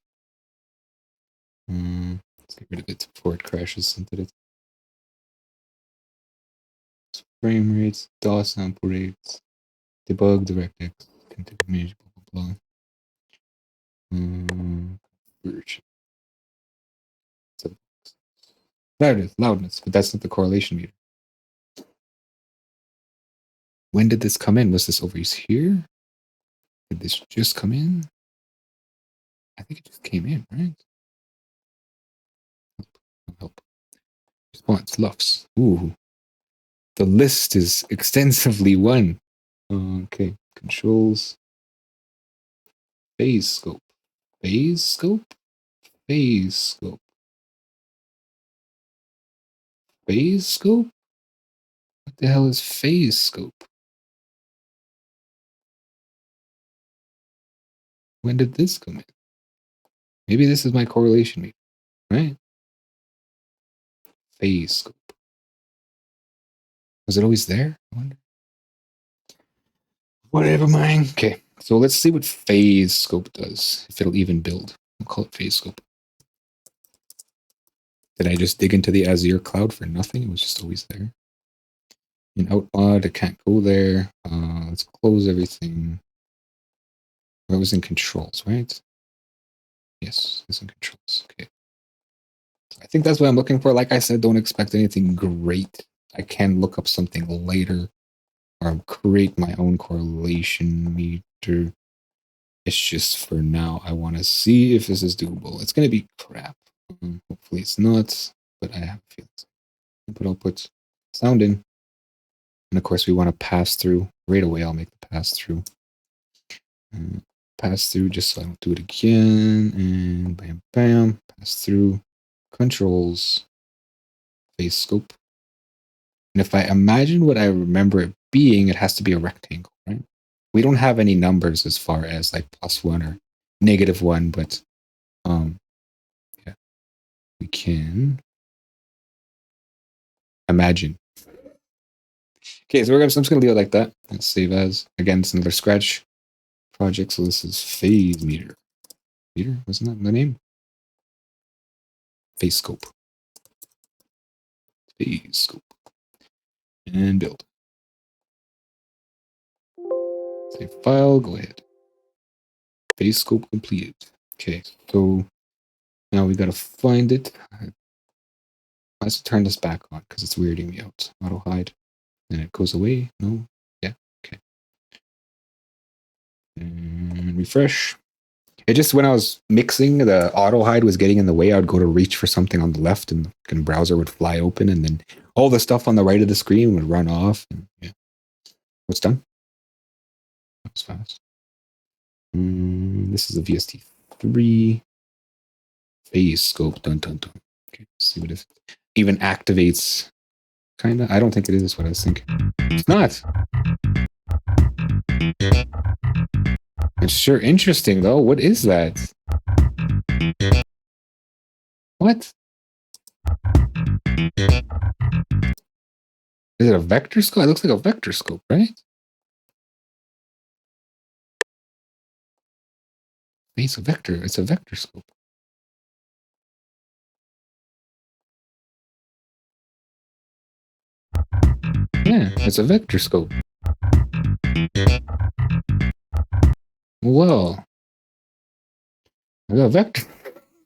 Speaker 1: Let's get rid of it before it crashes into it. Frame rates, DAW sample rates, debug DirectX, configure manage, blah blah blah. Version. There it is, loudness, but that's not the correlation meter. When did this come in? Was this over here? Did this just come in? I think it just came in, right? Help. Response, LUFS. Ooh. The list is extensively one. Okay, controls. Phase scope. Phase scope? Phase scope. Phase scope? What the hell is phase scope? When did this come in? Maybe this is my correlation meter, right? Phase scope. Was it always there? I wonder. Whatever, mind. Okay, so let's see what phase scope does, if it'll even build. I'll call it phase scope. Did I just dig into the Azure cloud for nothing? It was just always there. In outbound, it can't go there. Let's close everything. Or it was in controls, right? Yes, it's in controls. Okay. I think that's what I'm looking for. Like I said, don't expect anything great. I can look up something later or create my own correlation meter. It's just for now, I want to see if this is doable. It's going to be crap. Hopefully it's not, but I have a feeling. Input, output, sound in. And of course, we want to pass through. Right away, I'll make the pass through. Pass through just so I don't do it again. And bam, bam. Pass through. Controls. Phase scope. And if I imagine what I remember it being, it has to be a rectangle, right? We don't have any numbers as far as like +1 or -1, but yeah, we can imagine. Okay, so I'm just gonna leave it like that. Let's save as. Again, it's another Scratch project, so this is phase meter. Meter, wasn't that the name? Phase scope. Phase scope. And build. Save file, go ahead. Phase scope completed. Okay, so now we gotta find it. Let's turn this back on because it's weirding me out. Auto hide. And it goes away. No. Yeah. Okay. And refresh. It just, when I was mixing, the auto hide was getting in the way. I would go to reach for something on the left and the browser would fly open and then all the stuff on the right of the screen would run off. And yeah. What's done? That was fast. This is a VST3 phase scope. Dun, dun, dun. Okay. Let's see what it even activates. Kind of. I don't think it is what I was thinking. It's not. It's sure interesting, though. What is that? What? Is it a vector scope? It looks like a vector scope, right? It's a vector. It's a vector scope. Yeah, it's a vector scope. Well, I got a vector.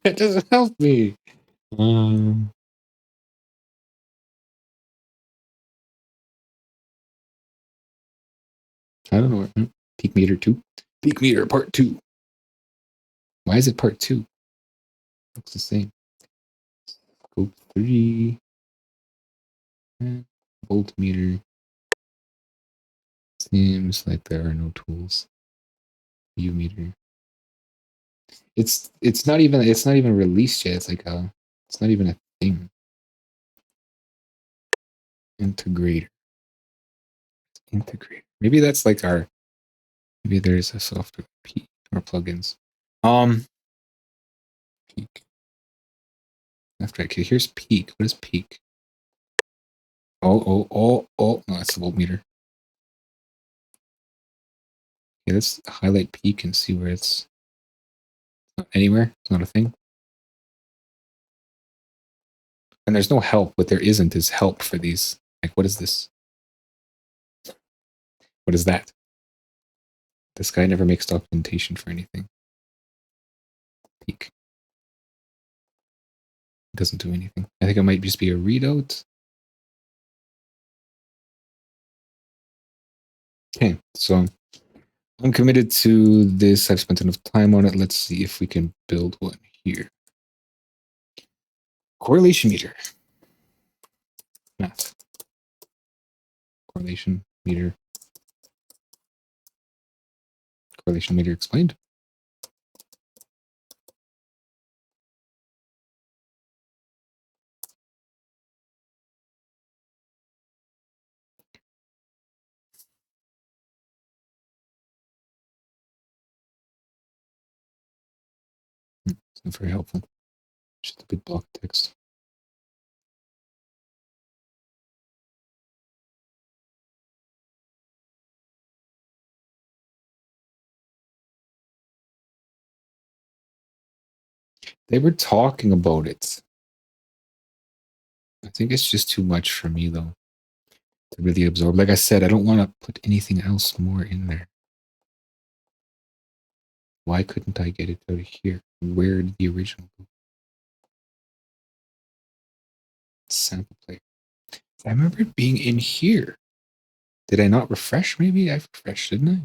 Speaker 1: It doesn't help me. I don't know. Peak meter 2. Peak meter part 2. Why is it part 2? Looks the same. Scope 3. Voltmeter. Seems like there are no tools. U meter. It's not even released yet. It's like it's not even a thing. Integrator. Maybe that's like our. Maybe there's a software P or plugins. Peak. After okay, here's peak. What is peak? Oh! No, that's the voltmeter. Okay, let's highlight peak and see where it's not anywhere. It's not a thing. And there's no help. What there isn't is help for these. Like, what is this? What is that? This guy never makes documentation for anything. Peak. It doesn't do anything. I think it might just be a readout. Okay, so I'm committed to this. I've spent enough time on it. Let's see if we can build one here. Correlation meter. Math. Correlation meter. Correlation meter explained. It's not very helpful. Just a big block of text. They were talking about it. I think it's just too much for me, though, to really absorb. Like I said, I don't want to put anything else more in there. Why couldn't I get it out of here? Where did the original go? Sample player. I remember it being in here. Did I not refresh? Maybe I refreshed, didn't I?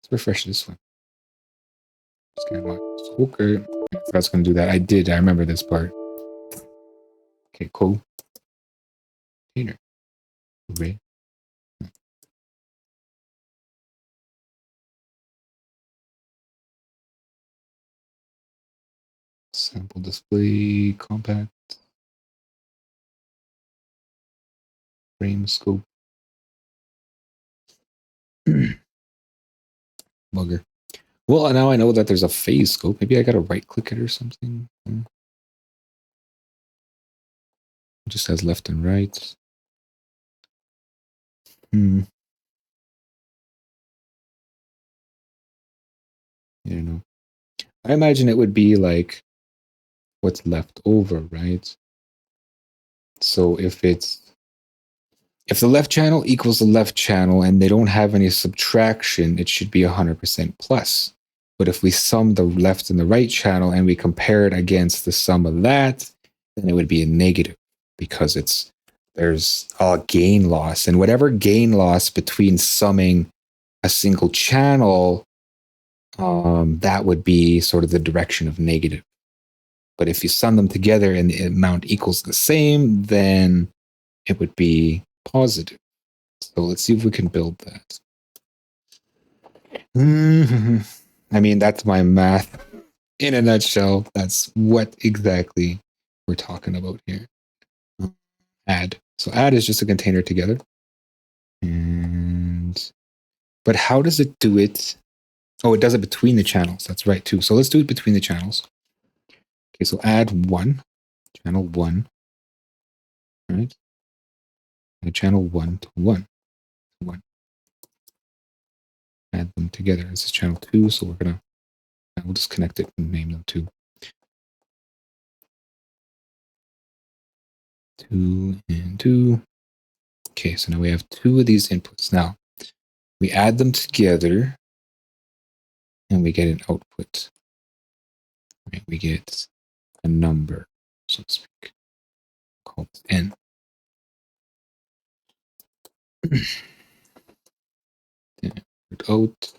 Speaker 1: Let's refresh this one. Scan marks. Okay. I was going to do that. I did. I remember this part. Okay, cool. Container. Array. Sample display. Compact. Frame scope. Bugger. Well, now I know that there's a phase scope. Maybe I got to right click it or something. It just has left and right. Hmm. I don't know. I imagine it would be like what's left over, right? So if the left channel equals the left channel and they don't have any subtraction, it should be 100% plus. But if we sum the left and the right channel and we compare it against the sum of that, then it would be a negative because there's a gain loss. And whatever gain loss between summing a single channel, that would be sort of the direction of negative. But if you sum them together and the amount equals the same, then it would be positive. So let's see if we can build that. I mean, that's my math in a nutshell. That's what exactly we're talking about here. Add. So add is just a container together. But how does it do it? Oh, it does it between the channels. That's right, too. So let's do it between the channels. Okay, so add one, channel one, right? And channel 1 to 1. Add them together. This is channel 2, so we'll just connect it and name them 2. 2 and 2. Okay, so now we have 2 of these inputs. Now, we add them together, and we get an output. Right? We get a number, so to speak, called n. Out.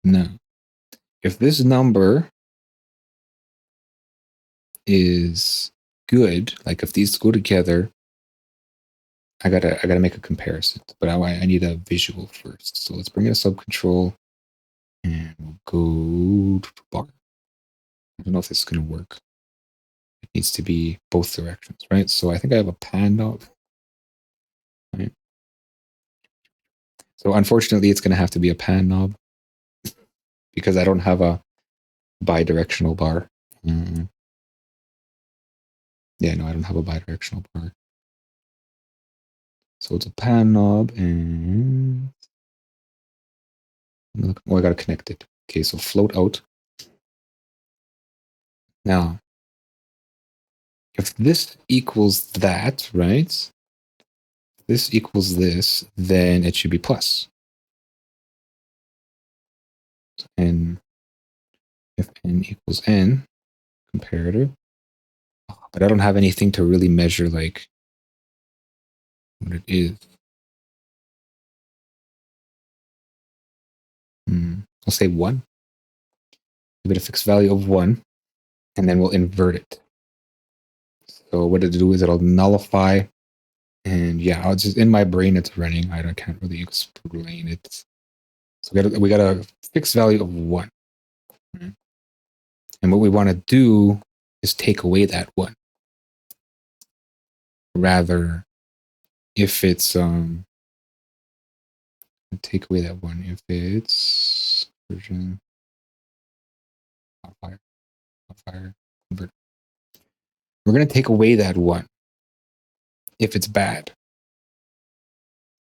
Speaker 1: Now, if this number is good, like if these go together, I gotta make a comparison, but I need a visual first. So let's bring in a subcontrol, and we'll go to bar. I don't know if this is gonna work. It needs to be both directions, right? So I think I have a pan knob. Right? So unfortunately, it's gonna have to be a pan knob because I don't have a bidirectional bar. Yeah, no, I don't have a bidirectional bar. So it's a pan knob, and I gotta connect it. Okay, so float out. Now, if this equals that, right? This equals this, then it should be plus. And if n equals n, comparative. But I don't have anything to really measure like what it is. I'll say 1. Give it a fixed value of 1, and then we'll invert it. So what it'll do is it'll nullify, and yeah, I'll just in my brain it's running. I can't really explain it. So we got a fixed value of 1. Right? And what we want to do is take away that 1. Rather, if it's take away that 1 if it's version modifier convert. We're going to take away that 1 if it's bad.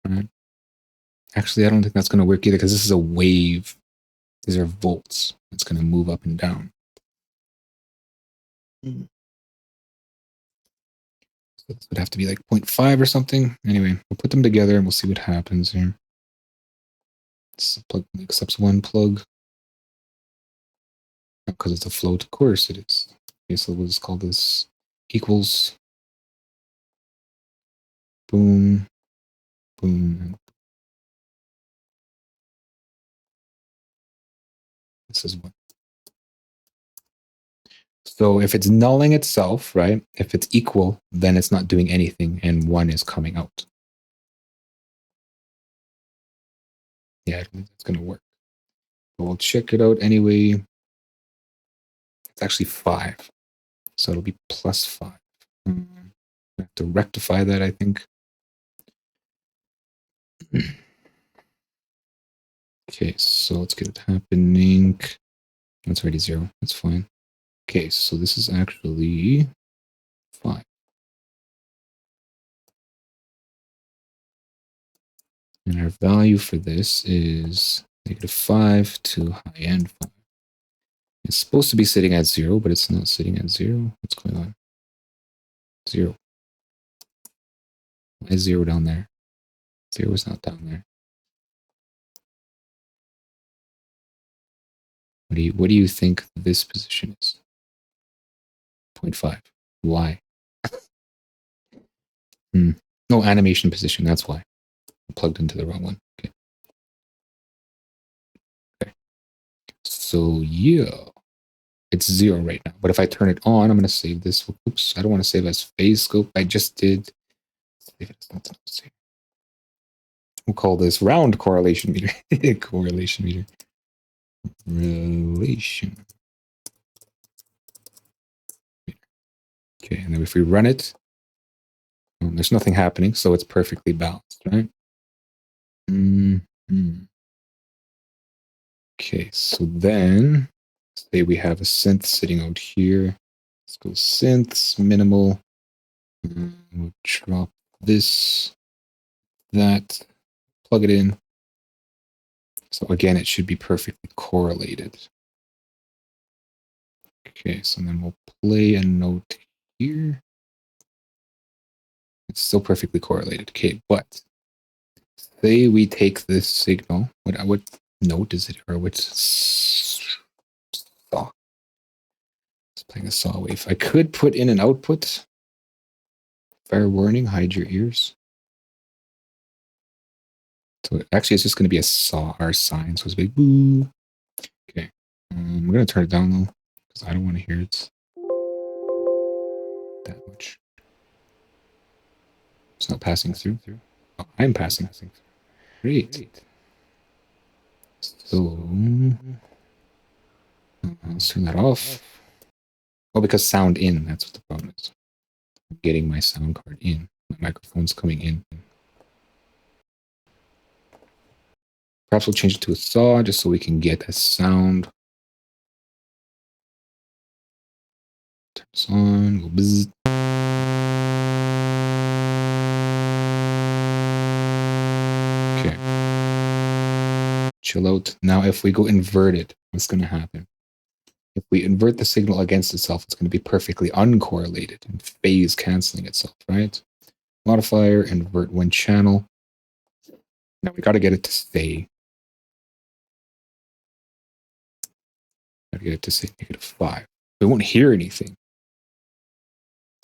Speaker 1: Right? Actually, I don't think that's going to work either because this is a wave. These are volts. It's going to move up and down. So this would have to be like 0.5 or something. Anyway, we'll put them together and we'll see what happens here. This plug accepts one plug. Because it's a float, of course it is. Okay, so we'll just call this equals boom, boom, and this is one. So if it's nulling itself, right? If it's equal, then it's not doing anything and one is coming out. Yeah, I don't think that's going to work. But we'll check it out anyway. It's actually 5. So it'll be plus 5. I have to rectify that, I think. Okay, so let's get it happening. That's already 0. That's fine. Okay, so this is actually 5. And our value for this is -5 to high end 5. It's supposed to be sitting at 0, but it's not sitting at 0. What's going on? 0. Why is 0 down there? 0 is not down there. What do you think this position is? 0.5. Why? No, animation position. That's why. I plugged into the wrong one. Okay. Okay. So yeah, it's 0 right now. But if I turn it on, I'm going to save this. Oops, I don't want to save as phase scope. I just did. Save it as something else. We'll call this round correlation meter. Correlation meter. Relation. Okay, and then if we run it, there's nothing happening, so it's perfectly balanced, right? Okay, so then say we have a synth sitting out here. Let's go synths, minimal. We'll drop this, that, plug it in. So again, it should be perfectly correlated. Okay, so then we'll play a note here. It's still perfectly correlated. Okay, but say we take this signal. What note is it, or which saw? It's playing a saw wave. I could put in an output. Fair warning, hide your ears. So actually, it's just going to be a saw, our sine. So it's big boo. Okay, we're going to turn it down though, because I don't want to hear it that much. It's not passing through. Oh, I'm passing through. Great. So let's turn that off. Well, because sound in, that's what the problem is. I'm getting my sound card in. My microphone's coming in. Perhaps we'll change it to a saw just so we can get a sound. Turn this on. Go bzzz. Okay. Chill out. Now, if we go inverted, what's going to happen? If we invert the signal against itself, it's going to be perfectly uncorrelated and phase canceling itself, right? Modifier, invert one channel. Now we got to get it to stay. Got to get it to say -5. We won't hear anything.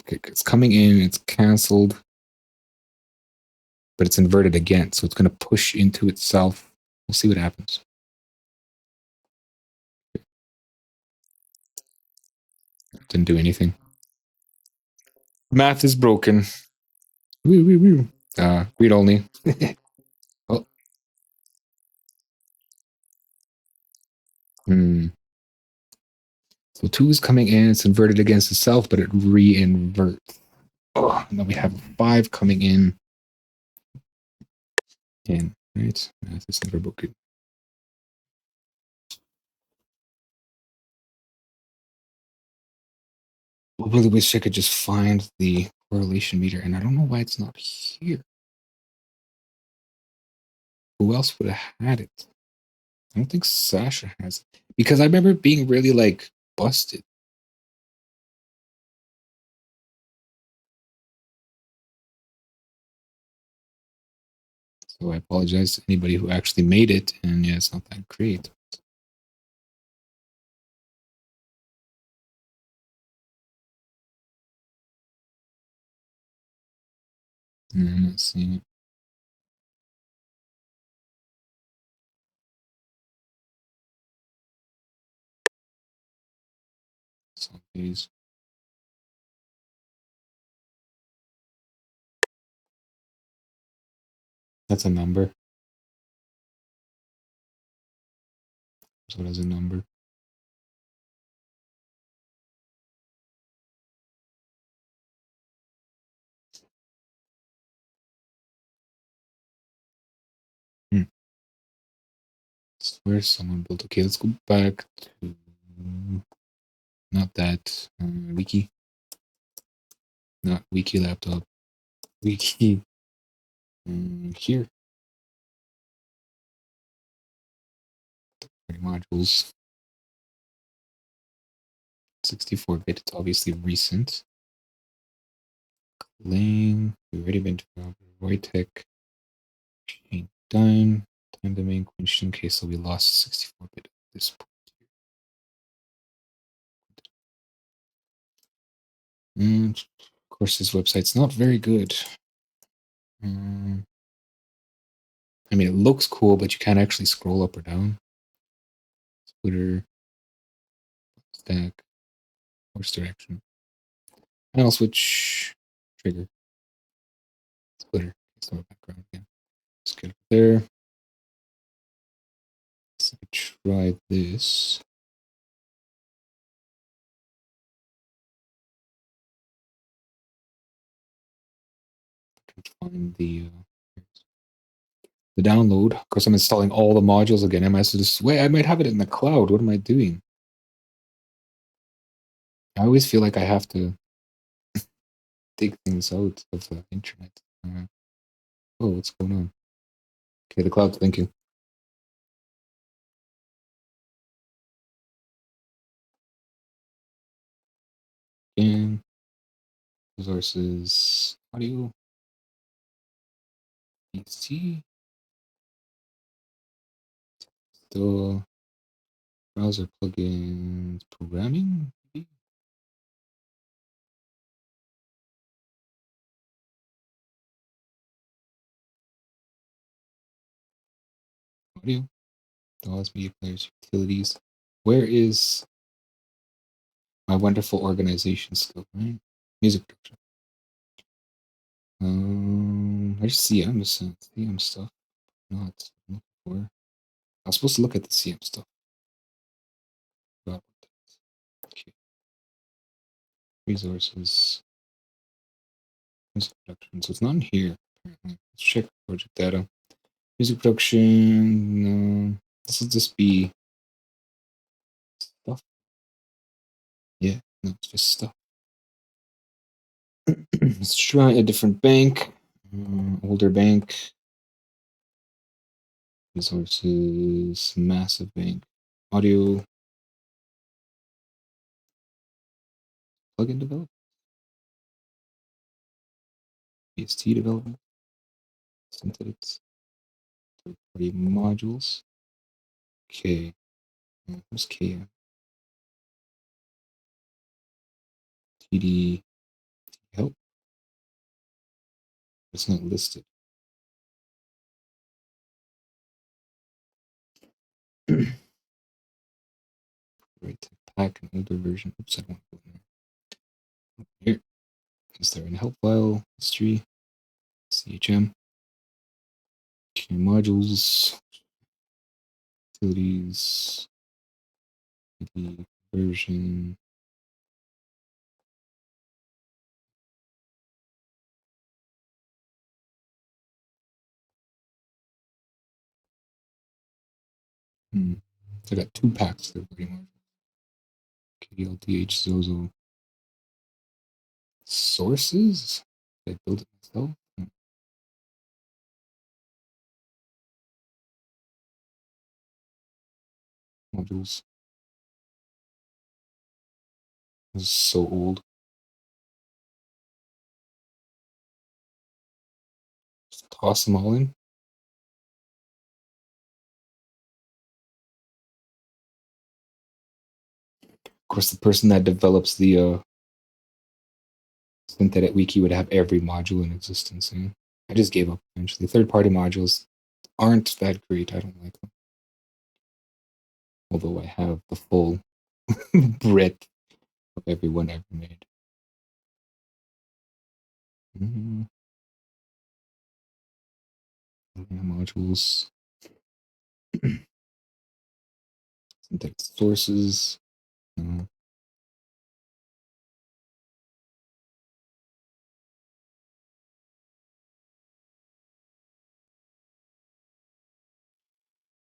Speaker 1: Okay, it's coming in, it's canceled, but it's inverted again, so it's going to push into itself. We'll see what happens. Didn't do anything. Math is broken. Read only. Oh. So 2 is coming in, it's inverted against itself, but it re-inverts. Oh, and then we have 5 coming in. Right? Math is never broken. I really wish I could just find the correlation meter, and I don't know why it's not here. Who else would have had it? I don't think Sasha has it. Because I remember it being really, like, busted. So I apologize to anybody who actually made it, and yeah, it's not that great. I'm not seeing it. Some days. That's a number. So what is a number? Hmm. Where someone built. Okay, let's go back to not that wiki, not wiki laptop, wiki here. Modules 64-bit. It's obviously recent. Claim. We've already been to White Tech. Chain done. Time domain question. Okay, so we lost 64-bit at this point. And of course, this website's not very good. I mean, it looks cool, but you can't actually scroll up or down. Splitter, stack, horse direction. Panel switch, trigger, splitter. So background again. Let's get up there. Let's try this. I can find the download. Of course, I'm installing all the modules again. I might just wait. I might have it in the cloud. What am I doing? I always feel like I have to dig things out of the internet. Oh, what's going on? Okay, the cloud's thinking. Again, resources, audio, PC, still browser plugins, programming. Maybe? Audio, DAWs, media players, utilities. Where is my wonderful organization skill? Right, music production. I just CM, just CM stuff. Not looking for. I was supposed to look at the CM stuff. Okay. Resources, music production. So it's not in here. Apparently. Let's check project data. Music production. No, this will just be stuff. Yeah, no, it's just stuff. Let's try a different bank. Older bank. Resources. Massive bank. Audio. Plugin development. PST development. Synthetics. Third-party modules. Okay. Where's KM? TD help. It's not listed. Right, pack an older version. Oops, I don't want to go in there. Here. Is there in help file? History. CHM. Okay, modules. Utilities. TD version. So I got 2 packs there pretty much. KDLTH Zozo. Sources? Did I build it myself? Modules. This is so old. Just toss them all in. course, the person that develops the synthetic wiki would have every module in existence. Eh? I just gave up eventually. Third-party modules aren't that great. I don't like them. Although I have the full breadth of everyone ever made. Mm-hmm. Modules. Synthetic sources.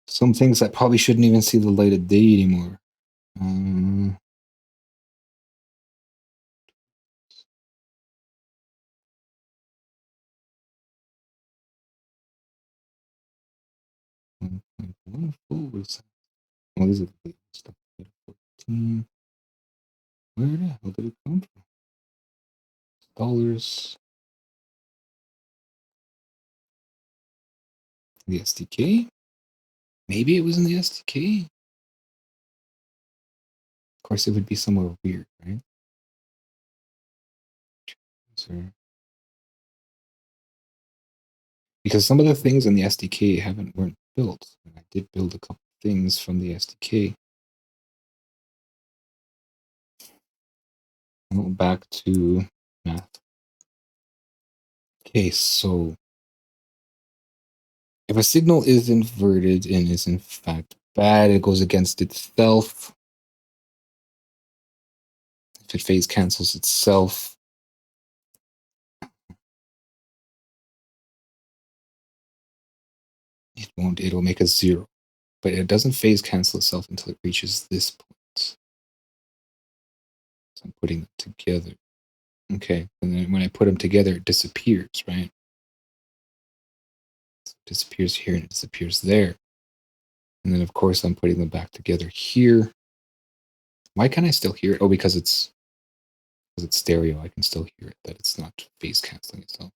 Speaker 1: Some things that probably shouldn't even see the light of day anymore. Wonderful. Oh, this is the stuff. Where the hell did it come from? Dollars. The SDK? Maybe it was in the SDK? Of course, it would be somewhere weird, right? Because some of the things in the SDK weren't built. I did build a couple things from the SDK. Back to math. Okay, so if a signal is inverted and is in fact bad, it goes against itself. If it phase cancels itself, it won't, it'll make a 0. But it doesn't phase cancel itself until it reaches this point. So I'm putting them together. Okay, and then when I put them together, it disappears, right? So it disappears here and it disappears there. And then, of course, I'm putting them back together here. Why can't I still hear it? Oh, because it's stereo. I can still hear it, that it's not phase canceling itself.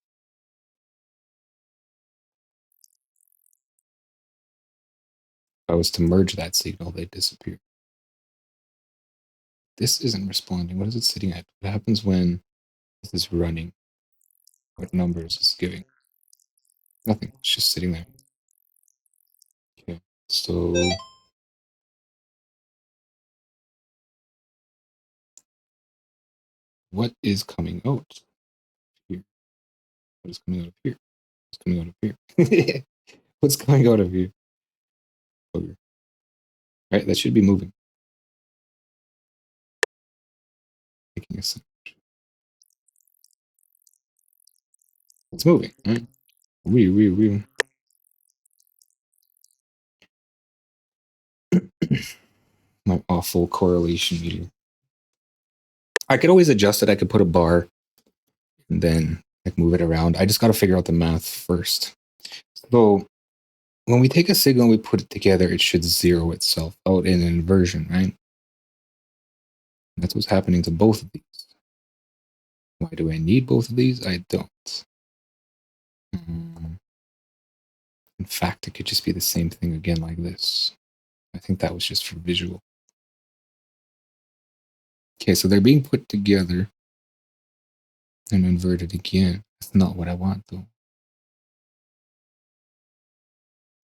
Speaker 1: If I was to merge that signal, they'd disappear. This isn't responding. What is it sitting at? What happens when this is running? What numbers is giving? Nothing. It's just sitting there. Okay, so what is coming out here? What is coming out of here? What's coming out of here? What's coming out of here? Okay. Right, that should be moving. Making a sound. It's moving, right? We. My awful correlation meter. I could always adjust it. I could put a bar and then like move it around. I just got to figure out the math first. So when we take a signal, we put it together, it should zero itself out in inversion, right? That's what's happening to both of these. Why do I need both of these? I don't. In fact, it could just be the same thing again like this. I think that was just for visual. Okay, so they're being put together and inverted again. That's not what I want, though.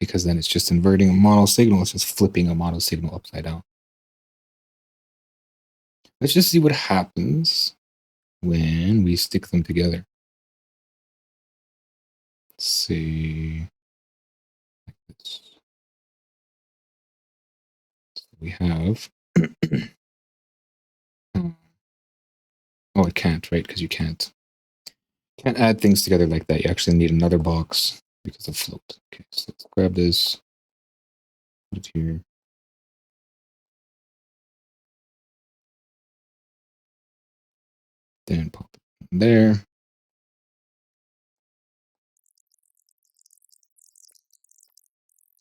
Speaker 1: Because then it's just inverting a mono signal. It's just flipping a mono signal upside down. Let's just see what happens when we stick them together. Let's see. Like this. So we have. Oh, it can't, right? Because you can't add things together like that. You actually need another box because of float. Okay, so let's grab this. Put it here. Then pop it in there.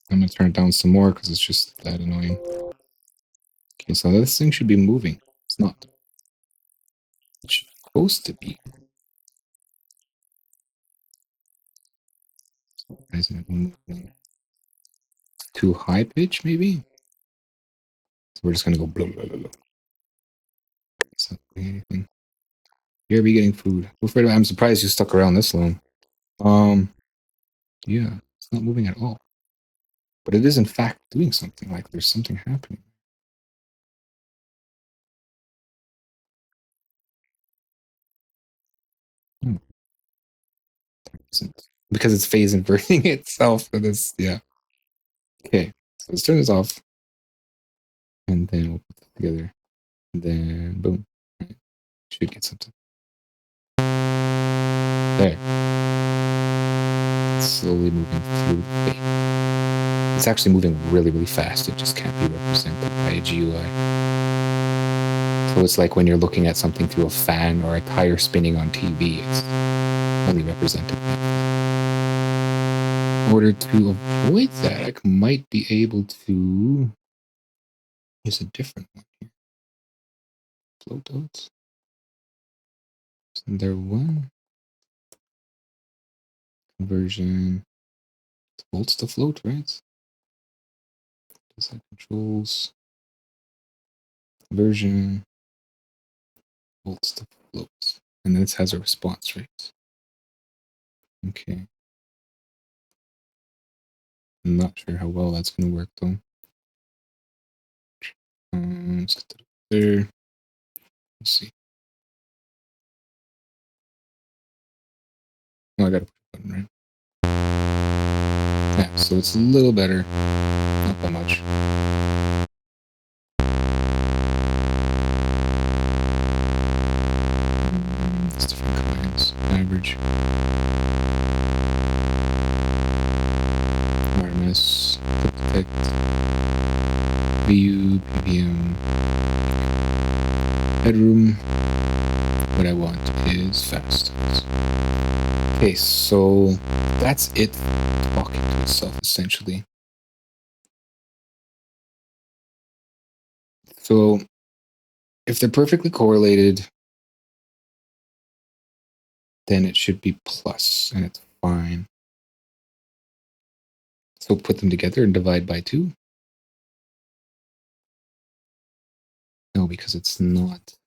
Speaker 1: I'm gonna turn it down some more because it's just that annoying. Okay, so this thing should be moving. It's not. It's supposed to be. Why isn't it moving? Too high pitch, maybe? So we're just gonna go blah blah blah blah. anything. You're be getting food. I'm surprised you stuck around this long. Yeah, it's not moving at all. But it is in fact doing something, like there's something happening. Hmm. Because it's phase inverting itself for this, yeah. Okay, so let's turn this off. And then we'll put it together. And then boom. Right. Should get something. There. It's slowly moving through the phase. It's actually moving really, really fast. It just can't be represented by a GUI. So it's like when you're looking at something through a fan or a tire spinning on TV, it's only represented by that. In order to avoid that, I might be able to use a different one here. Float dots. Isn't there one? Conversion. Volts to float, right? Design controls. Conversion. Volts to float. And this has a response rate. Okay. I'm not sure how well that's going to work though. Let's get that up there. Let's see. Oh, I got to push a button, right? Yeah, so it's a little better. Not that much. It's different kinds. Average. RMS. Quick detect. VU. PVM. Headroom. What I want is fast. Okay, so that's it talking to itself essentially. So if they're perfectly correlated, then it should be plus and it's fine. So put them together and divide by 2. No, because it's not.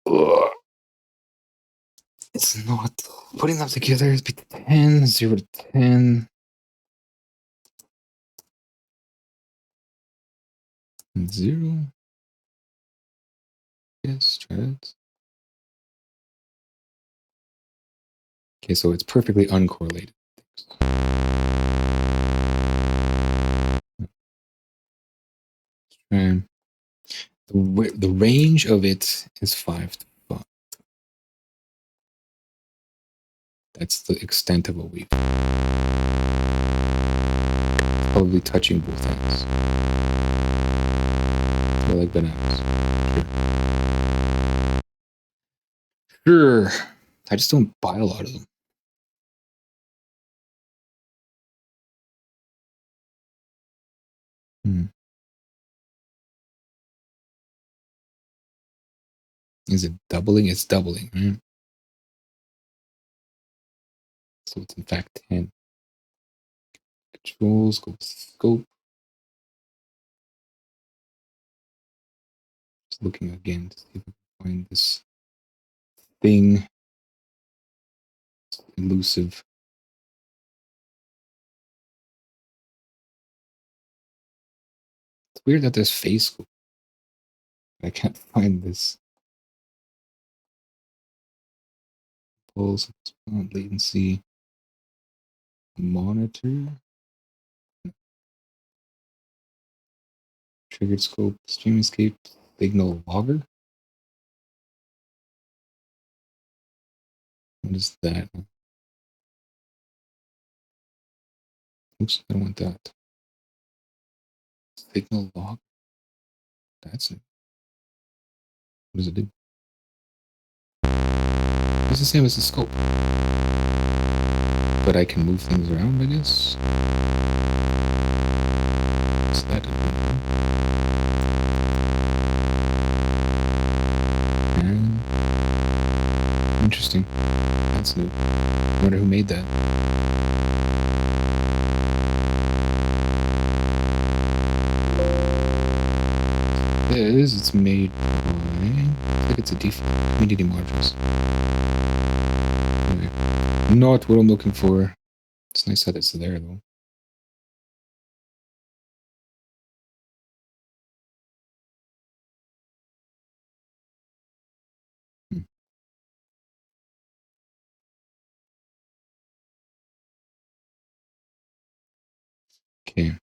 Speaker 1: Ugh. It's not. Putting them together is 10, 0 to 10. And 0. Yes, try it. Okay, so it's perfectly uncorrelated. And the range of it is 5 to 5. That's the extent of a wave. Probably touching both ends. They're like bananas. Sure. I just don't buy a lot of them. Is it doubling? It's doubling, right? So it's in fact 10. Controls, go to scope. Just looking again to see if I can find this thing. It's elusive. It's weird that there's phase scope. I can't find this. Pulse, latency, monitor, triggered scope, stream escape, signal logger. What is that? Oops, I don't want that. Signal log. That's it. What does it do? It's the same as the scope. But I can move things around, I guess. So that and interesting. That's new. I wonder who made that. It's made by like it's a default. Community modules. Anyway, not what I'm looking for. It's nice that it's there though. Okay.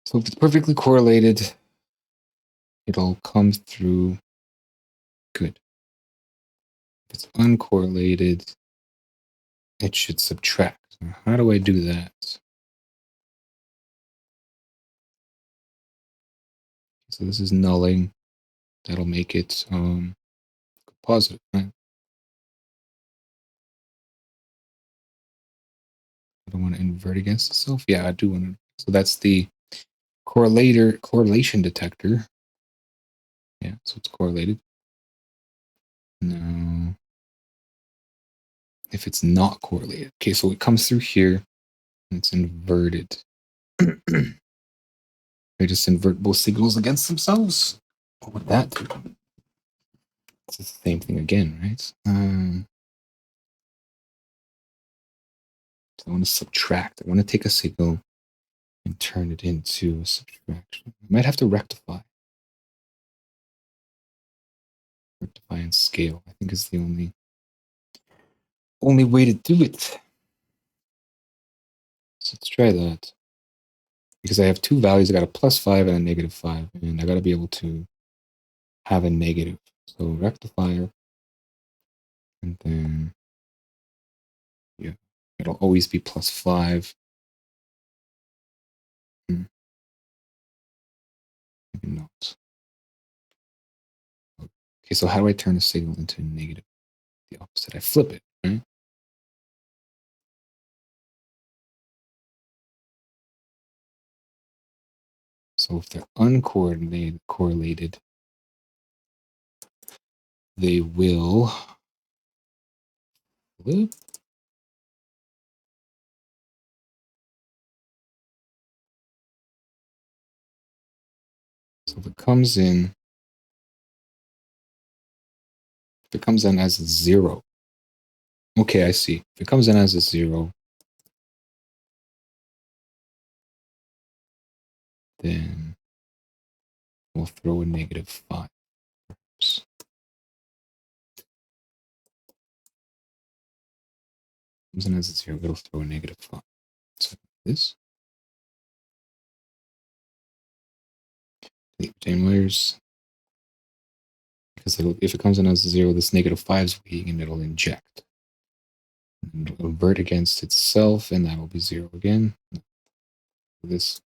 Speaker 1: So if it's perfectly correlated, it'll come through good. If it's uncorrelated, it should subtract. Now, how do I do that? So this is nulling. That'll make it positive, right? I don't want to invert against itself. Yeah, I do want to. So that's the correlation detector. Yeah, so it's correlated. Now, if it's not correlated, okay, so it comes through here and it's inverted. They just invert both signals against themselves. What would that do? It's the same thing again, right? So I want to subtract. I want to take a signal and turn it into a subtraction. I might have to rectify. Rectify and scale, I think, is the only way to do it. So let's try that. Because I have two values, I got a +5 and a -5, and I got to be able to have a negative. So rectifier, and then yeah, it'll always be +5. Maybe not. Okay, so how do I turn a signal into a negative? The opposite. I flip it, right? So if they're uncorrelated, they will flip. So if it comes in as a 0. Okay, I see. If it comes in as a 0, then we'll throw a -5. Oops. Comes in as a 0, it'll throw a -5. So this. Chain layers. Because if it comes in as a 0, this -5 is waiting and it'll inject. And it'll invert against itself, and that'll be 0 again. This.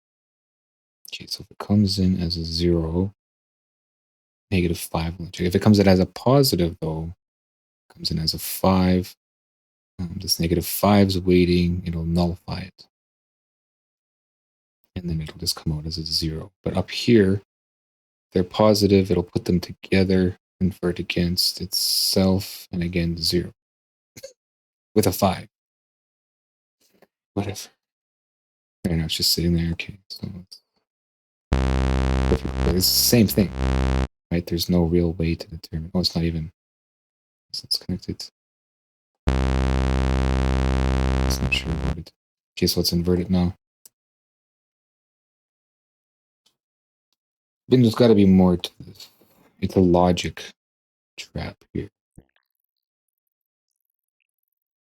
Speaker 1: Okay, so if it comes in as a 0, -5 will inject. If it comes in as a positive, though, comes in as a 5, this -5 is waiting, it'll nullify it. And then it'll just come out as a 0. But up here, they're positive, it'll put them together, invert against itself, and again 0 with a 5. Whatever. Right now it's just sitting there. Okay, so it's the same thing, right? There's no real way to determine. Oh, it's not even. So it's connected. It's not sure about it. Okay, so let's invert it now. Then there's got to be more to this. It's a logic trap here.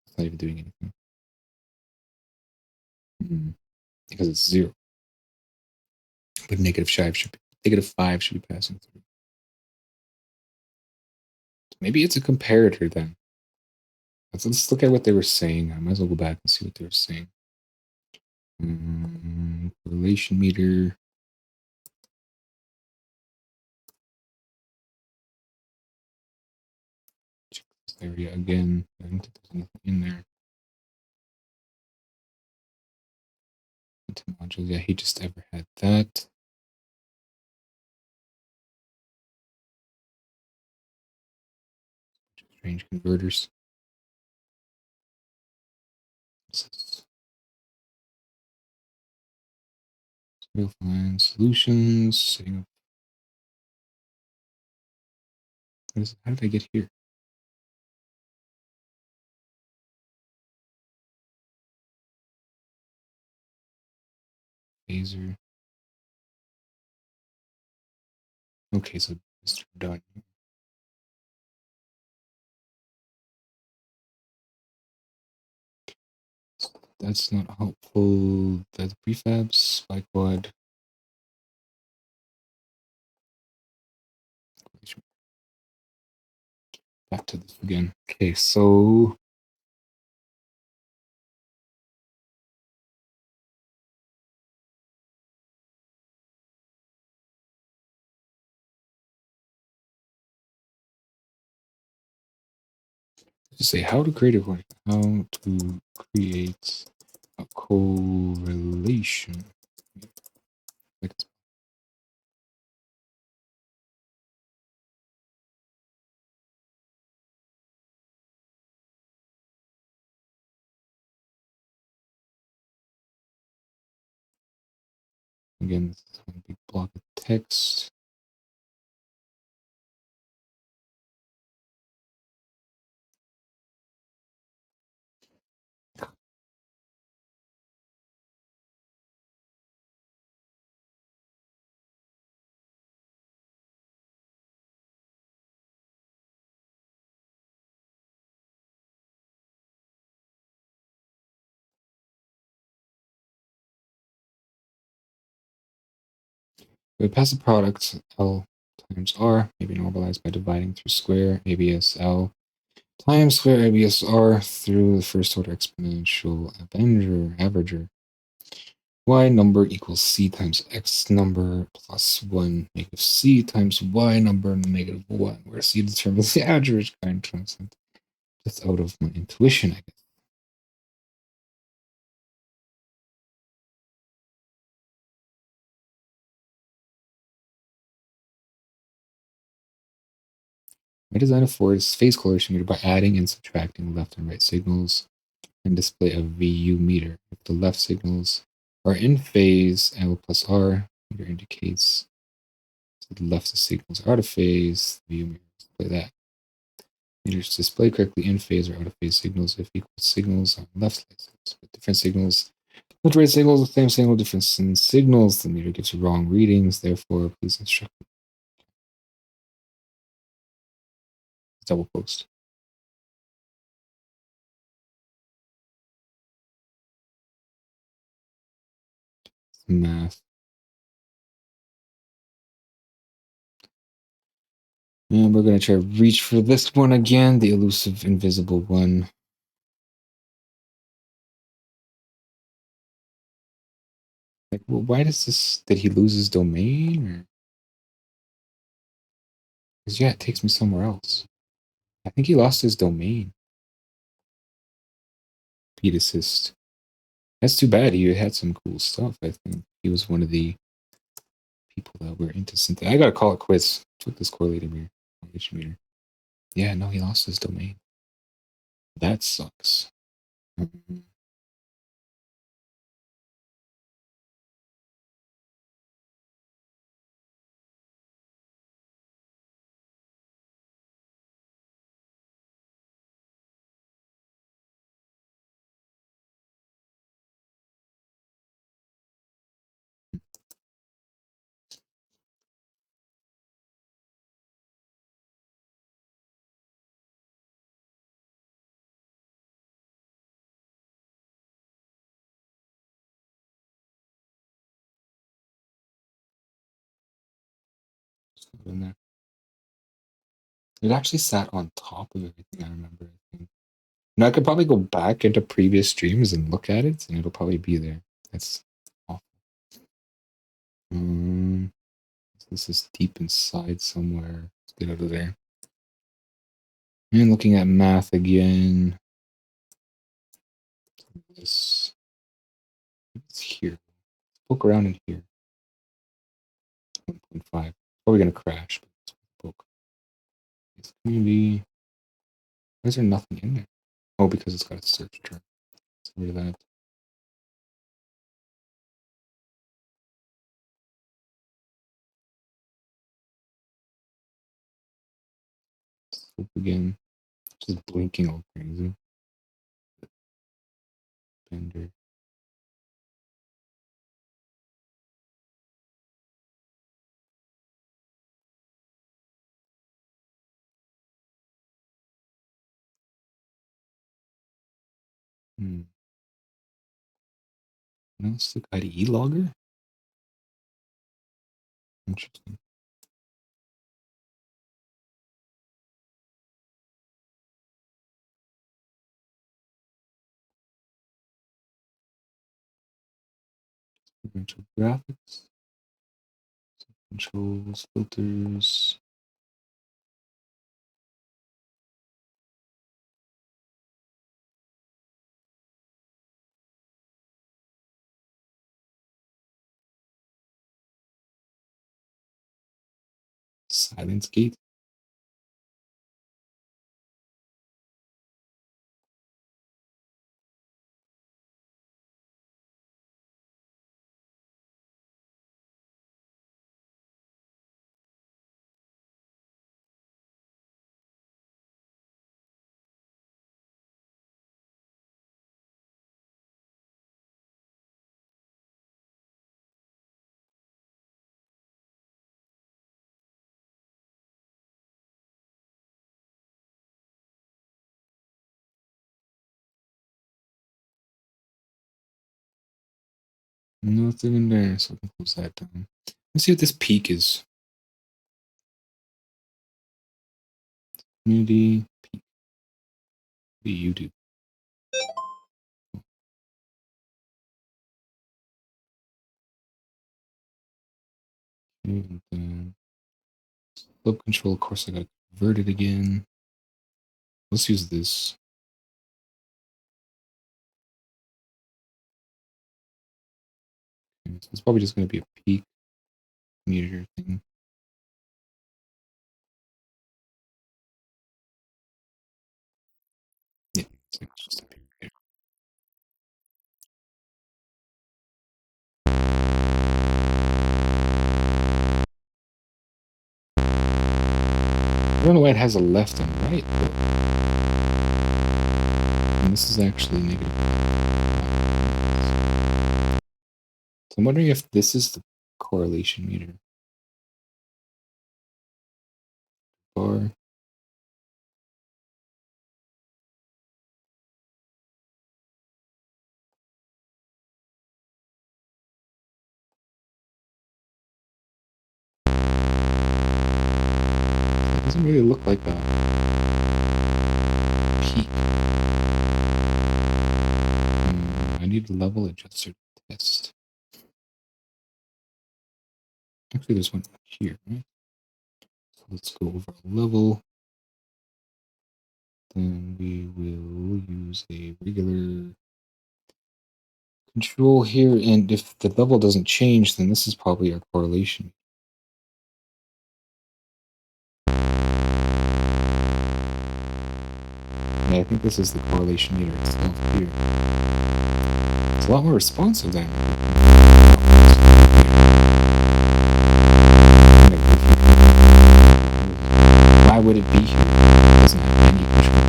Speaker 1: It's not even doing anything. Because it's 0. But -5 should be passing through. Maybe it's a comparator then. Let's look at what they were saying. I might as well go back and see what they were saying. Correlation meter. Check this area again. I don't think there's anything in there. Modules. Yeah, he just ever had that. Strange converters. Real find solutions. Setting up. How did I get here? Phaser. Okay, so Mr. Done. That's not helpful. That's prefabs, spy quad. Back to this again. Okay, so just say how to create a correlation. Like, again, this is one big block of text. We pass the product L times R, maybe normalized by dividing through square ABSL times square ABSR through the first order exponential averager. Y number equals C times X number plus 1 negative C times Y number negative 1, where C determines the average kind constant. That's out of my intuition, I guess. My design affords phase correlation meter by adding and subtracting left and right signals and display a VU meter. If the left signals are in phase, L plus R meter indicates the left signals are out of phase, the VU meter display that. Meters display correctly in phase or out of phase signals if equal signals on left side signals, but different signals. With right signals, the same signal, difference in signals. The meter gives wrong readings, therefore, please instruct me. Double post. Math. And we're going to try to reach for this one again, the elusive invisible one. Like, well, why does this, did he lose his domain? Or? Because, yeah, it takes me somewhere else. I think he lost his domain. Beat assist. That's too bad. He had some cool stuff, I think. He was one of the people that were into synthetic. I got to call it quits. Took this correlated meter. Yeah, no, he lost his domain. That sucks. Mhm. It actually sat on top of everything, I remember. I think. Now, I could probably go back into previous streams and look at it, and it'll probably be there. That's awful. This is deep inside somewhere. Let's get out of there. And looking at math again. It's here. Let's poke around in here. 1.5. Probably going to crash. But let's poke. It's community. Why is there nothing in there? Oh, because it's got a search term. rid of that. Swoop again. Just blinking all crazy. Bender. Hmm. Let's look IDE logger. Interesting. Sequential graphics. Controls, filters. Silence gate. Nothing in there, so I can close that down. Let's see what this peak is. Community peak. YouTube. And then slope control, of course, I gotta convert it again. Let's use this. Okay, so it's probably just gonna be a peak meter thing. Yeah, it's just a peak meter. I don't know why it has a left and right though. And this is actually negative. So I'm wondering if this is the correlation meter. Bar. It doesn't really look like a peak. I need a level adjuster to test. Actually, there's one here, right? So let's go over a level. Then we will use a regular control here. And if the level doesn't change, then this is probably our correlation. Yeah, I think this is the correlation meter itself here. It's a lot more responsive than why would it be here? It doesn't have any controls.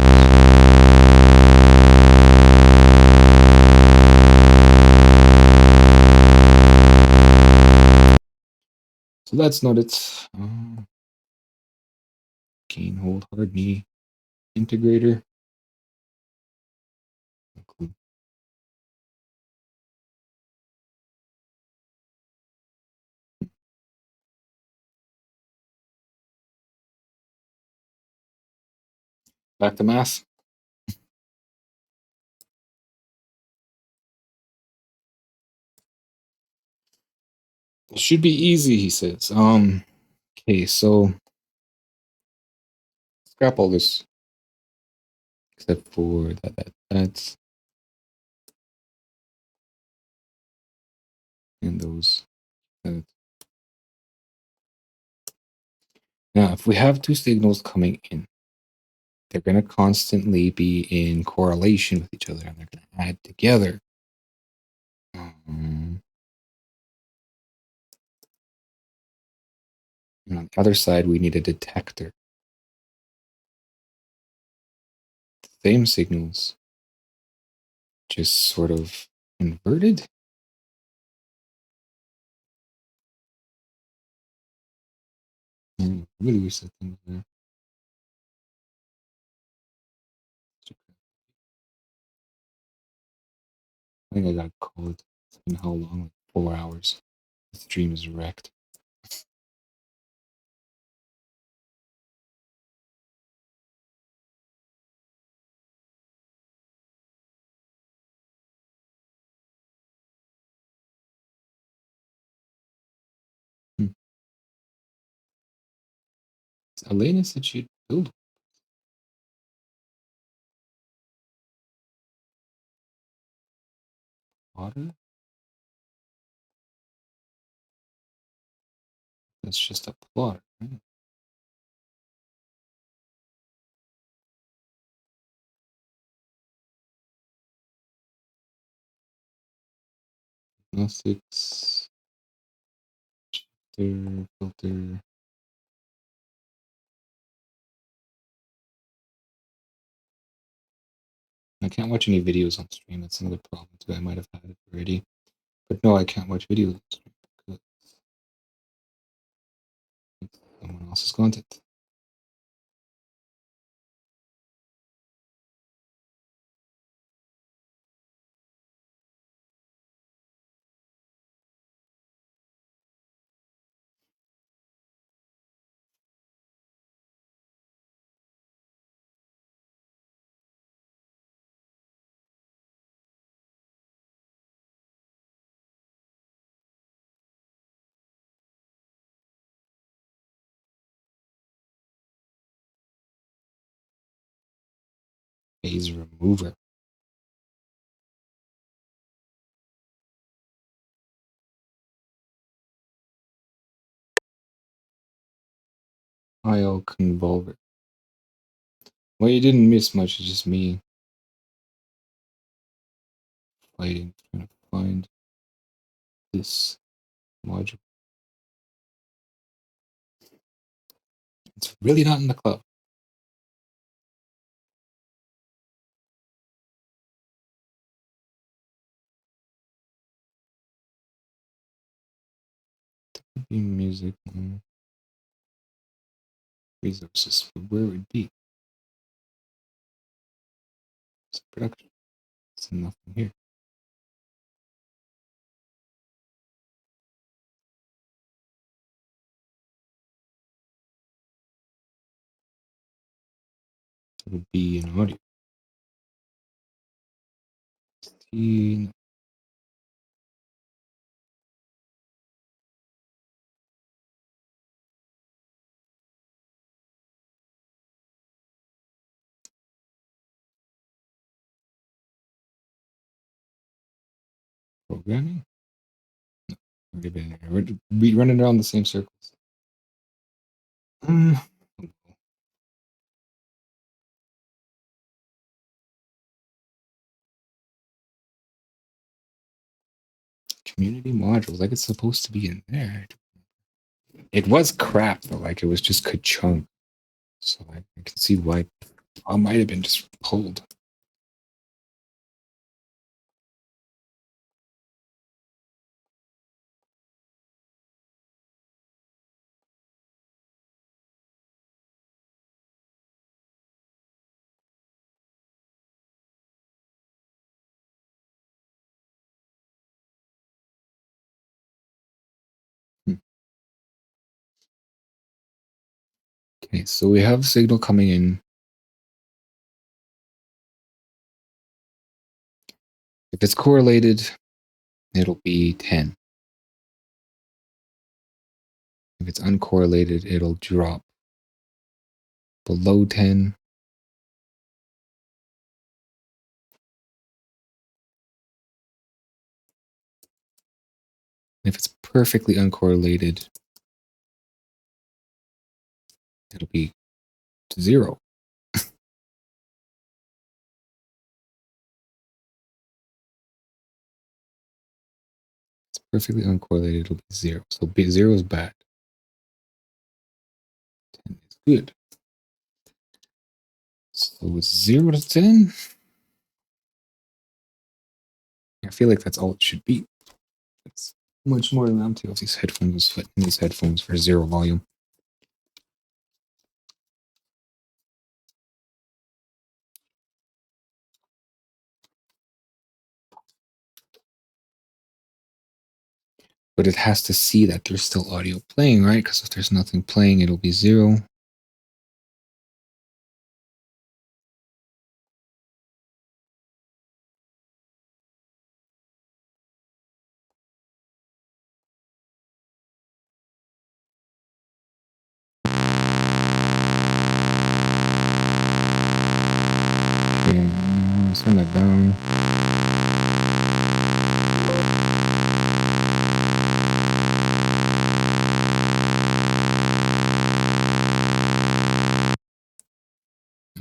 Speaker 1: So that's not it. Gain, hold, hard knee, integrator. No clue. Back to math. It should be easy, he says. Okay, so scrap all this. Except for that's and those. That. Now, if we have two signals coming in, they're going to constantly be in correlation with each other, and they're going to add together. And on the other side, we need a detector. Same signals, just sort of inverted. I really wish that thing was there. I think I got cold. It's been how long? Like 4 hours. This stream is wrecked. Elena said she'd build water. That's just a plot, right? Gnostics, filter. I can't watch any videos on stream. That's another problem too. I might have had it already. But no, I can't watch videos on stream because it's someone else's content. Phase remover. IL convolver. Well, you didn't miss much. It's just me fighting, trying to find this module. It's really not in the cloud. Music resources. Where would it be? It's production. It's nothing here. It would be in audio. Programming? Already been there. We're running around the same circles. Community modules, like it's supposed to be in there. It was crap though, like it was just ka-chunk. So I can see why I might have been just pulled. Okay, so we have signal coming in. If it's correlated, it'll be 10. If it's uncorrelated, it'll drop below 10. If it's perfectly uncorrelated, it'll be 0. Perfectly uncorrelated, it'll be 0. So 0 is bad. 10 is good. So it's 0 to 10. I feel like that's all it should be. It's much more than I'm to these headphones for 0 volume. But it has to see that there's still audio playing, right? Because if there's nothing playing, it'll be 0. Okay, let's turn that down.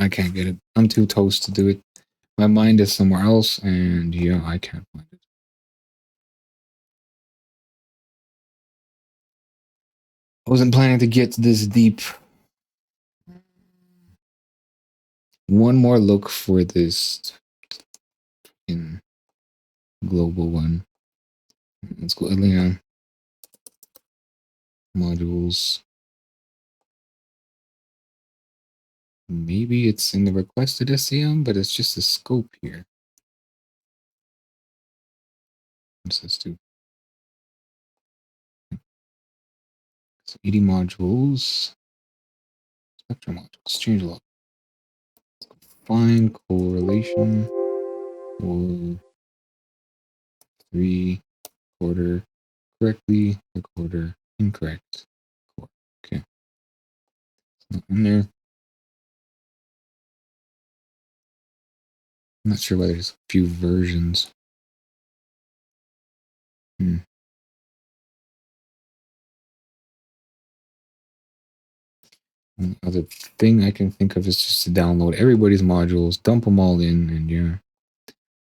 Speaker 1: I can't get it. I'm too toast to do it. My mind is somewhere else, and yeah, I can't find it. I wasn't planning to get this deep. One more look for this in global one. Let's go Atlanta modules. Maybe it's in the requested SEM, but it's just a scope here. What's this do? So 80 modules. Spectrum modules. Change log. Find correlation or 3 quarter correctly, recorder incorrect. Okay. It's not in there. I'm not sure why there's a few versions. The other thing I can think of is just to download everybody's modules, dump them all in, and yeah,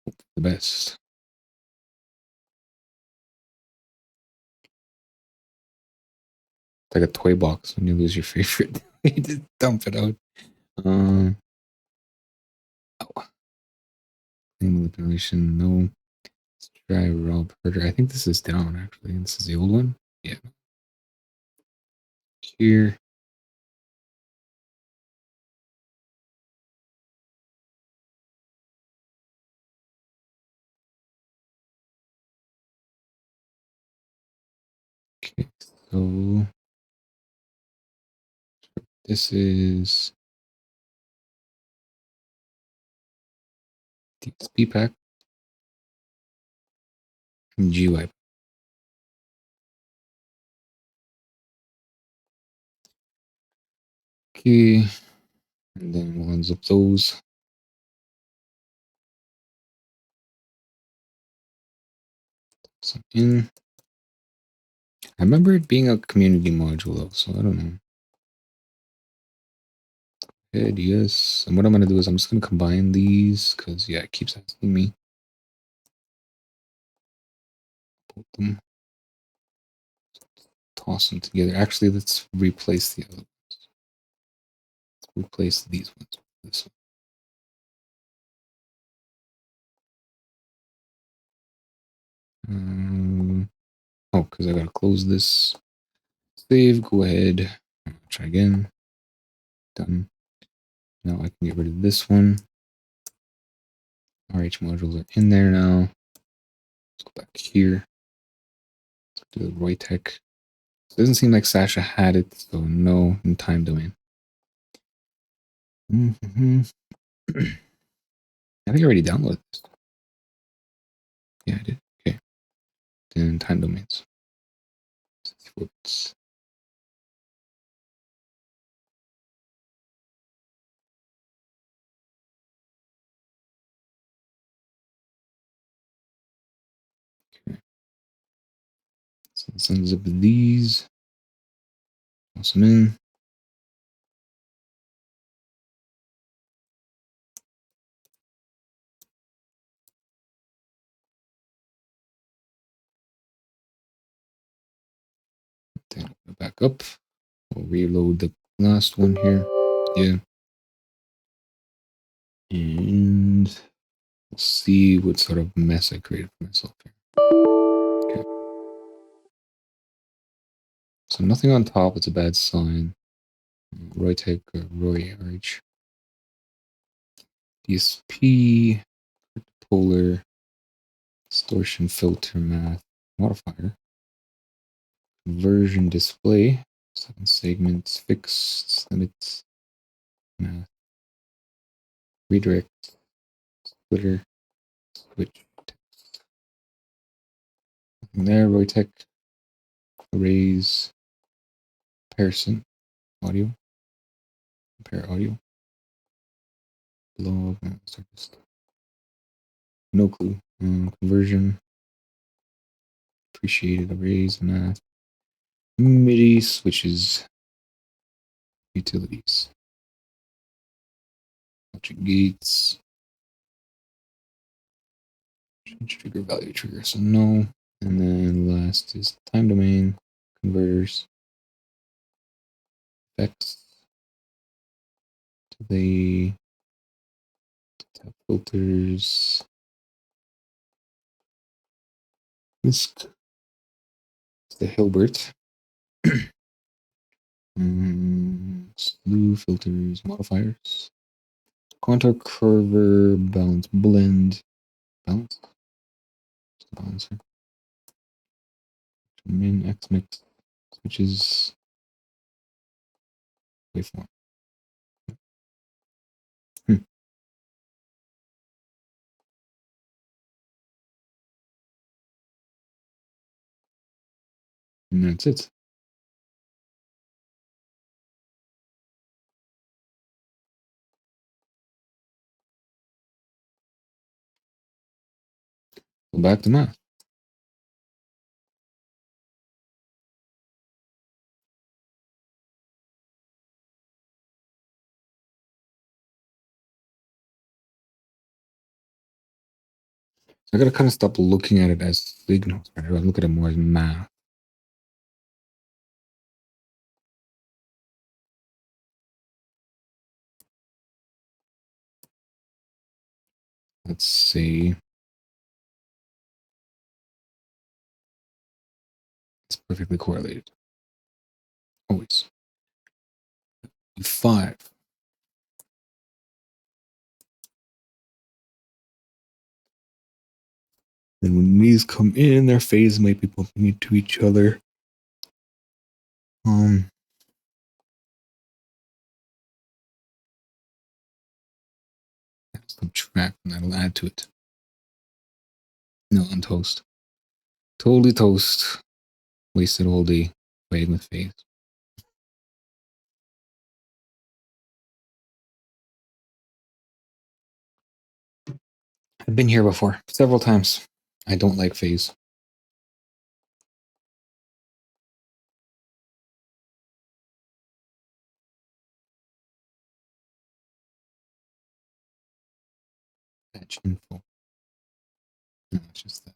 Speaker 1: hope for the best. It's like a toy box when you lose your favorite. You just dump it out. Oh. Name manipulation, no. Let's try Rob Herder. I think this is down actually. This is the old one. Yeah. Here. Okay, so this is DSP pack and JWP. Okay, and then we'll unzip those. So in. I remember it being a community module though, so I don't know. Head, yes. And what I'm gonna do is I'm just gonna combine these because yeah, it keeps asking me. Put them, toss them together. Actually, let's replace the other ones. Let's replace these ones with this one. Oh, because I gotta close this. Save, go ahead. Try again. Done. Now I can get rid of this one. RH modules are in there now. Let's go back here. Let's do the Roytech. It doesn't seem like Sasha had it, so no in time domain. I think I already downloaded this. Yeah, I did. Okay. Then time domains. Whoops. Okay. So let's unzip these. Toss them in. back up. We'll reload the last one here. Yeah. And we'll see what sort of mess I created for myself here. Okay. So nothing on top, it's a bad sign. Roy Tech, Roy RH. DSP, polar, distortion filter math, modifier, conversion display, 7 segments, fixed limits, math, redirect, splitter, switch, text. And there, Roy Tech, arrays, comparison, audio, compare audio, blog, surface. No clue. Conversion, appreciated arrays, math, MIDI switches, utilities, logic gates, change trigger, value trigger, so no. And then last is time domain, converters, effects, delay, tap filters, this is the Hilbert. Slew filters, modifiers, contour curver, balance blend, balance, balancer, min X mix, switches, waveform. And that's it. Go back to math. I gotta kind of stop looking at it as signals. I gotta look at it more as math. Let's see. It's perfectly correlated. Always. 5. Then when these come in, their phase might be bumping into each other. Subtract, and that'll add to it. No, I'm toast. Totally toast. Wasted all day playing with phase. I've been here before, several times. I don't like phase. Batch info. No, it's just that.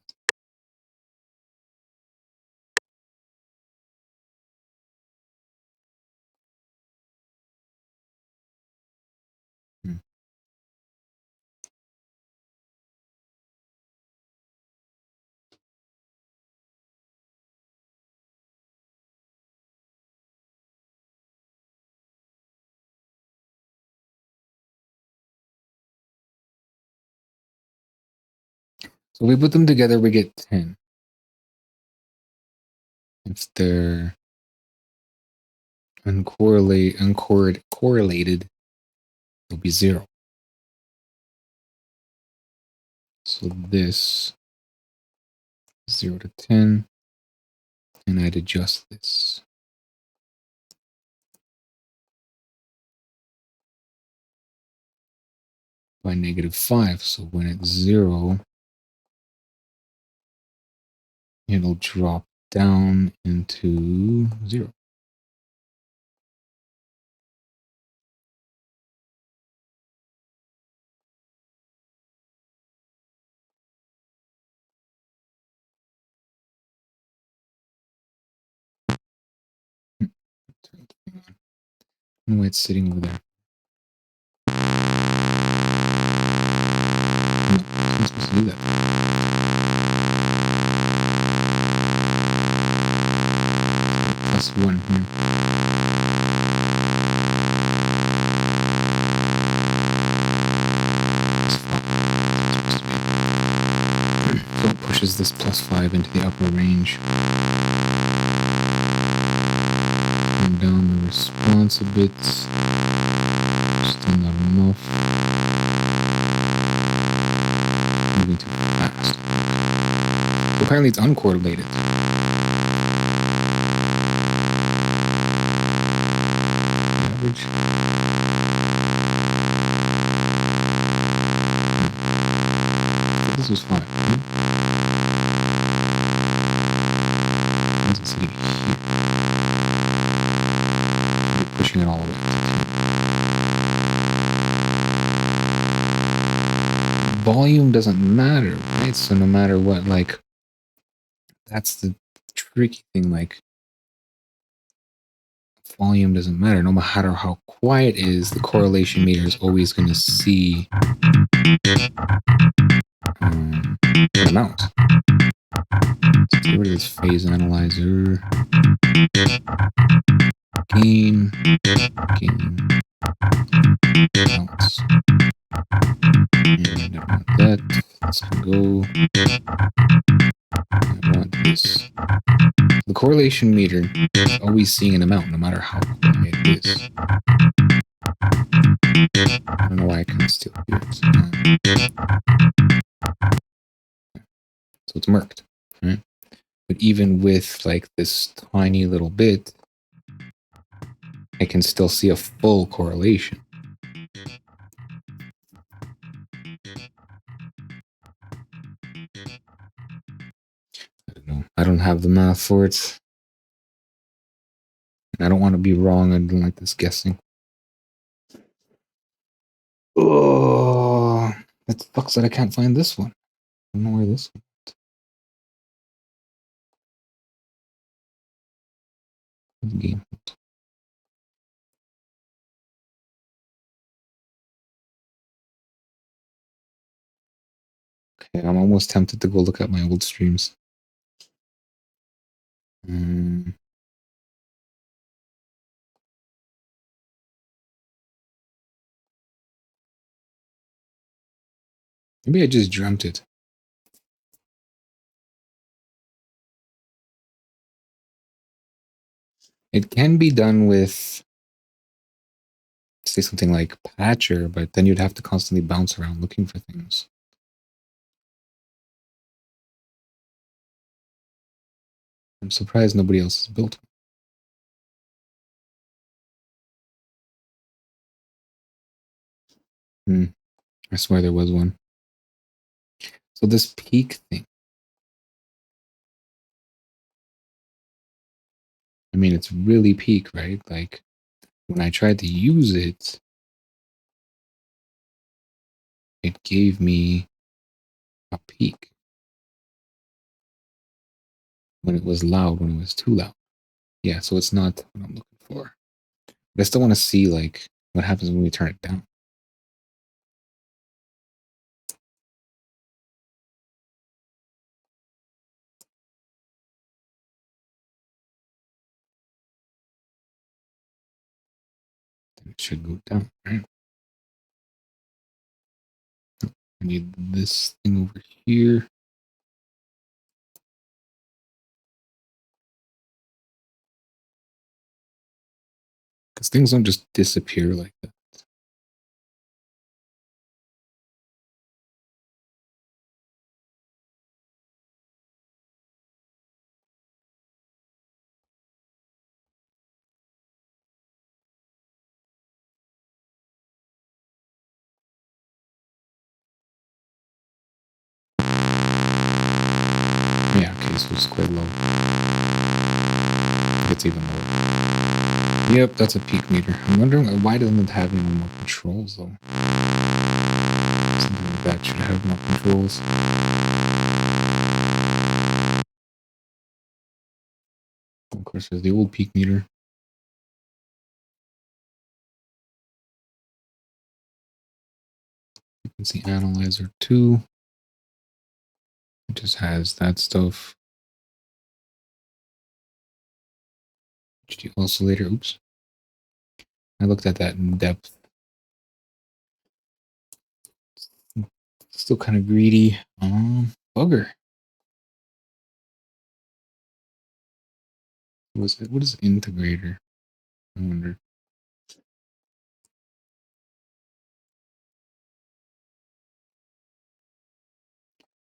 Speaker 1: So we put them together, we get 10. If they're correlated, it'll be 0. So this 0 to 10, and I'd adjust this. By -5. So when it's 0, it'll drop down into 0. don't know why it's sitting over there. No, it's not supposed to do that. +1 here. So it pushes this +5 into the upper range. Bring down the response a bit. Still not enough. Moving too fast. So apparently it's uncorrelated. Average. So this was fine. Once it's hitting here, we're pushing it all the way. Volume doesn't matter, right? So no matter what, like, that's the tricky thing. Like, volume doesn't matter. No matter how quiet it is, the correlation meter is always going to see an amount. Let's get rid of this phase analyzer. Gain, bounce. And I want that. Let's go. I want this. The correlation meter is always seeing an amount, no matter how quiet it is. I don't know why I can't still hear it. So it's marked, right? But even with like this tiny little bit, I can still see a full correlation. I don't know. I don't have the math for it. And I don't want to be wrong. I don't like this guessing. Oh, it sucks that I can't find this one. I don't know where this one is. Game. Okay, I'm almost tempted to go look at my old streams. Maybe I just dreamt it. It can be done with, say, something like Patcher, but then you'd have to constantly bounce around looking for things. I'm surprised nobody else has built one. I swear there was one. So this peak thing, I mean, it's really peak, right? Like, when I tried to use it, it gave me a peak when it was loud, when it was too loud. Yeah, so it's not what I'm looking for. But I still want to see, like, what happens when we turn it down. Then it should go down, right? I need this thing over here. Because things don't just disappear like that. Yeah, okay, so it's quite low. It's even lower. Yep, that's a peak meter. I'm wondering why doesn't it have any more controls, though? Something like that should have more controls. Of course, there's the old peak meter. It's the analyzer 2. It just has that stuff. HD oscillator. Oops. I looked at that in depth. Still kind of greedy. Bugger. What is integrator? I wonder.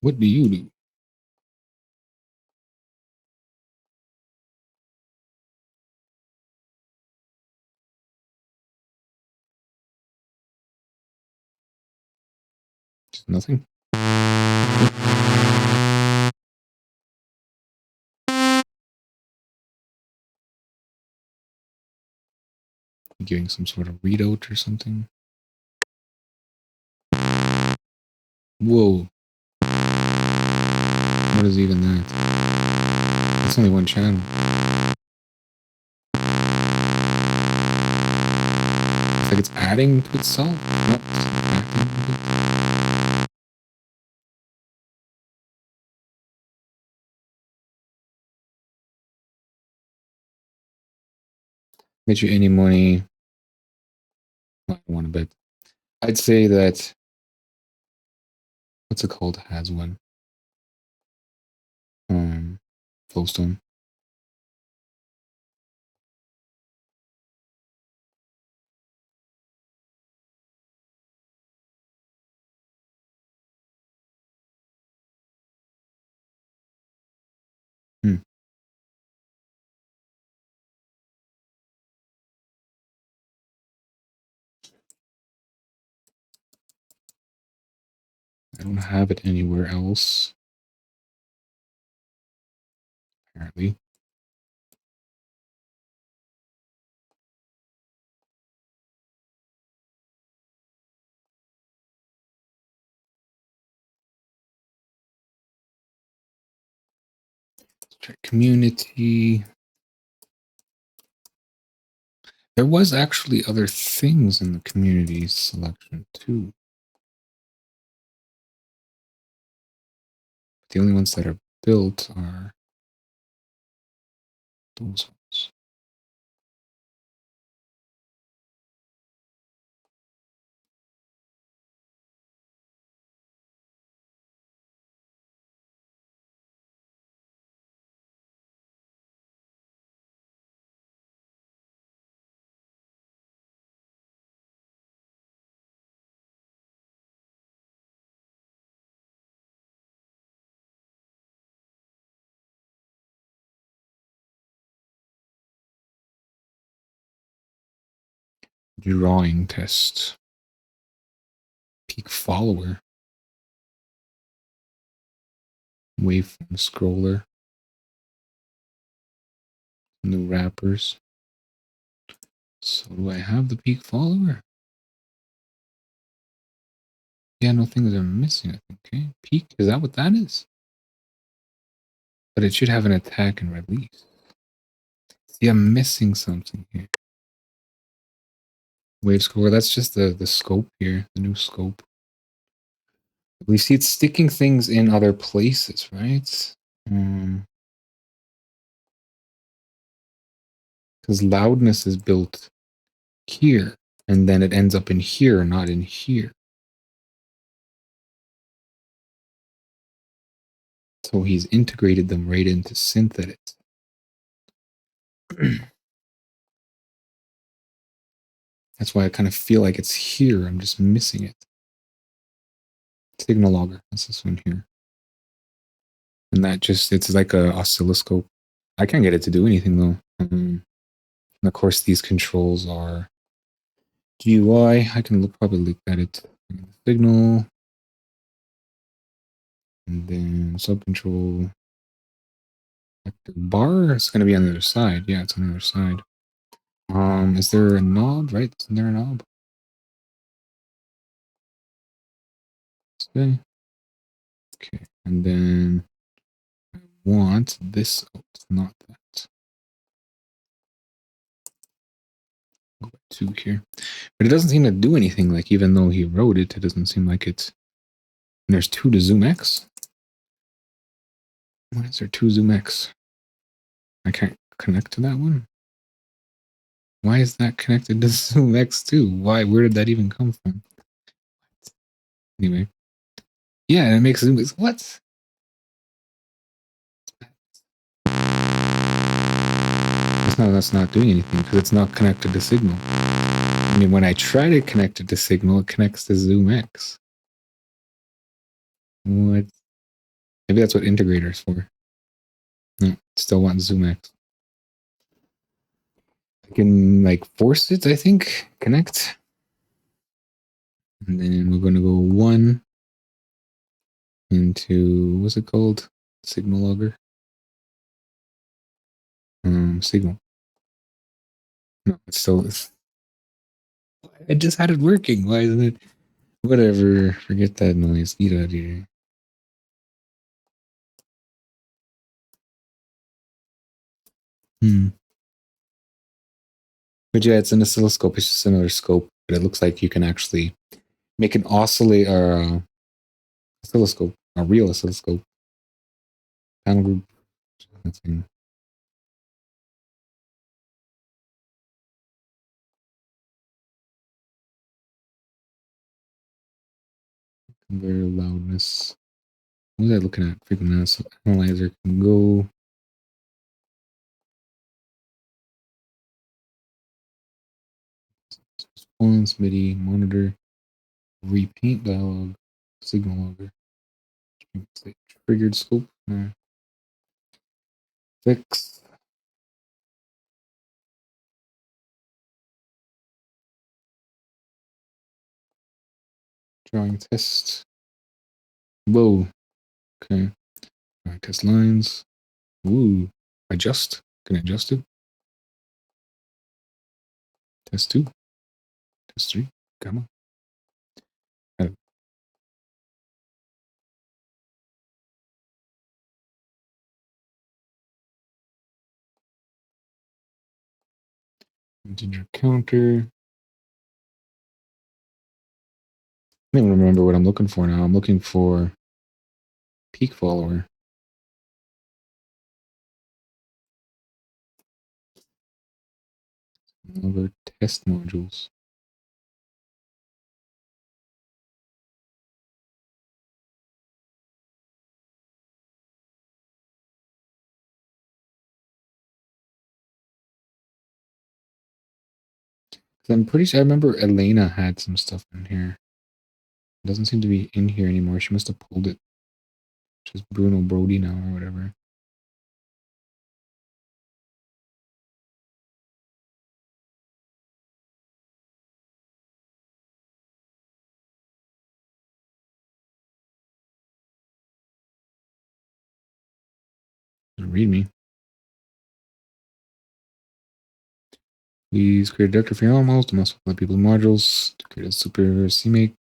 Speaker 1: What do you do? Just nothing. Giving some sort of readout or something. Whoa. What is even that? It's only one channel. It's like it's adding to itself. No, it's subtracting a bit. Bet you any money. I don't want to bet. I'd say that. What's it called? Has one. Flowstone. I don't have it anywhere else. Apparently. Let's check community. There was actually other things in the community selection too. The only ones that are built are those ones. Drawing test. Peak follower. Waveform scroller. New wrappers. So do I have the peak follower? Yeah, no things are missing, I think. Okay. Peak, is that what that is? But it should have an attack and release. See, I'm missing something here. Wave scroller, that's just the scope here, the new scope. We see it's sticking things in other places, right? Because loudness is built here, and then it ends up in here, not in here. So he's integrated them right into synth edits. That's why I kind of feel like it's here. I'm just missing it. Signal logger. That's this one here. And that just, it's like a oscilloscope. I can't get it to do anything though. And of course, these controls are GUI. I can probably look at it. Signal. And then sub control. Bar is going to be on the other side. Yeah, it's on the other side. Is there a knob, right? Isn't there a knob? Okay. Okay, and then I want this out, not that. Go back 2 here. But it doesn't seem to do anything. Like, even though he wrote it, it doesn't seem like it's... And there's 2 to zoom X? Why is there 2 zoom X? I can't connect to that one? Why is that connected to zoom X too? Why? Where did that even come from? Anyway. Yeah, it makes zoom X. What? That's not doing anything because it's not connected to Signal. I mean, when I try to connect it to Signal, it connects to zoom X. What? Maybe that's what integrator is for. No, still want zoom X. I can like force it, I think, connect. And then we're going to go 1 into, what's it called? Signal logger. Signal. No, it's still... I just had it working. Why isn't it? Whatever. Forget that noise. Get out of here. But yeah, it's an oscilloscope. It's just another scope, but it looks like you can actually make an oscillate or oscilloscope, a real oscilloscope. Panel group. Nothing. Converter loudness. What was I looking at? Frequency analyzer can go. Response, MIDI, monitor, repaint dialog, signal logger, triggered scope, fix, drawing test. Whoa. Okay. All right, test lines. Ooh. Adjust. Can I adjust it? Test 2. Test 3. Come on. Integer counter. I don't even remember what I'm looking for now. I'm looking for peak follower. Other test modules. I'm pretty sure I remember Elena had some stuff in here. It doesn't seem to be in here anymore. She must have pulled it. Which is Bruno Brody now or whatever. Read me. Please create a directory for your animals to mess with other people's modules. To create a super CMake.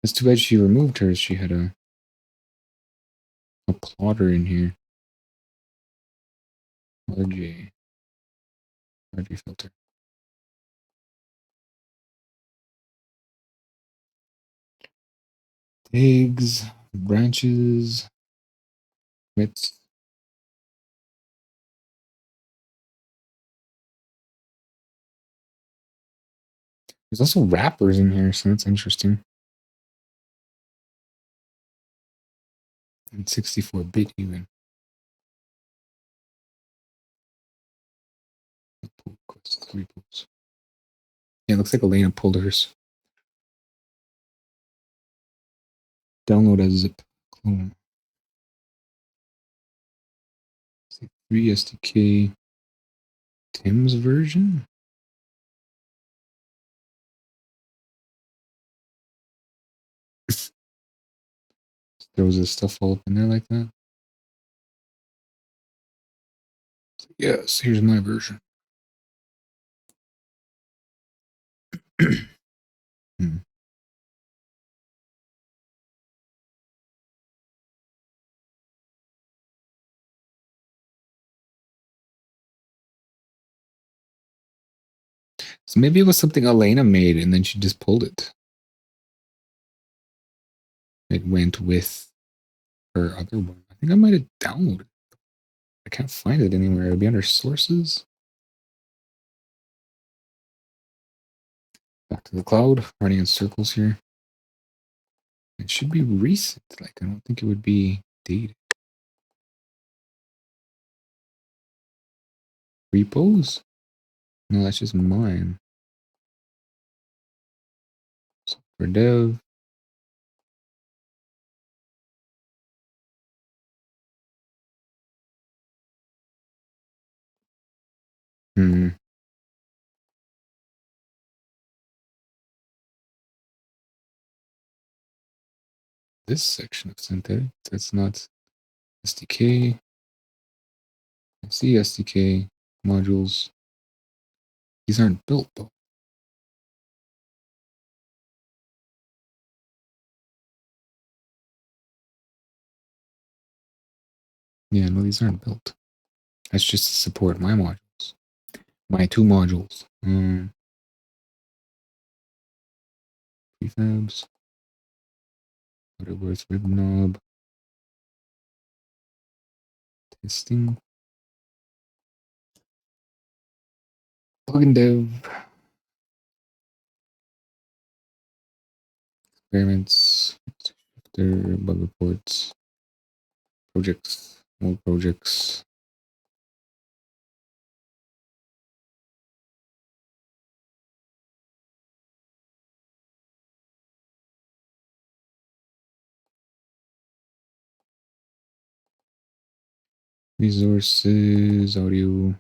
Speaker 1: It's too bad she removed hers. She had a plotter in here. RJ filter. Tags, branches, commits. There's also wrappers in here, so that's interesting. And 64-bit even. Repos. Yeah, it looks like Elena pulled hers. Download as zip clone. 3 SDK. Tim's version? Throws his stuff all up in there like that. Yes, here's my version. So maybe it was something Elena made and then she just pulled it. It went with her other one. I think I might have downloaded it. I can't find it anywhere. It'll be under sources. Back to the cloud, running in circles here. It should be recent. Like, I don't think it would be dated. Repos? No, that's just mine. Software dev. This section of synthetic, that's not SDK. I see SDK modules. These aren't built though. Yeah, no, these aren't built. That's just to support my modules. My two modules. Prefabs. Butterworth rib knob. Testing. Plugin dev. Experiments. Shifter. Bug reports. Projects. Old projects. Resources. Audio.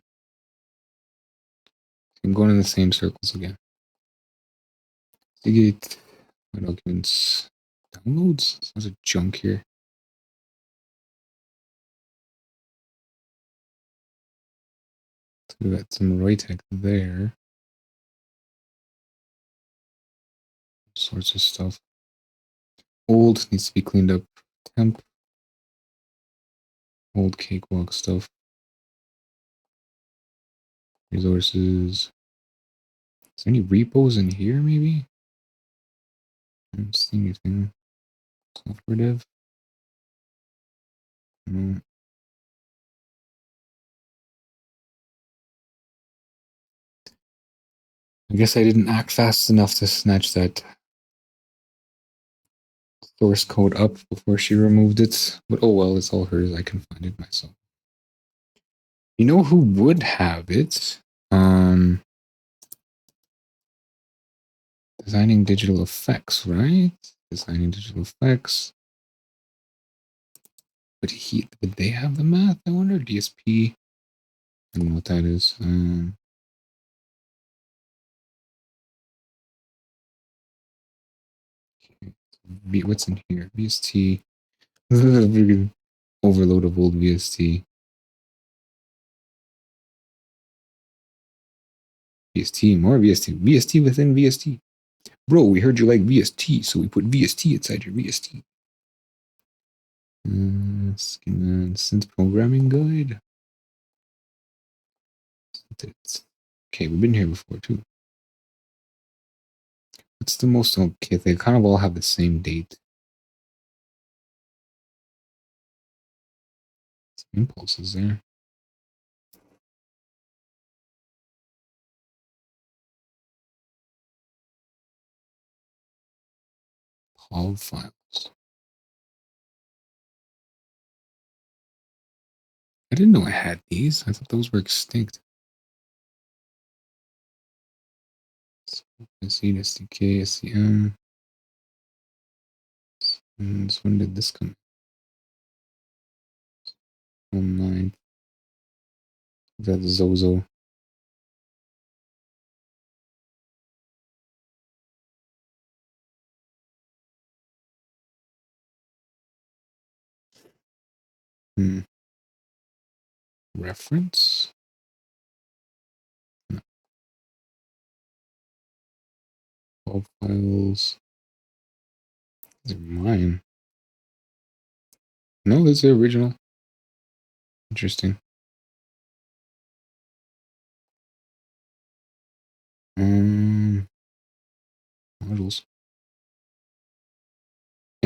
Speaker 1: I'm going in the same circles again. Seagate. My documents. Downloads? There's a junk here. So we got some Roytech there. Sorts of stuff. Old needs to be cleaned up. Temp. Old cakewalk stuff. Resources. Is there any repos in here, maybe? I don't see anything. Software dev? No. I guess I didn't act fast enough to snatch that source code up before she removed it. But oh well, it's all hers. I can find it myself. You know who would have it? Designing digital effects, right? Designing digital effects. Would they have the math? I wonder. DSP. I don't know what that is. What's in here? VST. Overload of old VST. VST, more VST. VST within VST. Bro, we heard you like VST, so we put VST inside your VST. Synth programming guide. Okay, we've been here before too. What's the most okay? They kind of all have the same date. Some impulses there. Paul files. I didn't know I had these. I thought those were extinct. SC, SDK, SCM. And so when did this come? 9. That's Zozo. Reference? No. All files. These are mine. No, this is the original. Interesting.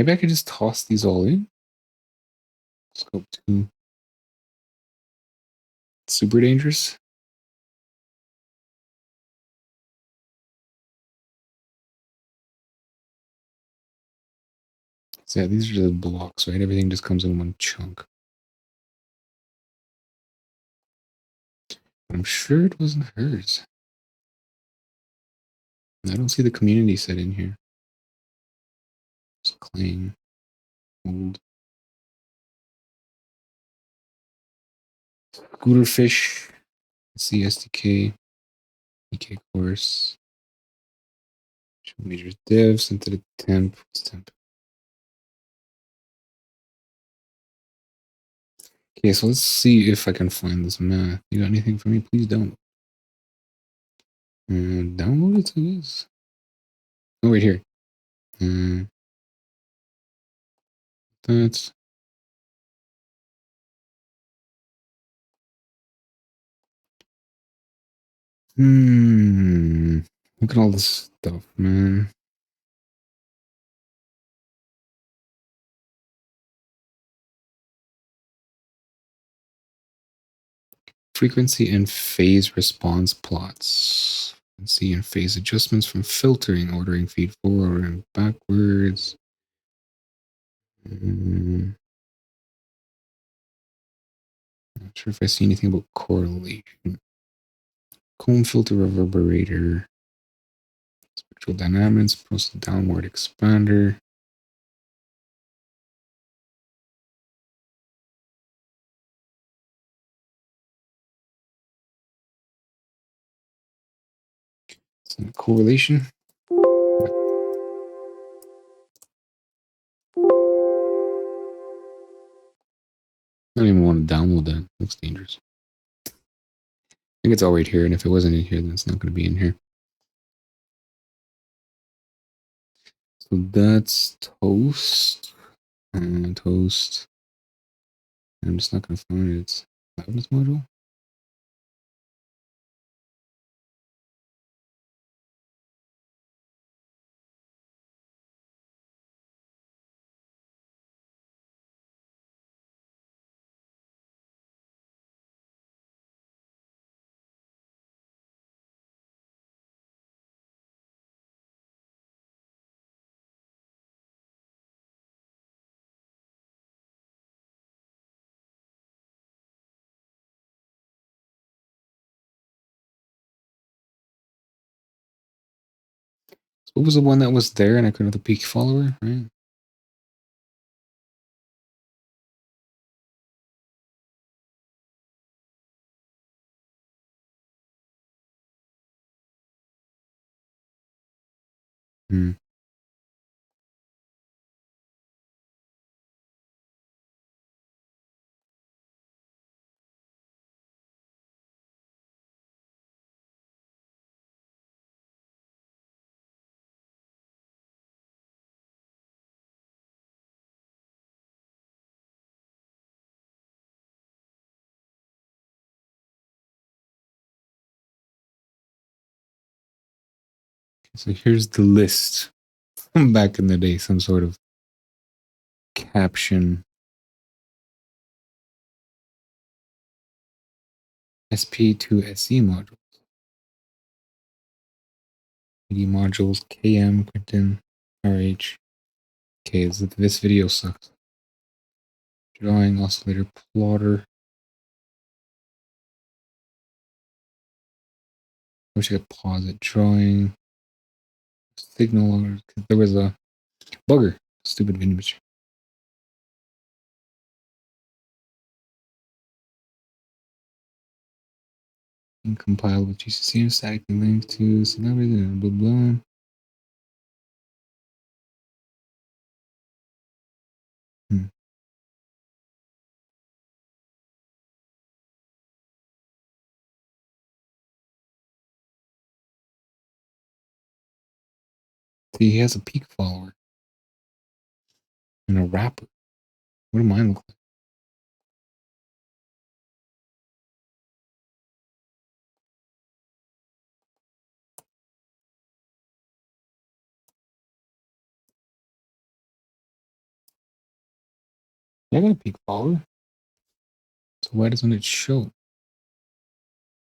Speaker 1: Maybe I could just toss these all in. Scope 2. Super dangerous. So yeah, these are just blocks, right? Everything just comes in one chunk. I'm sure it wasn't hers. I don't see the community set in here. It's clean. Old. Scooterfish. CSDK. EK course. Show major div. Synthetic temp. What's temp? Okay, so let's see if I can find this math. You got anything for me? Please don't. Download it to this. Oh, right here. That's look at all this stuff, man. Frequency and phase response plots. Frequency and phase adjustments from filtering, ordering feed forward and backwards. Not sure if I see anything about correlation. Comb filter reverberator. Spectral dynamics, process downward expander. Correlation. I don't even want to download that. Looks dangerous. I think it's all right here, and if it wasn't in here, then it's not going to be in here. So that's toast. Toast. I'm just not going to find it. It's loudness module. So what was the one that was there and I couldn't have the peak follower, right? Hmm. So here's the list from back in the day, some sort of caption. SP to SE modules. AD modules, KM, Quentin, RH. Okay, this video sucks. Drawing, oscillator, plotter. I wish I could pause it. Drawing, signal. There was a bugger. Stupid image. Compiled with GCC and static link to celebrity and blah blah. See, he has a peak follower and a rapper. What do mine look like? Yeah, I got a peak follower. So why doesn't it show?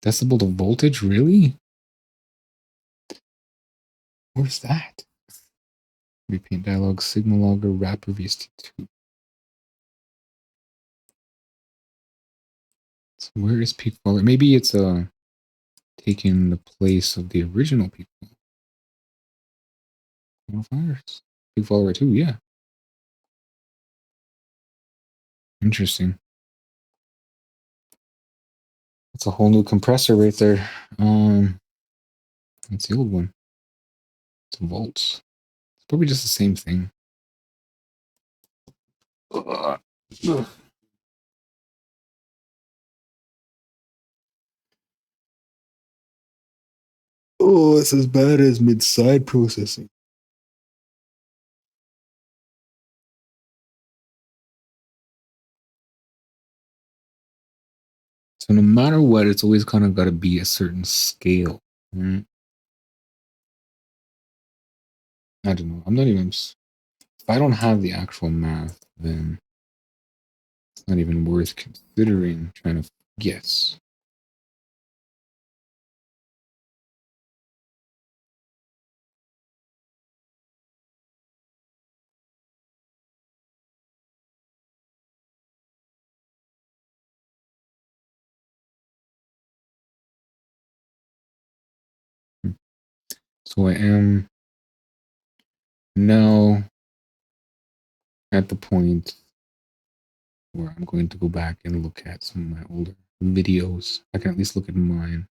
Speaker 1: Decibel to voltage, really? Where's that? Repaint dialog, signal logger, wrapper VST2. So where is peak follower? Maybe it's taking the place of the original peak follower. Peak follower 2, yeah. Interesting. That's a whole new compressor right there. That's the old one. It's volts. It's probably just the same thing. Ugh. Oh, it's as bad as mid-side processing. So no matter what, it's always kind of got to be a certain scale. Right? I don't know. I'm not even... If I don't have the actual math, then it's not even worth considering trying to guess. So I am now at the point where I'm going to go back and look at some of my older videos. I can at least look at mine.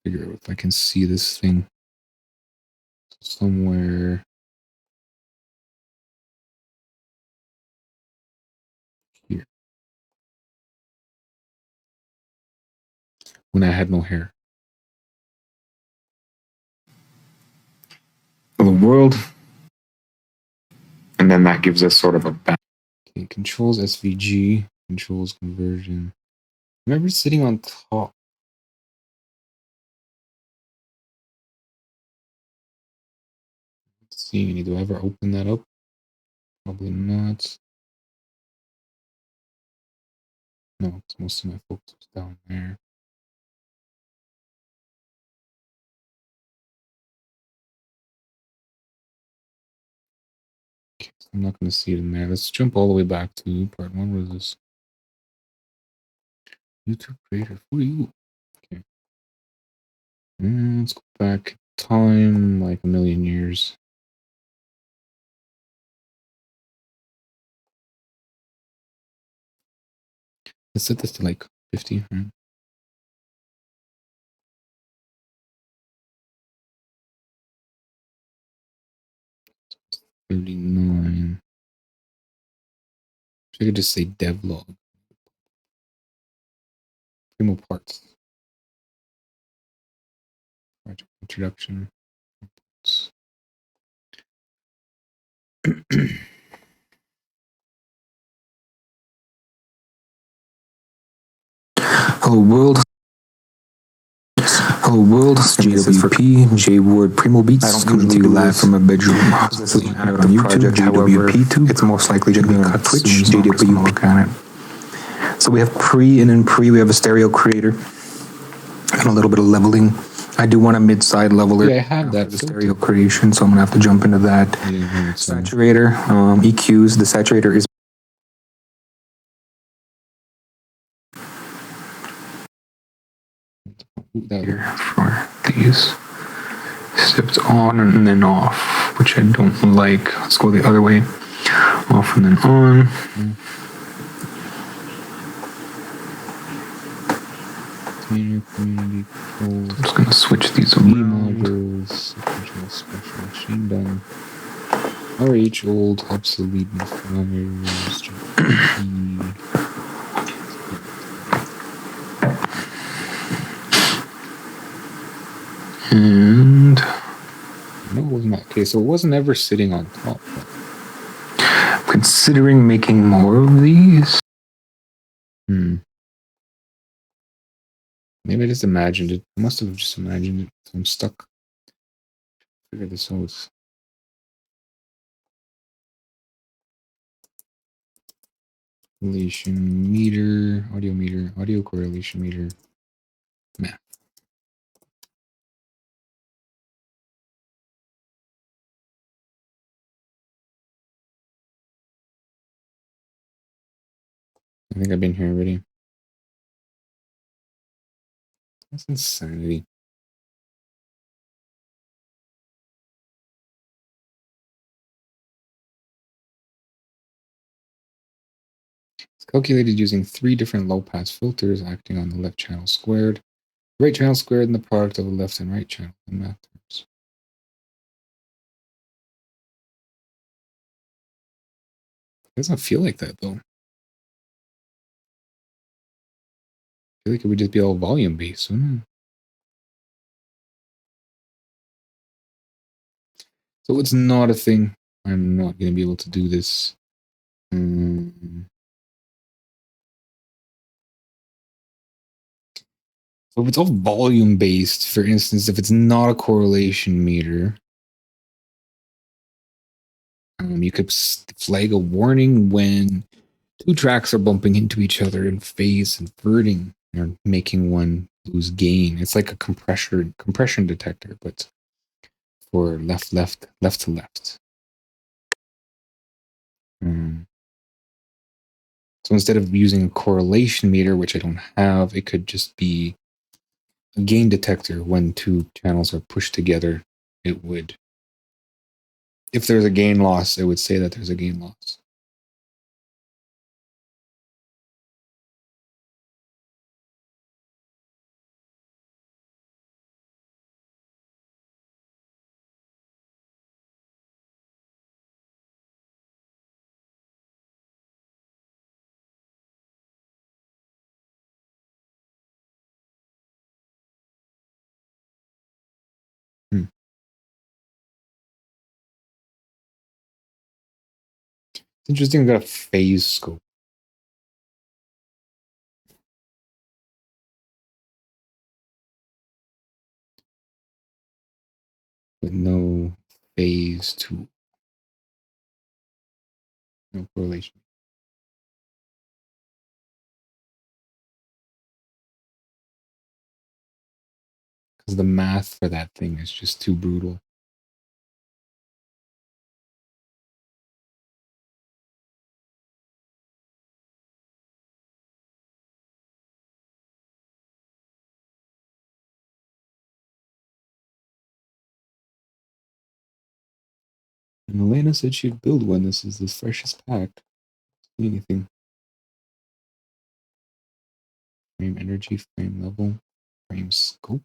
Speaker 1: Figure out if I can see this thing somewhere here. When I had no hair. The world. And then that gives us sort of a back. Okay, controls SVG, controls conversion. Remember sitting on top. Let's see, do I ever open that up? Probably not. No, most of my focus was down there. Okay, so I'm not going to see it in there. Let's jump all the way back to part 1. What is this? YouTube creator. Who are you? Okay. And let's go back time like a million years. Let's set this to like 50, right? 39. I could just say devlog. Primo parts. Project introduction. Hello world. Hello world. JWP, JWord Primo Beats, coming to you live from a bedroom. This is on YouTube, JWP2. It's most likely going to be cut Twitch, JWP. Look at it. So we have pre, and in pre we have a stereo creator and a little bit of leveling. I do want a mid-side leveler. Yeah, I have that for the stereo creation, so I'm gonna have to jump into that. Saturator, EQs. The saturator is here for these steps on and then off, which I don't like. Let's go the other way. Off and then on. Community controls. I'm just gonna switch these around. Modules, sequential special machine done. RH old obsolete flyers. And no, it wasn't. Okay, so it wasn't ever sitting on top. I'm considering making more of these. Maybe I just imagined it. I must have just imagined it. So I'm stuck. Figure this out. Correlation meter, audio meter, audio correlation meter, math. I think I've been here already. That's insanity. It's calculated using 3 different low-pass filters acting on the left channel squared, right channel squared, and the product of the left and right channel in math terms. It doesn't feel like that, though. I feel like it would just be all volume-based, wouldn't it? So it's not a thing. I'm not going to be able to do this. So if it's all volume-based, for instance, if it's not a correlation meter, you could flag a warning when 2 tracks are bumping into each other in phase inverting or making one lose gain. It's like a compression detector, but for left to left. So instead of using a correlation meter, which I don't have, it could just be a gain detector. When 2 channels are pushed together, it would, if there's a gain loss, it would say that there's a gain loss. It's interesting, we got a phase scope. With no phase to no correlation. Because the math for that thing is just too brutal. And Elena said she'd build one. This is the freshest pack. Anything. Frame energy, frame level, frame scope.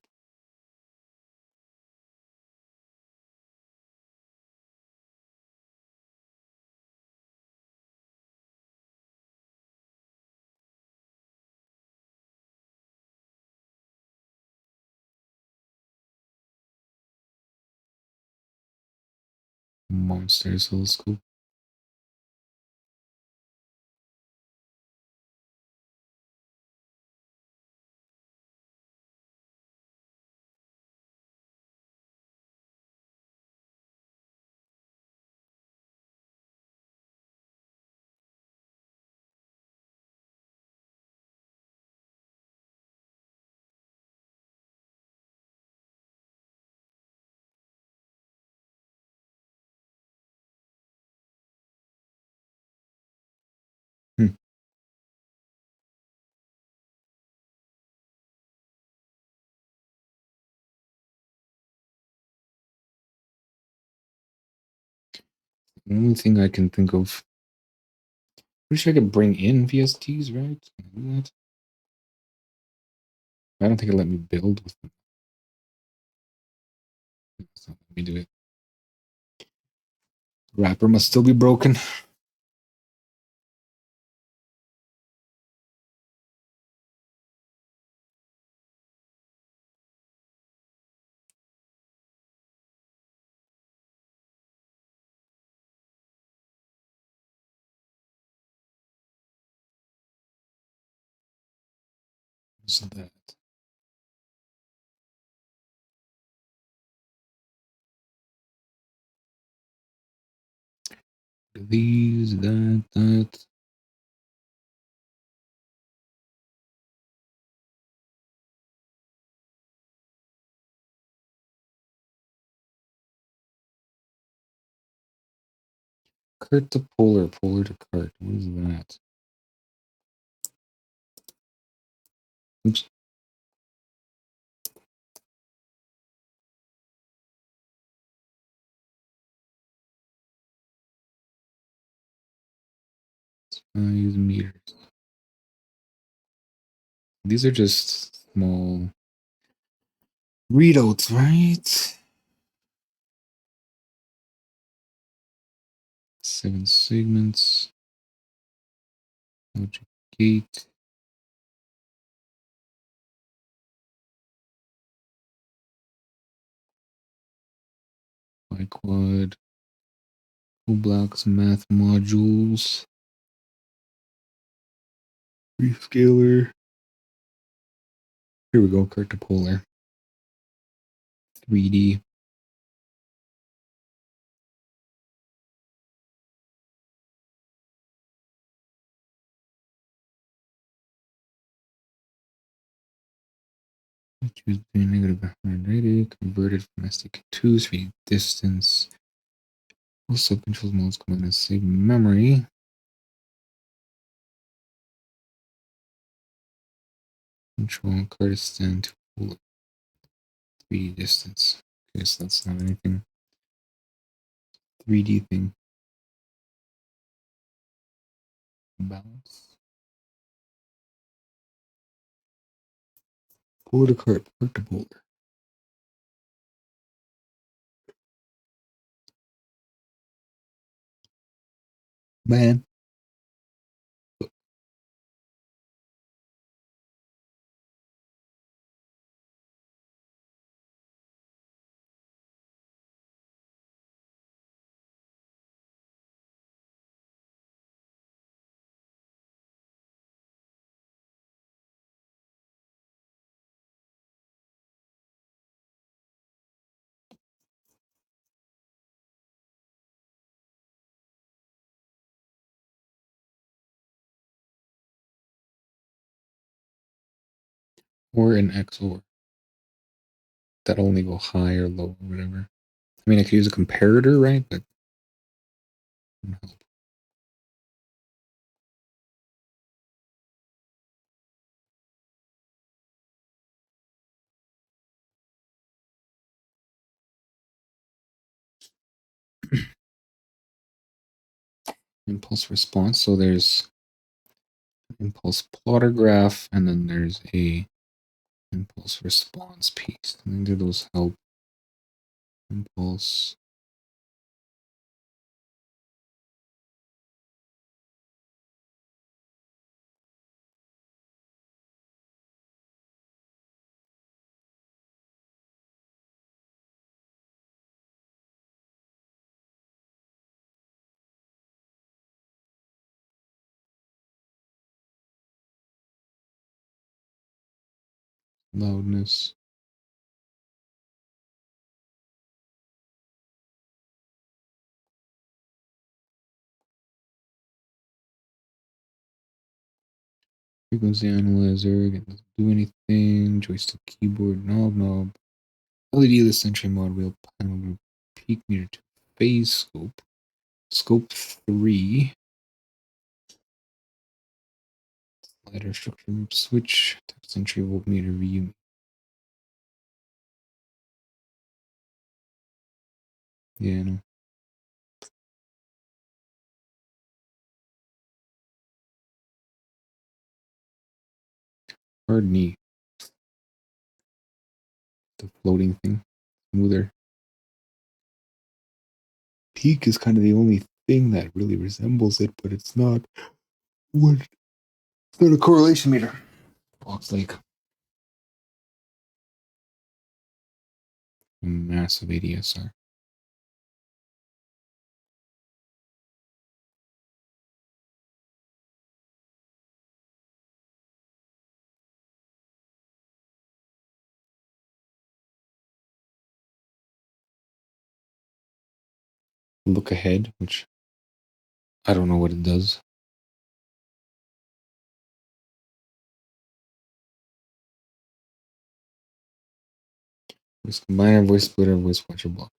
Speaker 1: Monster oscilloscope. The only thing I can think of. Pretty sure I could bring in VSTs, right? Can I do that? I don't think it let me build with them. It's not letting me do it. Wrapper must still be broken. So that. These, that. Cart to polar, polar to cart. What is that? Oops. Size meters. These are just small readouts, right? 7 segments. Logic gate. Biquad. Blocks, math modules. Rescaler. Here we go, cart to polar. 3D. Choose between negative and 180. Converted from SDK2, 3D distance. All sub-control modes come in as save memory. Control cart stand to polar. 3D distance. Okay, so that's not anything. 3D thing. Balance. Polar to cart, cart to polar. Man. Or an XOR. That'll only go high or low or whatever. I mean, I could use a comparator, right? But impulse response. So there's impulse plotter graph, and then there's a impulse response piece. And do those help? Impulse. Loudness. Frequency analyzer. Doesn't do anything. Joystick keyboard. Knob. LED list entry mod wheel panel group. Peak meter 2. Phase scope. Scope 3. Slider structure group switch. Text entry voltmeter view. Yeah, no. Hard knee. The floating thing. Smoother. Peak is kind of the only thing that really resembles it, but it's not what. It's not a correlation meter. Box Lake. Massive ADSR. Look ahead, which I don't know what it does. Voice combiner, voice splitter, voice watcher block.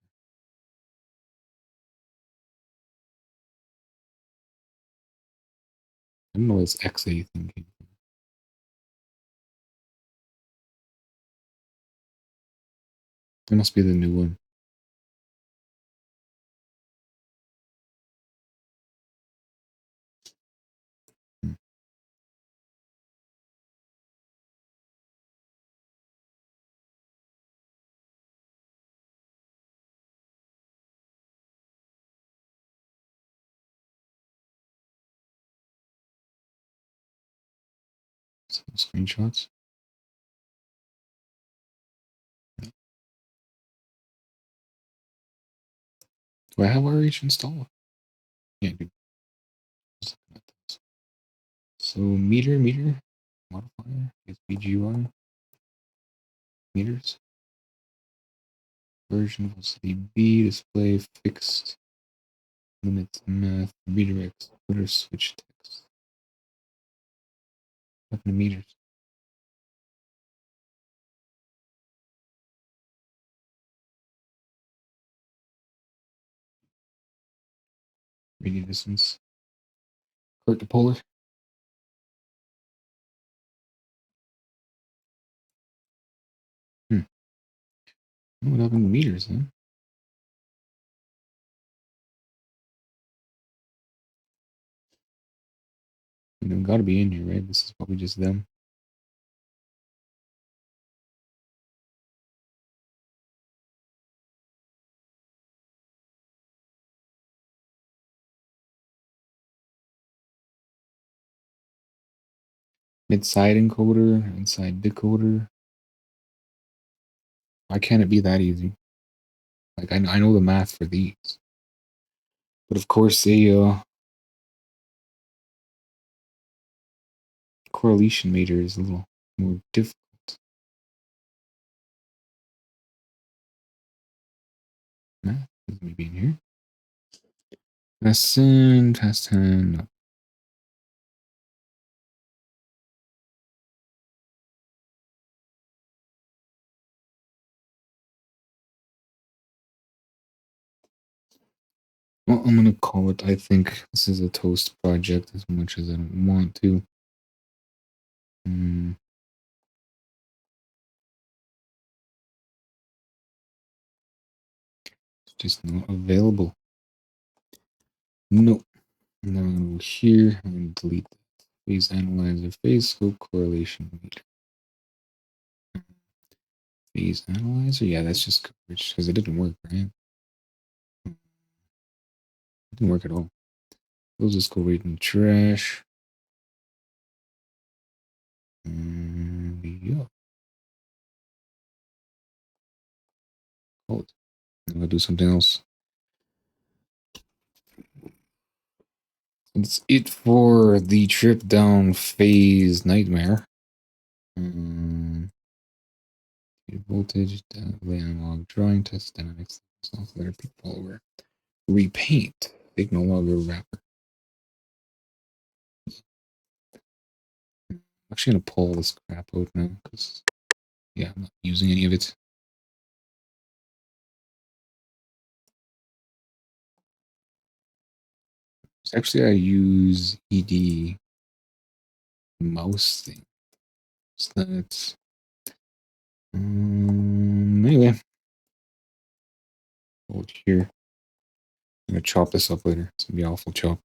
Speaker 1: I don't know where this XA thing came from. It must be the new one. Some screenshots. Do I have RH installed? Yeah, dude. So meter modifier is BGY meters. Version of LCD display fixed limits math redirects footer switch text. Up to meters. Radio distance. Correct to polar. What happened to meters, huh? Gotta be in here, right? This is probably just them. Mid-side encoder, inside decoder. Why can't it be that easy? Like, I know the math for these. But of course, a correlation meter is a little more difficult. Math is maybe in here. Lesson, test 10. No. Well, I'm gonna call it. I think this is a toast project as much as I don't want to. It's just not available. Nope. And then I'm gonna go here. I'm gonna delete that. Phase analyzer, phase scope correlation meter. Phase analyzer? Yeah, that's just coverage because it didn't work, right? It didn't work at all. We'll just go right in the trash. And yeah. Hold. I'm gonna do something else. That's it for the trip down phase nightmare. Voltage, analog drawing test, dynamics, software, follower, repaint, big no longer wrapper. I'm actually gonna pull this crap out now because yeah, I'm not using any of it. So actually, I use ED mouse thing. So that's anyway. Hold here. I'm gonna chop this up later. It's gonna be awful chop.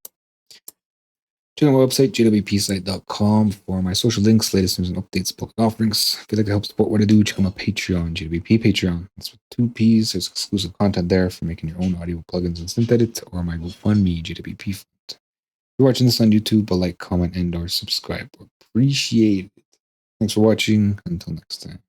Speaker 1: Check out my website, jwpsite.com, for my social links, latest news and updates, public offerings. If you'd like to help support what I do, check out my Patreon, JWP Patreon. It's with 2 P's. There's exclusive content there for making your own audio plugins and synth edit, or my GoFundMe, JWP Fund. If you're watching this on YouTube, a like, comment, and or subscribe. Appreciate it. Thanks for watching. Until next time.